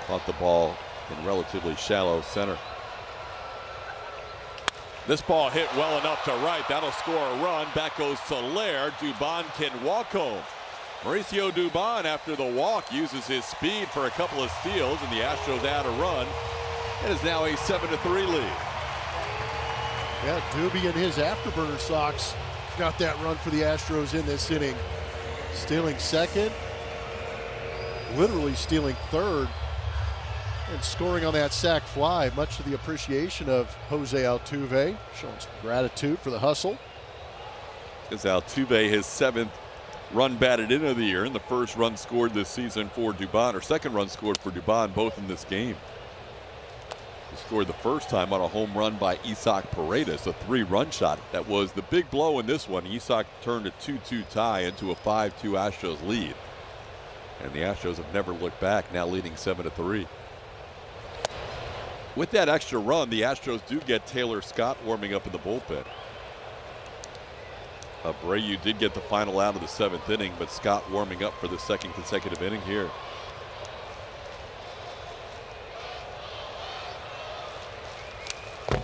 caught the ball in relatively shallow center. This ball hit well enough to right. That'll score a run. Back goes Soler. Dubon can walk home. Mauricio Dubon, after the walk, uses his speed for a couple of steals, and the Astros add a run. It is now a 7-3 lead. Yeah, Doobie and his afterburner socks got that run for the Astros in this inning. Stealing second, literally stealing third, and scoring on that sac fly, much to the appreciation of Jose Altuve, showing some gratitude for the hustle. As Altuve, his 7th run batted in of the year, and the first run scored this season for Dubon, or second run scored for Dubon, both in this game. He scored the first time on a home run by Isaac Paredes, a 3-run shot. That was the big blow in this one. Isaac turned a 2-2 tie into a 5-2 Astros lead. And the Astros have never looked back, now leading 7-3. With that extra run, the Astros do get Taylor Scott warming up in the bullpen. Abreu did get the final out of the 7th inning, but Scott warming up for the second consecutive inning here.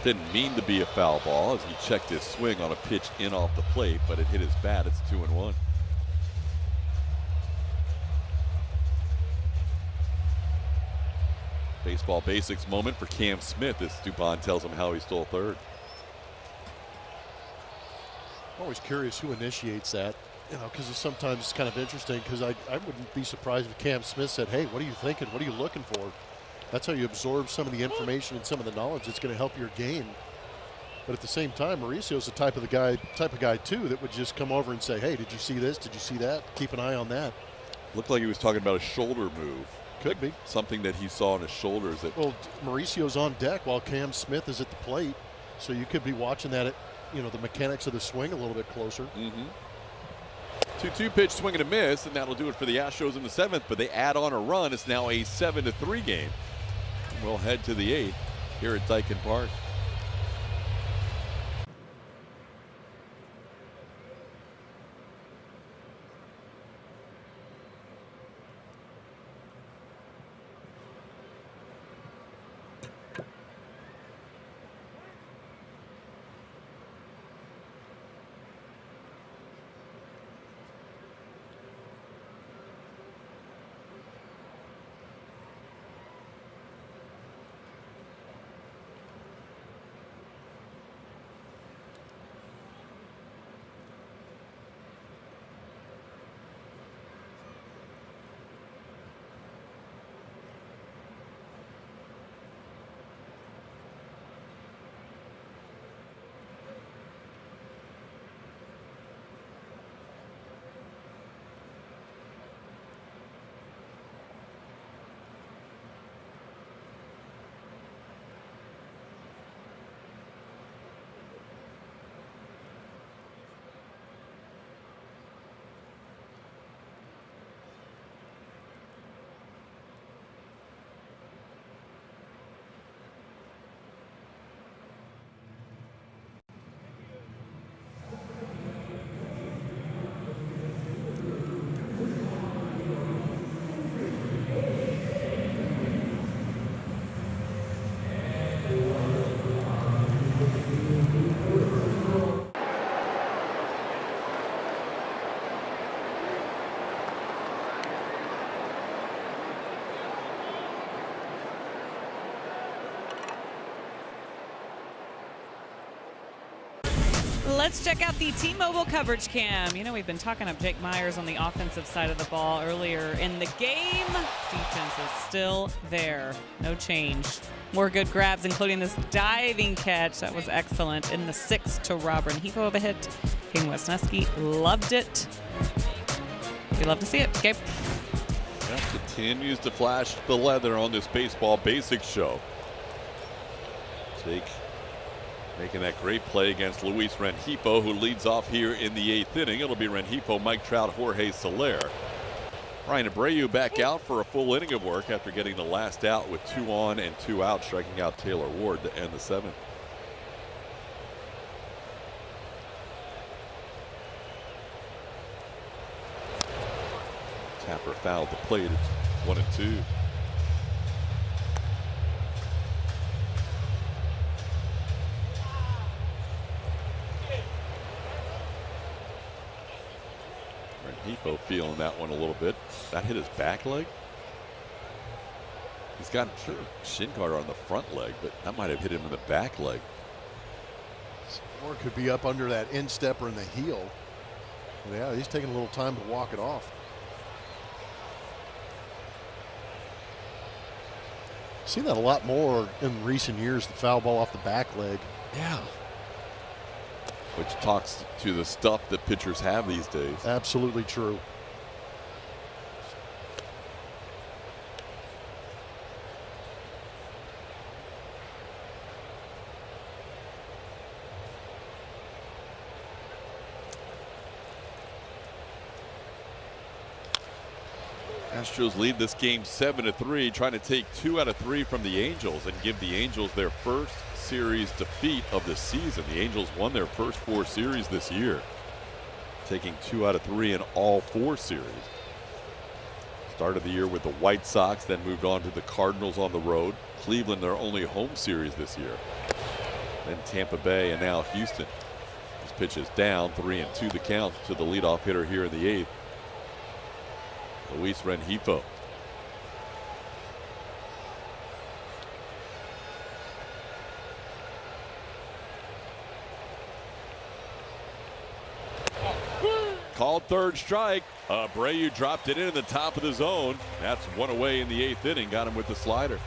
Didn't mean to be a foul ball as he checked his swing on a pitch in off the plate, but it hit his bat. It's 2-1. Baseball basics moment for Cam Smith as Dubon tells him how he stole third. I'm always curious who initiates that, because sometimes it's kind of interesting, because I wouldn't be surprised if Cam Smith said, hey, what are you thinking? What are you looking for? That's how you absorb some of the information and some of the knowledge that's going to help your game. But at the same time, Mauricio's the type of guy too that would just come over and say, hey, did you see this? Did you see that? Keep an eye on that. Looked like he was talking about a shoulder move. Could be. Something that he saw on his shoulders. That well, Mauricio's on deck while Cam Smith is at the plate. So you could be watching that at, the mechanics of the swing a little bit closer. 2-2 pitch, swing and a miss, and that'll do it for the Astros in the 7th, but they add on a run. It's now a 7-3 game. We'll head to the 8th here at Daikin Park. let's check out the T-Mobile coverage cam. You know, we've been talking up Jake Myers on the offensive side of the ball earlier in the game. Defense is still there. No change. More good grabs, including this diving catch. That was excellent in the 6th to Rob Rengifo of a hit. King Wisniewski loved it. We love to see it. Gabe. Continues to flash the leather on this baseball basics show. Jake making that great play against Luis Rengifo, who leads off here in the 8th inning. It'll be Rengifo, Mike Trout, Jorge Soler. Brian Abreu back out for a full inning of work after getting the last out with 2 on and 2 out, striking out Taylor Ward to end the 7th. Tapper fouled the plate. It's 1-2. Rengifo feeling that one a little bit. That hit his back leg. He's got a shin guard on the front leg, but that might have hit him in the back leg. Or it could be up under that instep or in the heel. Yeah, he's taking a little time to walk it off. Seen that a lot more in recent years, the foul ball off the back leg. Yeah. Which talks to the stuff that pitchers have these days. Absolutely true. Astros lead this game 7-3, trying to take 2 out of 3 from the Angels and give the Angels their first series defeat of the season. The Angels won their first 4 series this year, taking 2 out of 3 in all 4 series. Started the year with the White Sox, then moved on to the Cardinals on the road. Cleveland, their only home series this year. Then Tampa Bay and now Houston. This pitch is down, 3-2 the count to the leadoff hitter here in the 8th. Luis Rengifo. Called third strike. Abreu dropped it in the top of the zone. That's 1 away in the 8th inning. Got him with the slider.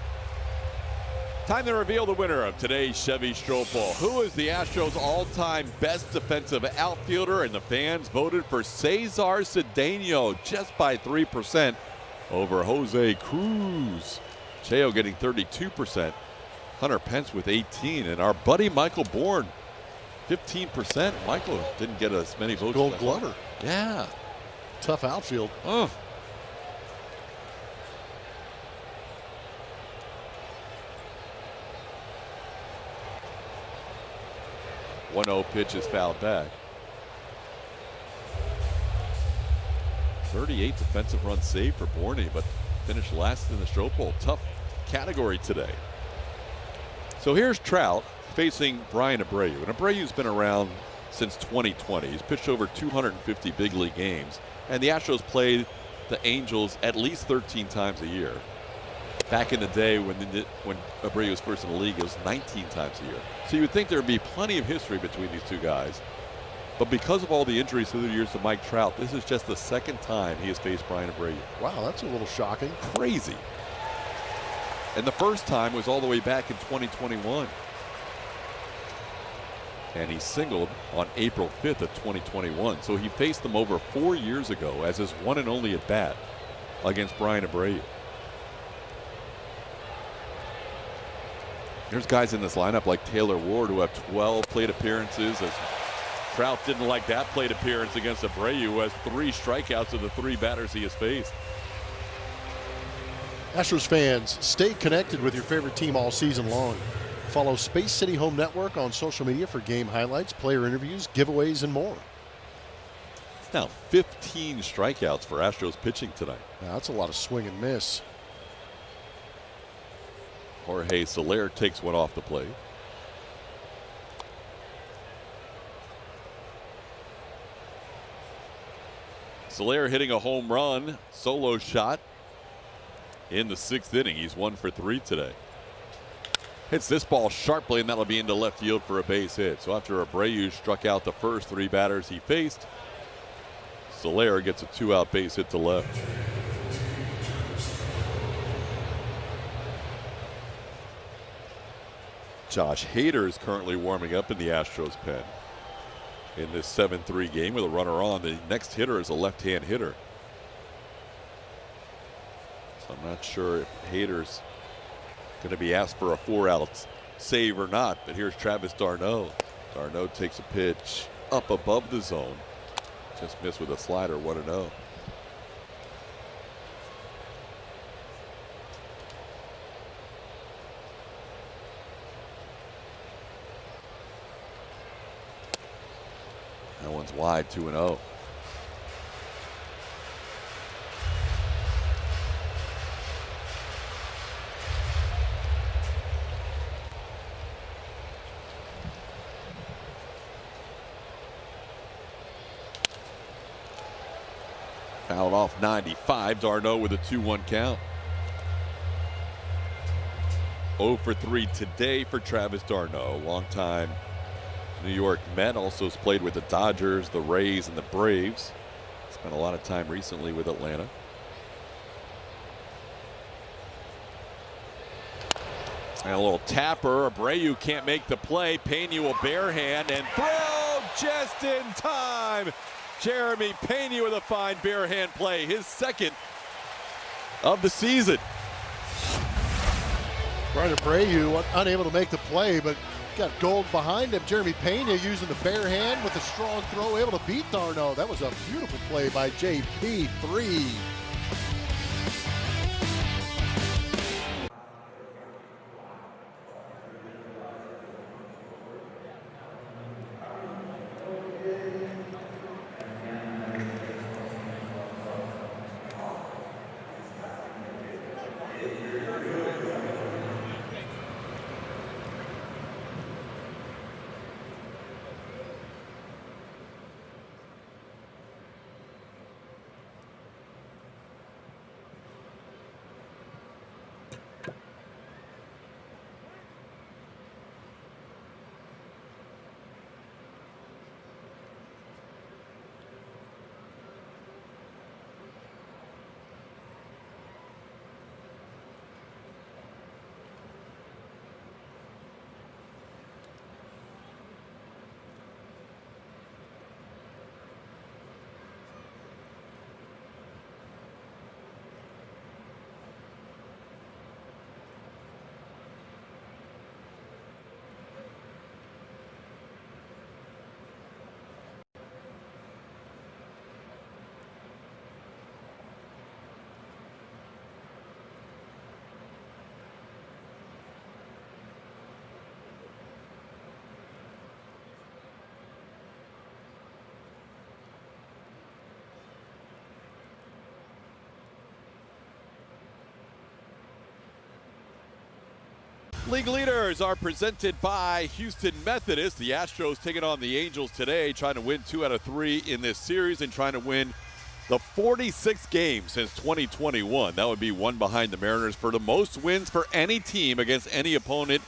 Time to reveal the winner of today's Chevy Stropoll. Who is the Astros' all-time best defensive outfielder? And the fans voted for Cesar Cedeno just by 3% over Jose Cruz. Cheo getting 32%. Hunter Pence with 18%. And our buddy Michael Bourne, 15%. Michael didn't get as many votes. Gold Glover. Yeah. Tough outfield. Oh. 1-0 pitch is fouled back. 38 defensive runs saved for Borney, but finished last in the Stropoll. Tough category today. So here's Trout facing Brian Abreu. And Abreu's been around since 2020. He's pitched over 250 big league games. And the Astros played the Angels at least 13 times a year. Back in the day when Abreu was first in the league, it was 19 times a year. So you would think there would be plenty of history between these two guys. But because of all the injuries through the years to Mike Trout, this is just the 2nd time he has faced Brian Abreu. Wow, that's a little shocking. Crazy. And the first time was all the way back in 2021. And he singled on April 5th of 2021. So he faced them over 4 years ago as his one and only at bat against Brian Abreu. There's guys in this lineup like Taylor Ward who have 12 plate appearances. As Trout didn't like that plate appearance against Abreu, who has 3 strikeouts of the 3 batters he has faced. Astros fans, stay connected with your favorite team all season long. Follow Space City Home Network on social media for game highlights, player interviews, giveaways, and more. It's now 15 strikeouts for Astros pitching tonight. Now, that's a lot of swing and miss. Jorge Soler takes one off the plate. Soler hitting a home run, solo shot in the 6th inning. He's 1 for 3 today. Hits this ball sharply, and that'll be into left field for a base hit. So after Abreu struck out the first 3 batters he faced, Soler gets a 2-out base hit to left. Josh Hader is currently warming up in the Astros pen in this 7-3 game with a runner on. The next hitter is a left-hand hitter. So I'm not sure if Hader's going to be asked for a 4-out save or not, but here's Travis d'Arnaud. d'Arnaud takes a pitch up above the zone. Just missed with a slider, 1-0. That one's wide, 2-0. Fouled off 95. d'Arnaud with a 2-1 count. 0 for 3 today for Travis d'Arnaud. Longtime New York Met, also has played with the Dodgers, the Rays, and the Braves. Spent a lot of time recently with Atlanta. And a little tapper. Abreu can't make the play. Pena will barehand and throw just in time. Jeremy Pena with a fine barehand play, his second of the season. Brian Abreu unable to make the play, but got gold behind him. Jeremy Pena using the bare hand with a strong throw, able to beat d'Arnaud. That was a beautiful play by JP3. League leaders are presented by Houston Methodist. The Astros taking on the Angels today, trying to win 2 out of 3 in this series and trying to win the 46th game since 2021. That would be one behind the Mariners for the most wins for any team against any opponent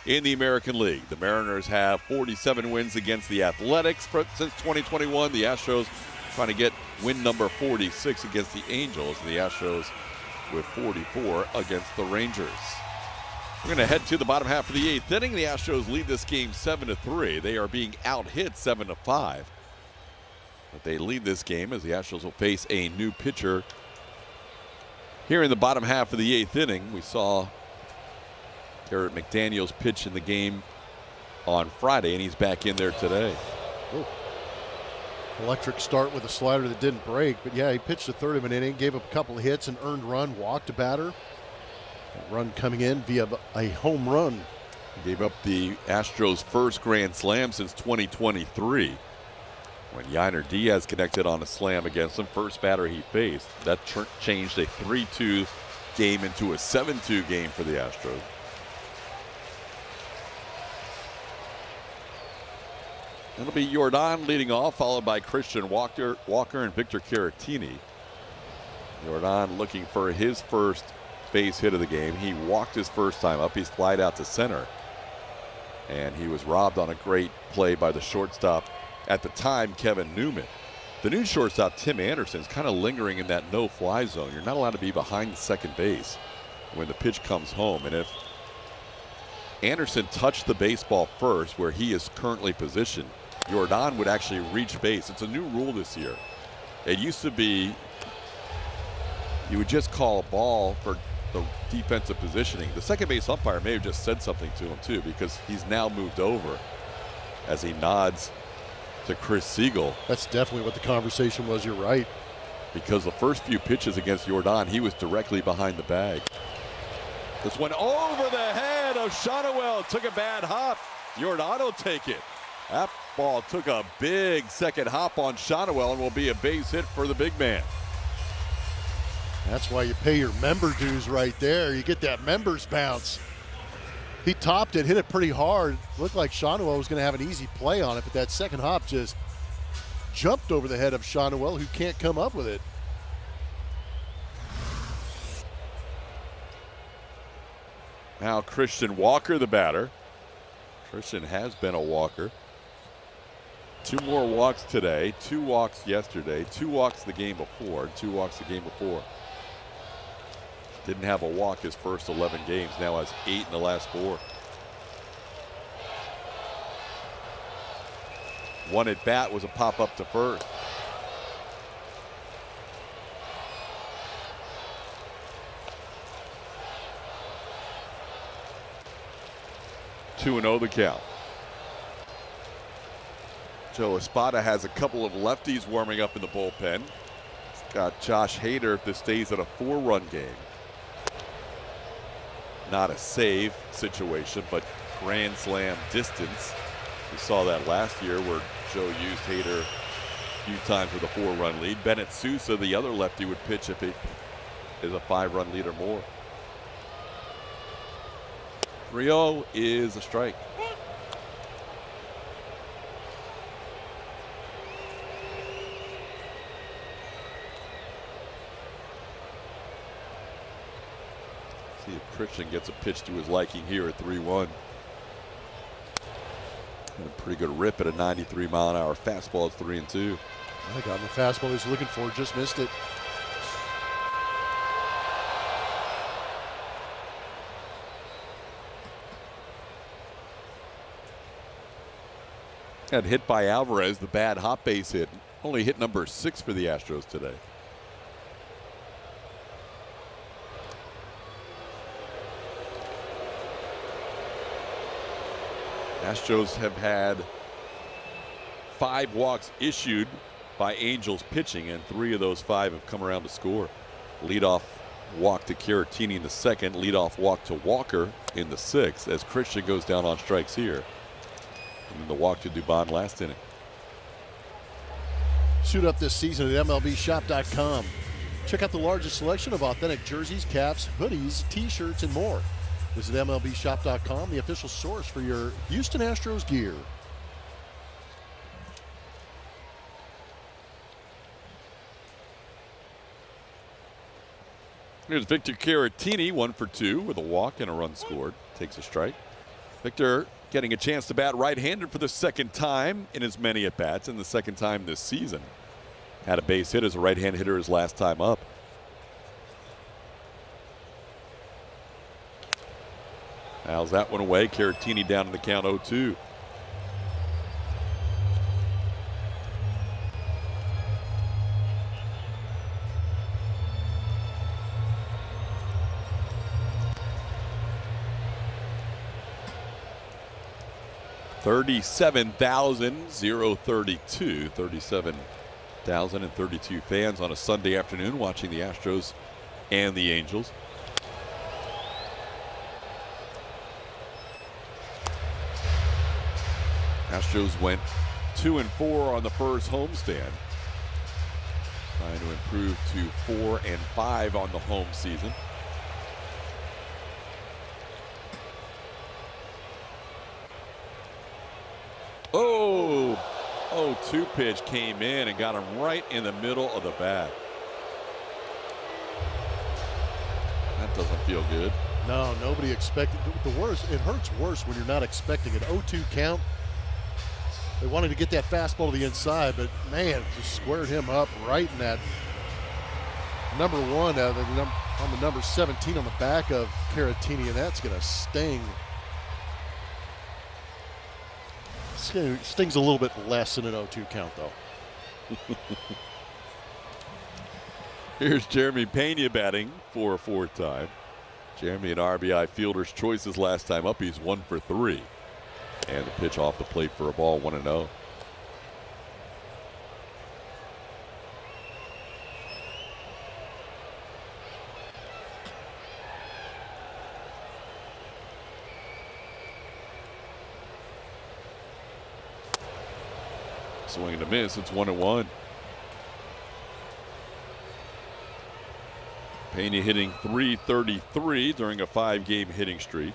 in the American League. The Mariners have 47 wins against the Athletics since 2021. The Astros trying to get win number 46 against the Angels, and the Astros with 44 against the Rangers. We're going to head to the bottom half of the 8th inning. The Astros lead this game 7-3. They are being out-hit 7-5. But they lead this game as the Astros will face a new pitcher here in the bottom half of the 8th inning. We saw Garrett McDaniel's pitch in the game on Friday, and he's back in there today. Ooh. Electric start with a slider that didn't break. But, yeah, he pitched a third of an inning, gave up a couple of hits, an earned run, walked a batter. Run coming in via a home run. He gave up the Astros' first grand slam since 2023 when Yainer Diaz connected on a slam against him. First batter he faced. That changed a 3-2 game into a 7-2 game for the Astros. It'll be Jordan leading off, followed by Christian Walker and Victor Caratini. Jordan looking for his first base hit of the game. He walked his first time up. He's flied out to center. And he was robbed on a great play by the shortstop at the time, Kevin Newman. The new shortstop, Tim Anderson, is kind of lingering in that no-fly zone. You're not allowed to be behind second base when the pitch comes home. And if Anderson touched the baseball first where he is currently positioned, Jordan would actually reach base. It's a new rule this year. It used to be you would just call a ball for the defensive positioning. The second base umpire may have just said something to him too, because he's now moved over as he nods to Chris Siegel. That's definitely what the conversation was. You're right. Because the first few pitches against Jordan, he was directly behind the bag. This went over the head of Shotwell. Took a bad hop. Jordan will take it. That ball took a big second hop on Shotwell and will be a base hit for the big man. That's why you pay your member dues right there. You get that members bounce. He topped it, hit it pretty hard. Looked like Shotwell was going to have an easy play on it, but that second hop just jumped over the head of Shotwell, who can't come up with it. Now Christian Walker, the batter. Christian has been a walker. 2 more walks today, 2 walks yesterday, 2 walks the game before, 2 walks the game before. Didn't have a walk his first 11 games, now has 8 in the last 4. One at bat was a pop up to first. Two and 0 the count. Joe Espada has a couple of lefties warming up in the bullpen. He's got Josh Hader if this stays at a 4-run game. Not a save situation, but grand slam distance. We saw that last year where Joe used Hader a few times with a 4-run lead. Bennett Sousa, the other lefty, would pitch if it is a 5-run lead or more. 3-0 is a strike. See if Christian gets a pitch to his liking here at 3-1. And a pretty good rip at a 93-mile-an-hour fastball at 3-2. I got the fastball he's looking for, just missed it. And hit by Alvarez, the bad hot base hit. Only hit number 6 for the Astros today. Astros have had 5 walks issued by Angels pitching, and 3 of those 5 have come around to score. Leadoff walk to Caratini in the 2nd, leadoff walk to Walker in the 6th, as Christian goes down on strikes here. And then the walk to Dubon last inning. Suit up this season at MLBshop.com. Check out the largest selection of authentic jerseys, caps, hoodies, t-shirts, and more. Visit MLBshop.com, the official source for your Houston Astros gear. Here's Victor Caratini, 1 for 2 with a walk and a run scored. Takes a strike. Victor getting a chance to bat right-handed for the 2nd time in as many at-bats, and the 2nd time this season. Had a base hit as a right-hand hitter his last time up. Fouls that one away. Caratini down in the count 0-2. $37,032. 37,032 fans on a Sunday afternoon watching the Astros and the Angels. Astros went 2-4 on the first homestand, trying to improve to 4-5 on the home season. Oh, 0-2 pitch came in and got him right in the middle of the bat. That doesn't feel good. No, nobody expected. The worst, it hurts worse when you're not expecting an 0-2 count. They wanted to get that fastball to the inside, but man, just squared him up right in that number 1 on the number 17 on the back of Caratini, and that's going to sting. Stings a little bit less than an 0-2 count, though. Here's Jeremy Pena batting for a 4th time. Jeremy, an RBI fielder's choices last time up. He's 1 for 3. And the pitch off the plate for a ball, 1-0. Swing and a miss. It's 1-1. Pena hitting .333 during a 5-game hitting streak.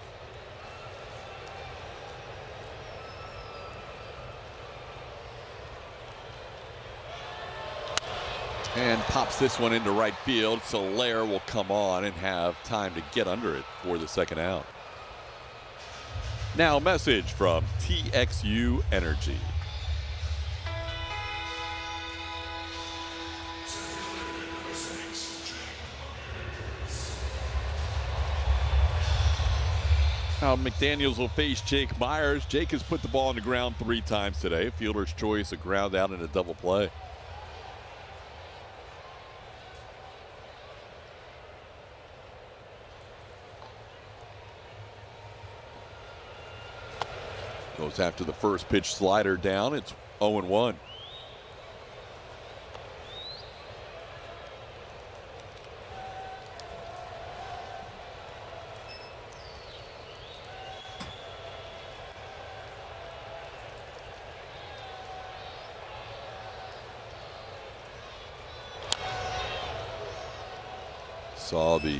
And pops this one into right field. Soler will come on and have time to get under it for the 2nd out. Now, a message from TXU Energy. Now McDaniels will face Jake Myers. Jake has put the ball on the ground 3 times today. Fielder's choice, a ground out and a double play. Goes after the first pitch slider down. It's 0-1. Saw the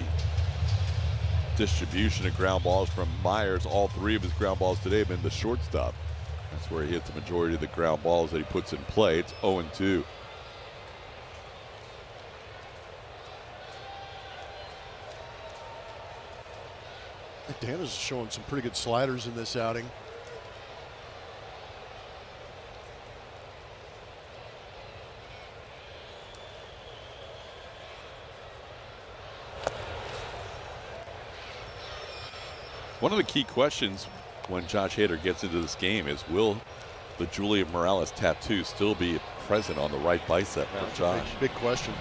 distribution of ground balls from Myers. All 3 of his ground balls today have been the shortstop. That's where he hits the majority of the ground balls that he puts in play. It's 0-2. McDaniels is showing some pretty good sliders in this outing. One of the key questions when Josh Hader gets into this game is, will the Julian Morales tattoo still be present on the right bicep for Josh? Big question.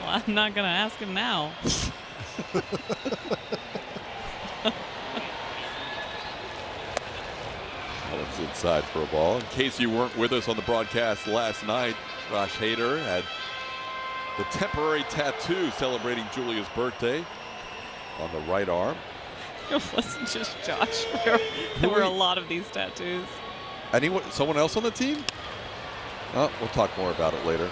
Well, I'm not going to ask him now. It's inside for a ball. In case you weren't with us on the broadcast last night, Josh Hader had the temporary tattoo celebrating Julia's birthday on the right arm. It wasn't just Josh. There were a lot of these tattoos. Someone else on the team? Oh, we'll talk more about it later.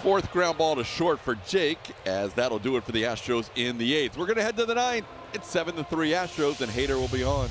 4th ground ball to short for Jake, as that'll do it for the Astros in the 8th. We're going to head to the 9th. It's 7-3 Astros, and Hader will be on.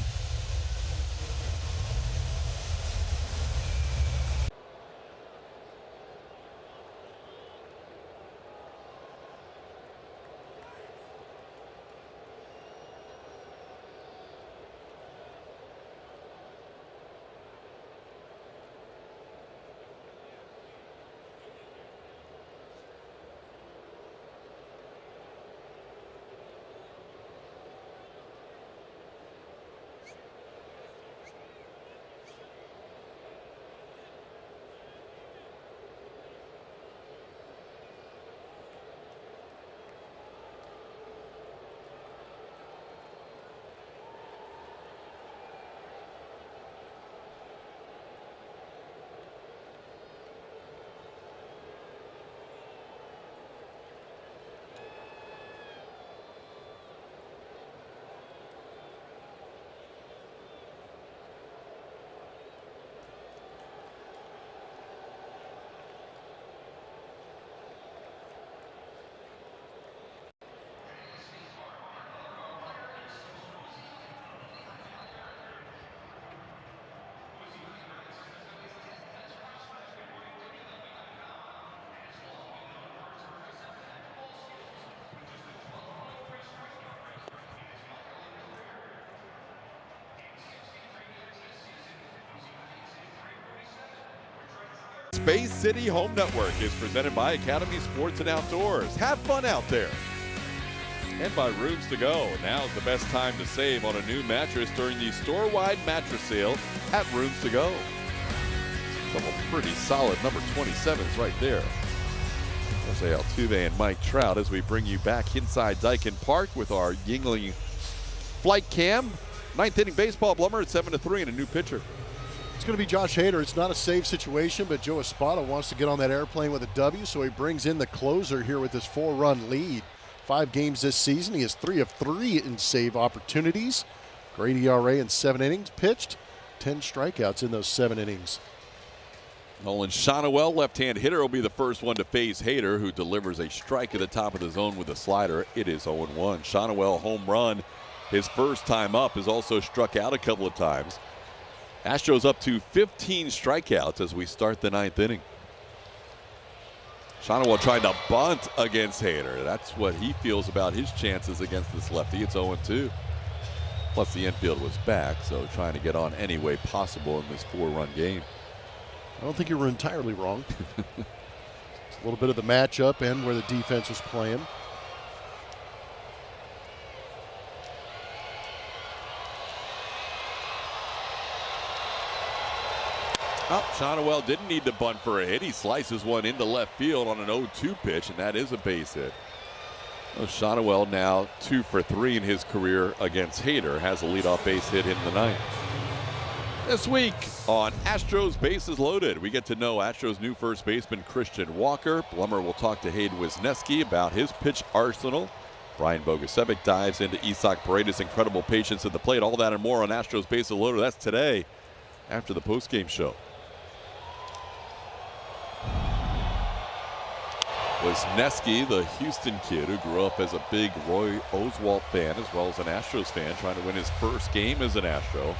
Bay City Home Network is presented by Academy Sports and Outdoors. Have fun out there. And by Rooms to Go. Now's the best time to save on a new mattress during the store-wide mattress sale at Rooms to Go. Couple pretty solid number 27s right there. Jose Altuve and Mike Trout as we bring you back inside Daikin Park with our Yingling flight cam. Ninth inning baseball, Blummer at 7-3 and a new pitcher. It's going to be Josh Hader. It's not a safe situation, but Joe Espada wants to get on that airplane with a W, so he brings in the closer here with his 4-run lead. 5 games this season. He has 3 of 3 in save opportunities. Great ERA in 7 innings pitched. 10 strikeouts in those 7 innings. Nolan Shonowell, left-hand hitter, will be the first one to face Hader, who delivers a strike at the top of the zone with a slider. It is 0-1. Shonowell, home run. His first time up, has also struck out a couple of times. Astros up to 15 strikeouts as we start the 9th inning. Shonowell trying to bunt against Hader. That's what he feels about his chances against this lefty. It's 0-2. Plus the infield was back, so trying to get on any way possible in this 4-run game. I don't think you were entirely wrong. It's a little bit of the matchup and where the defense was playing. Oh, Shonowell didn't need to bunt for a hit. He slices one into left field on an 0-2 pitch, and that is a base hit. Well, Shonowell now 2 for 3 in his career against Hader. Has a leadoff base hit in the 9th. This week on Astros Bases Loaded, we get to know Astros new first baseman Christian Walker. Blummer will talk to Hayden Wisniewski about his pitch arsenal. Brian Bogusevic dives into Isaac Paredes' incredible patience at the plate. All that and more on Astros Bases Loaded. That's today after the postgame show. Wisniewski, the Houston kid who grew up as a big Roy Oswalt fan as well as an Astros fan, trying to win his first game as an Astro.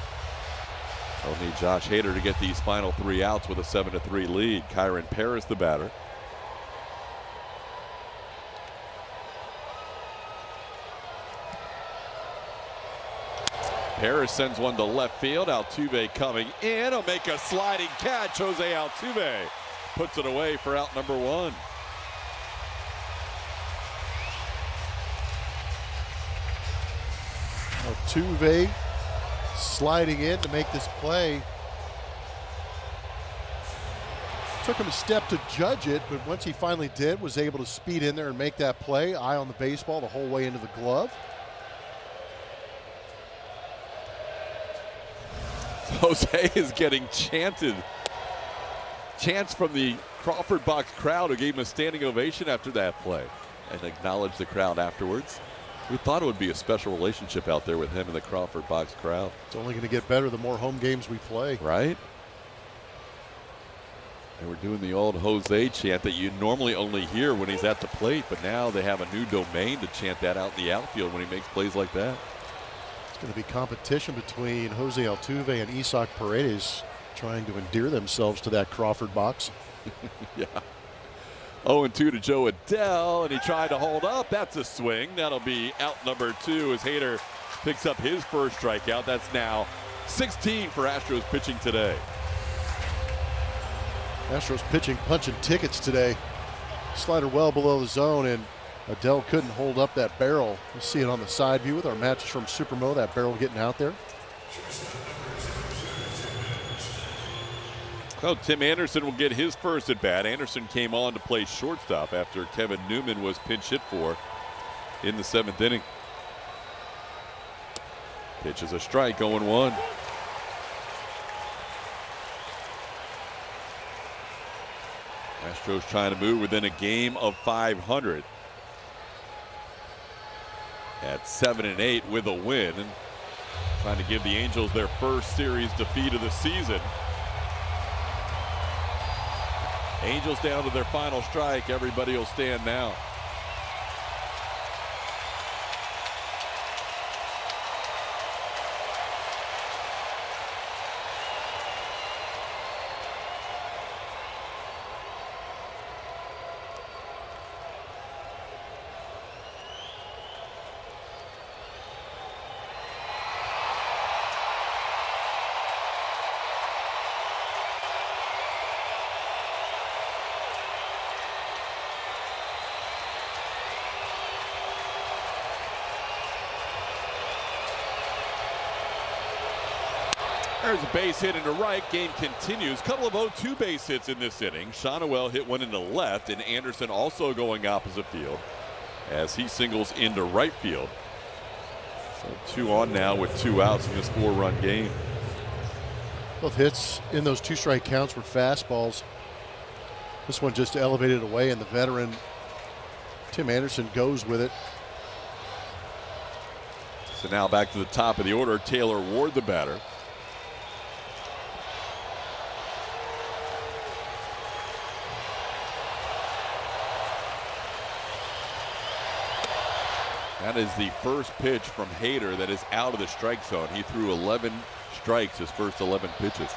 They'll need Josh Hader to get these final 3 outs with a 7-3 lead. Kyron Paris, the batter. Paris sends one to left field. Altuve coming in. He'll make a sliding catch. Jose Altuve puts it away for out number 1. Altuve sliding in to make this play. Took him a step to judge it, but once he finally did, was able to speed in there and make that play. Eye on the baseball the whole way into the glove. Jose is getting chanted. Chants from the Crawford Box crowd, who gave him a standing ovation after that play and acknowledged the crowd afterwards. We thought it would be a special relationship out there with him and the Crawford Box crowd. It's only going to get better the more home games we play. Right? They were doing the old Jose chant that you normally only hear when he's at the plate, but now they have a new domain to chant that out in the outfield when he makes plays like that. It's going to be competition between Jose Altuve and Isaac Paredes trying to endear themselves to that Crawford Box. Yeah. 0-2 to Joe Adell, and he tried to hold up. That's a swing. That'll be out number 2 as Hader picks up his first strikeout. That's now 16 for Astros pitching today. Astros pitching punching tickets today. Slider well below the zone, and Adell couldn't hold up that barrel. We'll see it on the side view with our matches from Supermo, that barrel getting out there. Oh, Tim Anderson will get his first at bat. Anderson came on to play shortstop after Kevin Newman was pinch hit for in the 7th inning. Pitch is a strike, 0-1. Astros trying to move within a game of 500. At 7-8 with a win, and trying to give the Angels their first series defeat of the season. Angels down to their final strike. Everybody will stand now. There's a base hit into right. Game continues. Couple of 0-2 base hits in this inning. Shonowell hit one into left, and Anderson also going opposite field as he singles into right field. So 2 on now with 2 outs in this 4-run game. Both hits in those 2-strike counts were fastballs. This one just elevated away, and the veteran Tim Anderson goes with it. So now back to the top of the order. Taylor Ward, the batter. That is the first pitch from Hader that is out of the strike zone. He threw 11 strikes his first 11 pitches.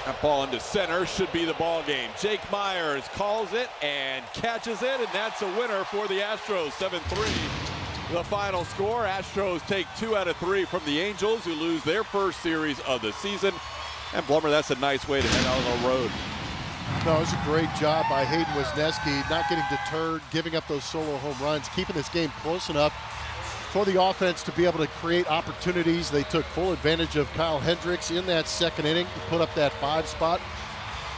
That ball into center should be the ball game. Jake Myers calls it and catches it, and that's a winner for the Astros. 7-3 the final score. Astros take 2 out of 3 from the Angels, who lose their first series of the season. And Blummer, that's a nice way to head out on the road. No, it was a great job by Hayden Wisniewski, not getting deterred, giving up those solo home runs, keeping this game close enough for the offense to be able to create opportunities. They took full advantage of Kyle Hendricks in that second inning to put up that 5 spot.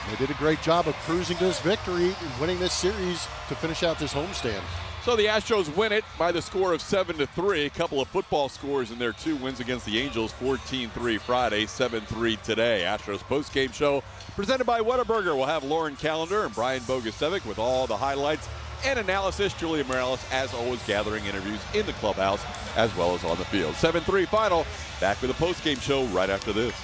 They did a great job of cruising to this victory and winning this series to finish out this homestand. So the Astros win it by the score of 7-3. A couple of football scores in their 2 wins against the Angels. 14-3 Friday, 7-3 today. Astros postgame show presented by Whataburger. We'll have Lauren Callender and Brian Bogusevic with all the highlights and analysis. Julia Morales, as always, gathering interviews in the clubhouse as well as on the field. 7-3 final. Back with a postgame show right after this.